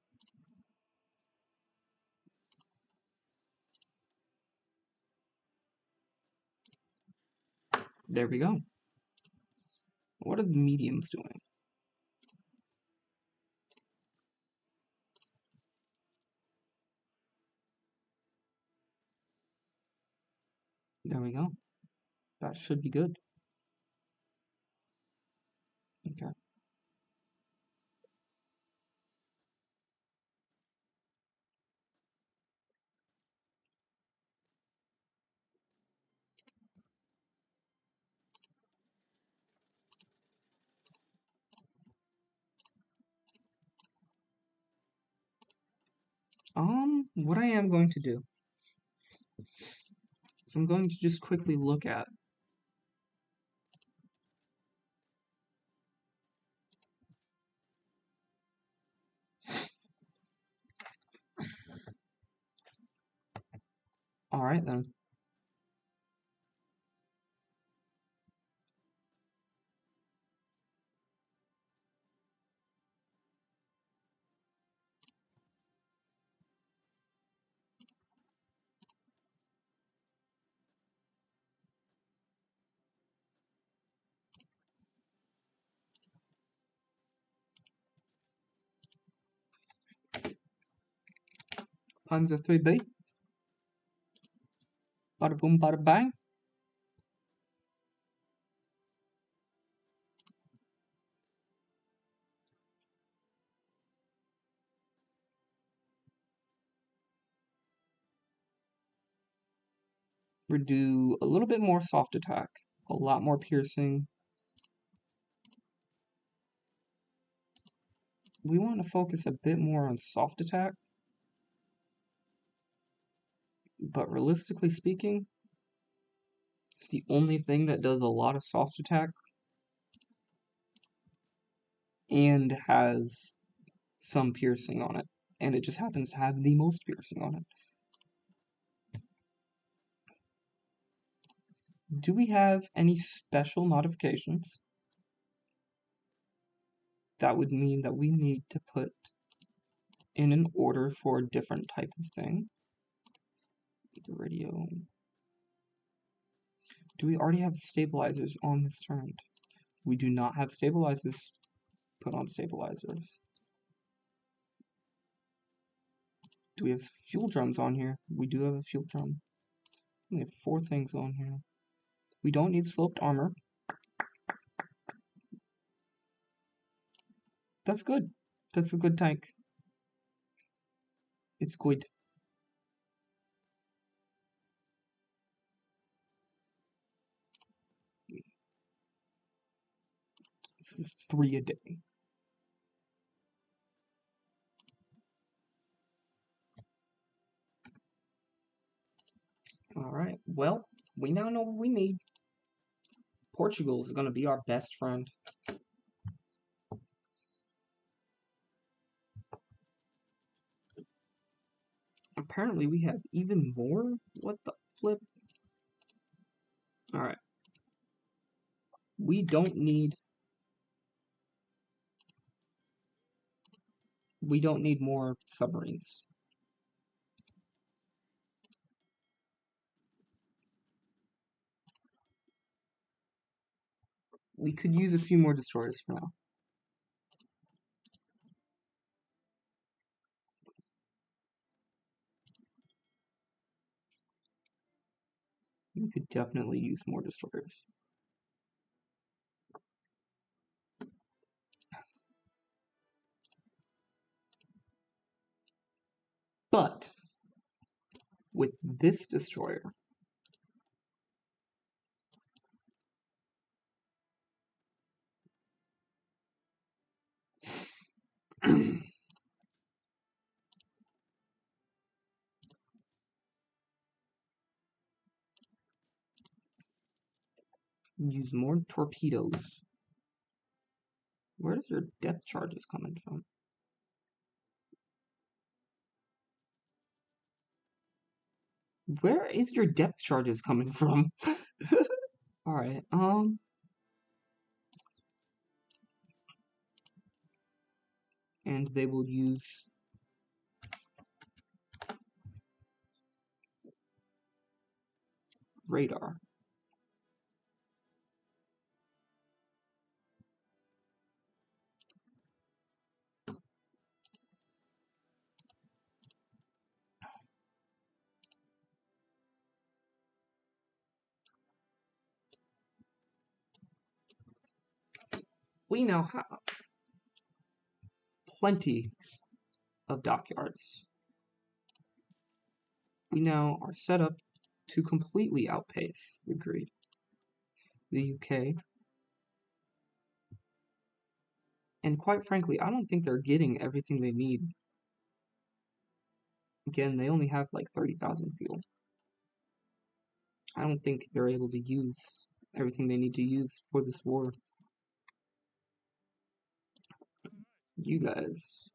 there we go. What are the mediums doing? There we go. That should be good. Okay. What I am going to do is I'm going to just quickly look at alright then. Panzer 3B. Bada boom, bada bang. We do a little bit more soft attack, a lot more piercing. We want to focus a bit more on soft attack, but realistically speaking, it's the only thing that does a lot of soft attack and has some piercing on it, and it just happens to have the most piercing on it. Do we have any special modifications? That would mean that we need to put in an order for a different type of thing. Radio. Do we already have stabilizers on this turn? We do not have stabilizers. Put on stabilizers. Do we have fuel drums on here? We do have a fuel drum. We have 4 things on here. We don't need sloped armor. That's good. That's a good tank. It's good. This is 3 a day. Alright, well, we now know what we need. Portugal is going to be our best friend. Apparently we have even more? What the flip? Alright. We don't need more submarines. We could use a few more destroyers for now. We could definitely use more destroyers. But with this destroyer, use more torpedoes. Where does your depth charges coming from? Where is your depth charges coming from? Alright, and they will use radar. We now have plenty of dockyards. We now are set up to completely outpace the UK, and quite frankly, I don't think they're getting everything they need. Again, they only have like 30,000 fuel. I don't think they're able to use everything they need to use for this war. You guys.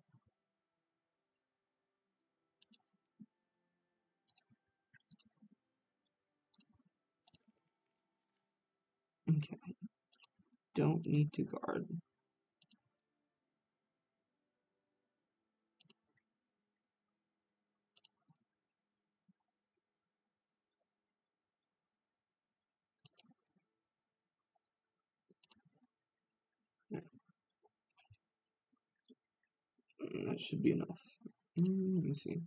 Okay. Don't need to guard. That should be enough. Let me see.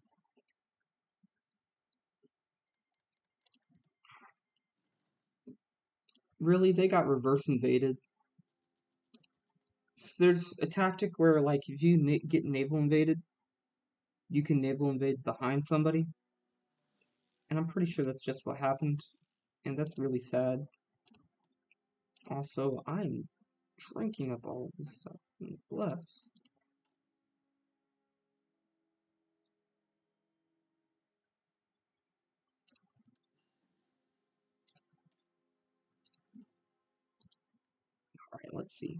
Really, they got reverse invaded. So there's a tactic where, like, if you get naval invaded, you can naval invade behind somebody. And I'm pretty sure that's just what happened. And that's really sad. Also, I'm drinking up all of this stuff. Bless. Alright, let's see.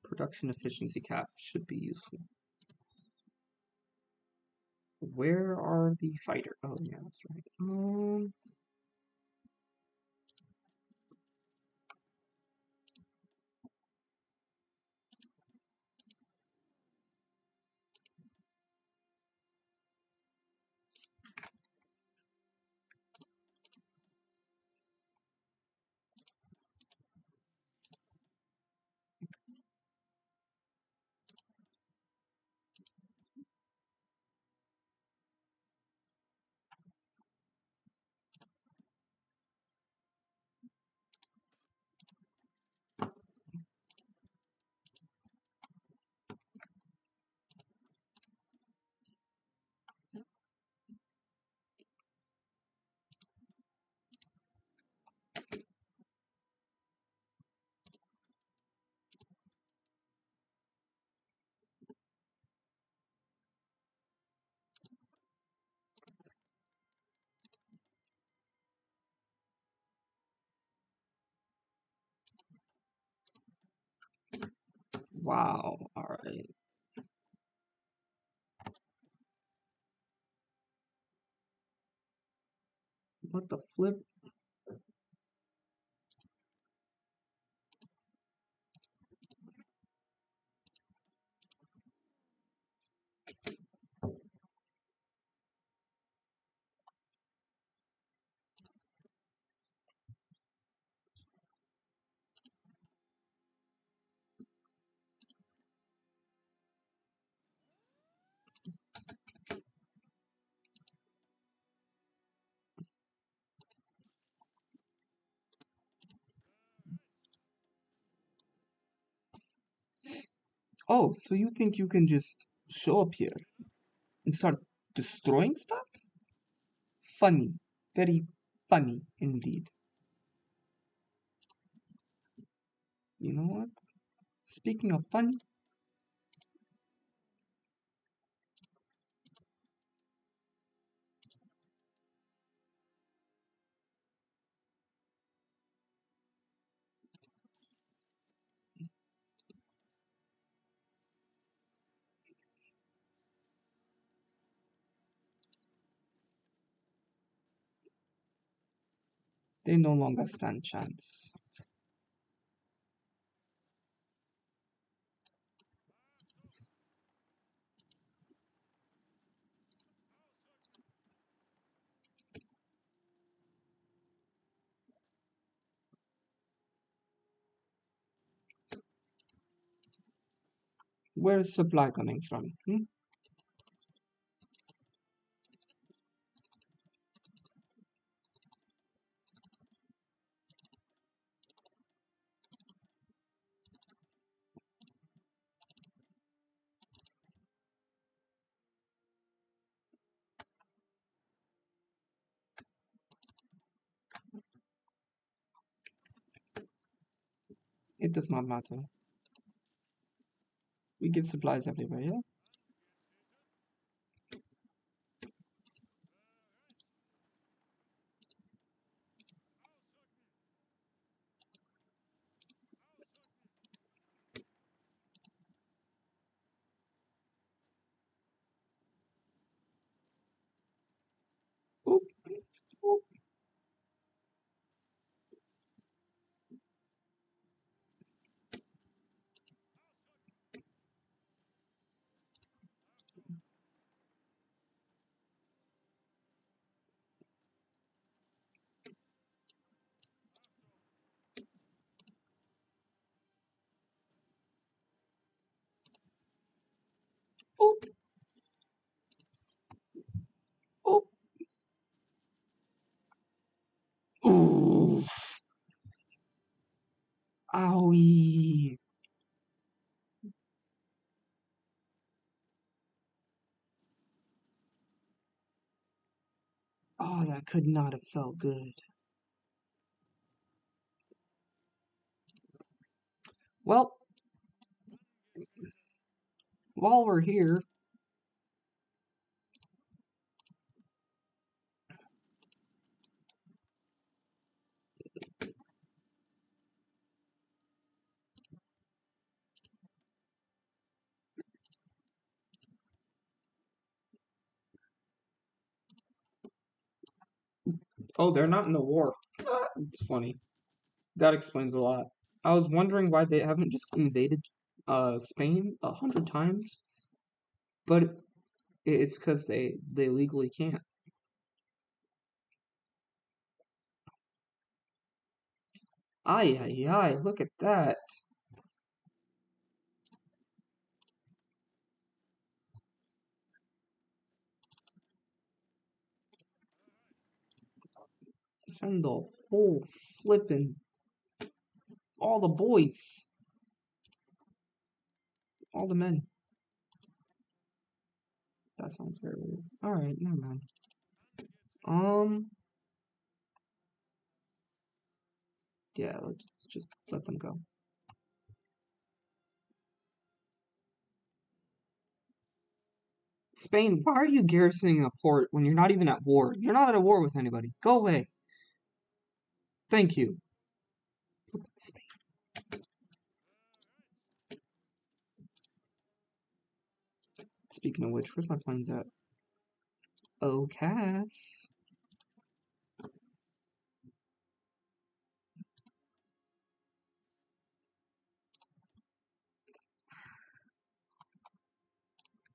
Production efficiency cap should be useful. Where are the fighter? Oh, yeah, that's right. Wow, alright. What the flip? Oh, so you think you can just show up here and start destroying stuff? Funny. Very funny indeed. You know what? Speaking of funny, they no longer stand chance. Where's supply coming from? Hmm? It does not matter. We give supplies everywhere, yeah? Oop, oop, oop, oop. Ooh. Owie. Oh, that could not have felt good. Well, while we're here, oh, they're not in the war. It's funny. That explains a lot. I was wondering why they haven't just invaded Spain 100 times, but it's because they legally can't. Ay, ay, ay, look at that. Send the whole flippin' all the boys, all the men. That sounds very weird. Alright, never mind. Um, yeah, let's just let them go. Spain, why are you garrisoning a port when you're not even at war? You're not at a war with anybody. Go away. Thank you. Spain. Speaking of which, where's my planes at? Oh, Cass.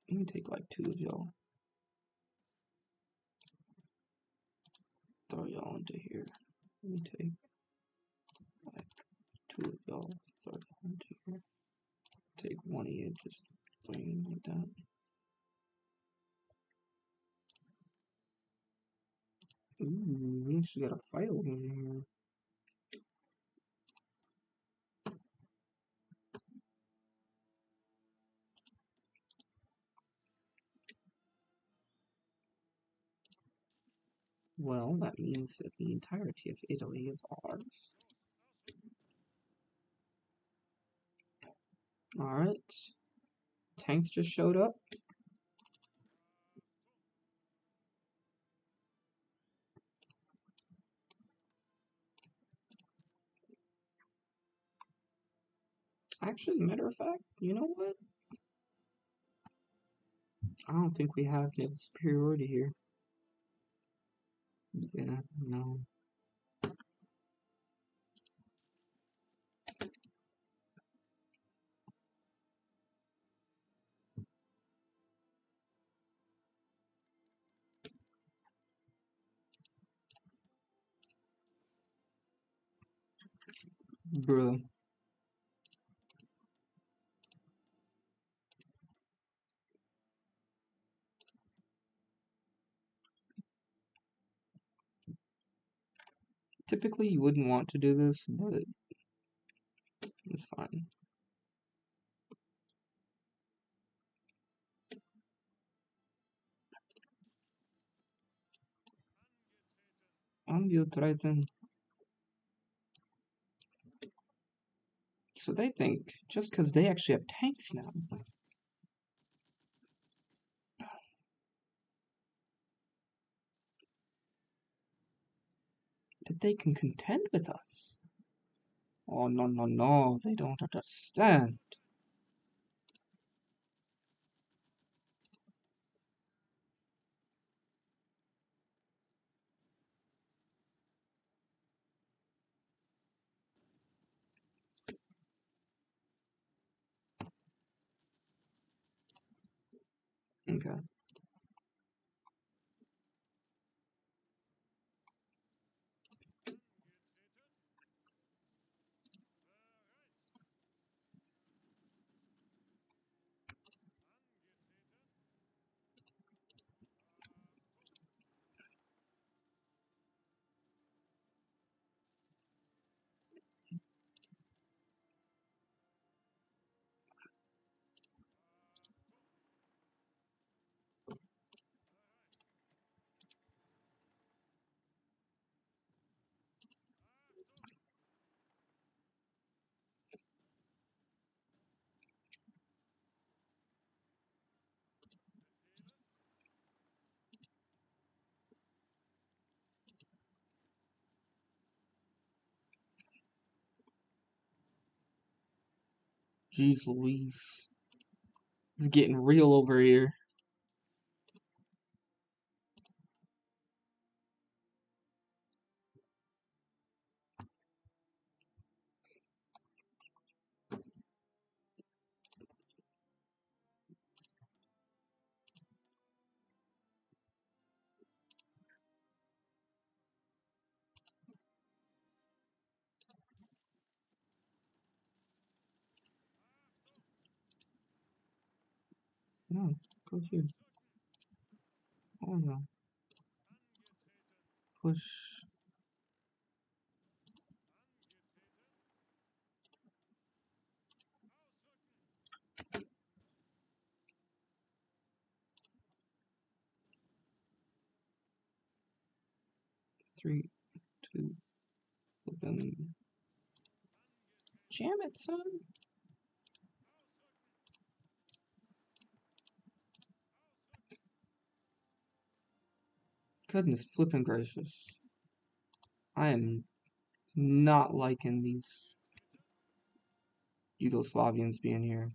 Let me take like 2 of y'all. Throw y'all into here. Let me take like 2 of y'all. Throw y'all into here. Take 1 of you, just bring like that. Ooh, we actually got a fight over here. Well, that means that the entirety of Italy is ours. Alright. Tanks just showed up. Actually, matter of fact, you know what? I don't think we have naval superiority here. Yeah, no. Bruh. Typically, you wouldn't want to do this, but it's fine. Angetreten. So they think just because they actually have tanks now, that they can contend with us. Oh, no, no, no, they don't understand. Okay. Jeez Louise. This is getting real over here. No, go here. Oh no. Push. Three, two, flipping. Jam it, son. Goodness flipping gracious. I am not liking these Yugoslavians being here.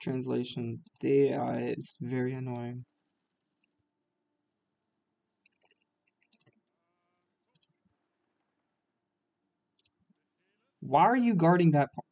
Translation, it's very annoying. Why are you guarding that part?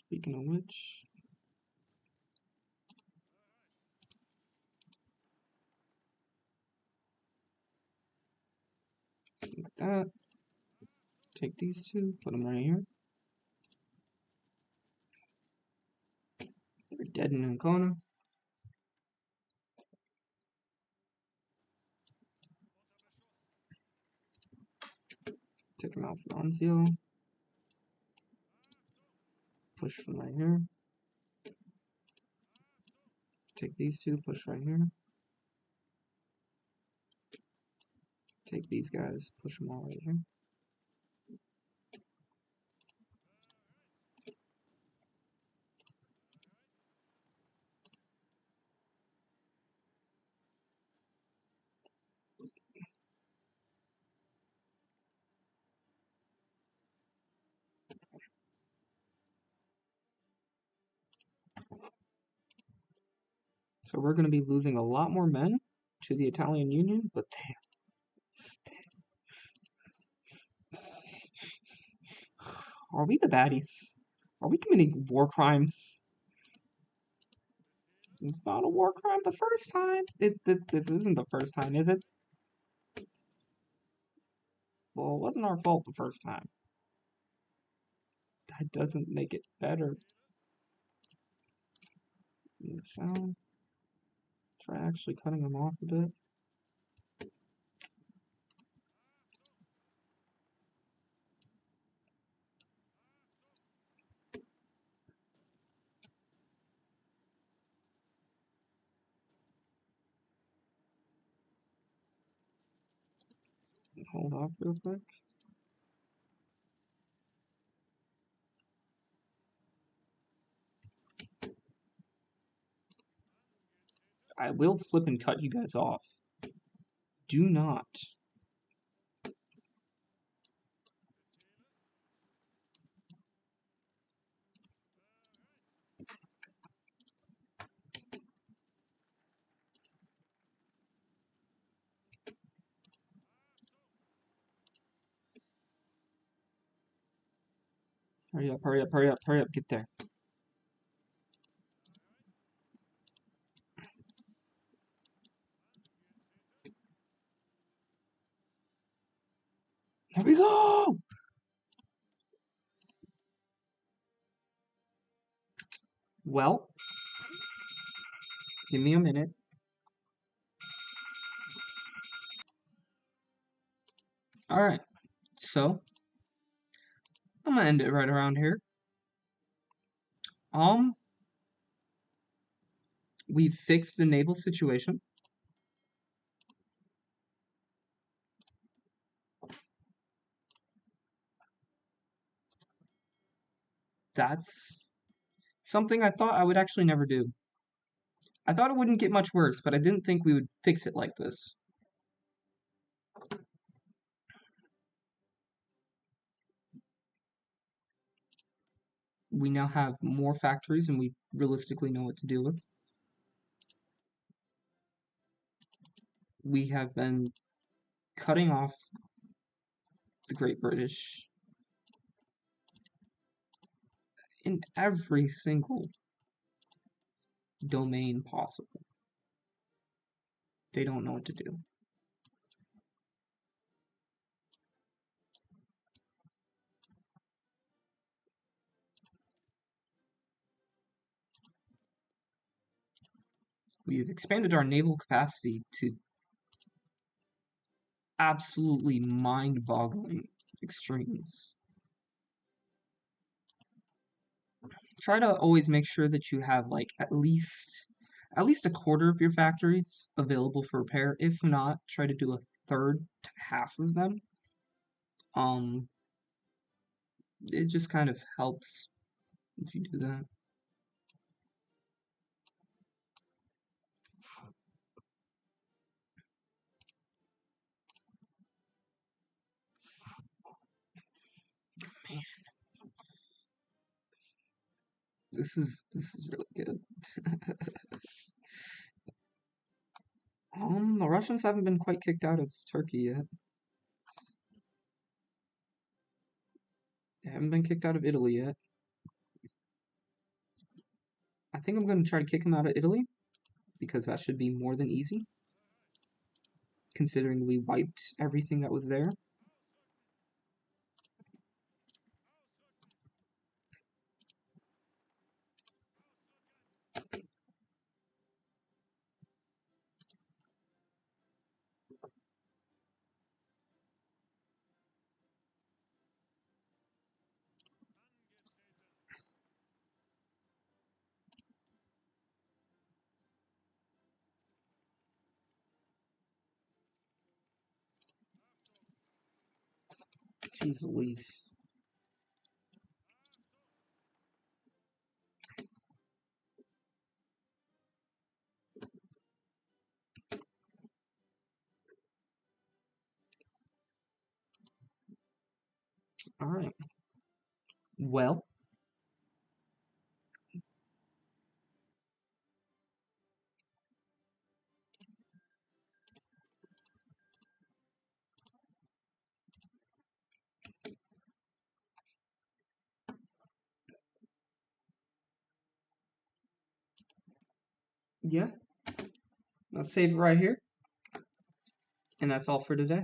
Speaking of which, look at that. Take these two, put them right here. They're dead in Ancona. Take them out from Anzio. Push from right here. Take these two, push right here. Take these guys, push them all right here. So we're going to be losing a lot more men to the Italian Union, but are we the baddies? Are we committing war crimes? It's not a war crime the first time. This isn't the first time, is it? Well, it wasn't our fault the first time. That doesn't make it better. It sounds... Try actually cutting them off a bit. Hold off real quick. I will flip and cut you guys off. Do not. Hurry up, hurry up, hurry up, hurry up, get there. Here we go! Well, give me a minute. Alright, so I'm gonna end it right around here. We've fixed the naval situation. That's something I thought I would actually never do. I thought it wouldn't get much worse, but I didn't think we would fix it like this. We now have more factories and we realistically know what to do with. We have been cutting off the Great British in every single domain possible. They don't know what to do. We have expanded our naval capacity to absolutely mind-boggling extremes. Try to always make sure that you have like at least a quarter of your factories available for repair. If not, try to do a third to half of them. It just kind of helps if you do that. Man, this is really good. The Russians haven't been quite kicked out of Turkey yet. They haven't been kicked out of Italy yet. I think I'm going to try to kick them out of Italy, because that should be more than easy, considering we wiped everything that was there. Jeez Louise. Alright. Well, yeah, let's save it right here. And that's all for today.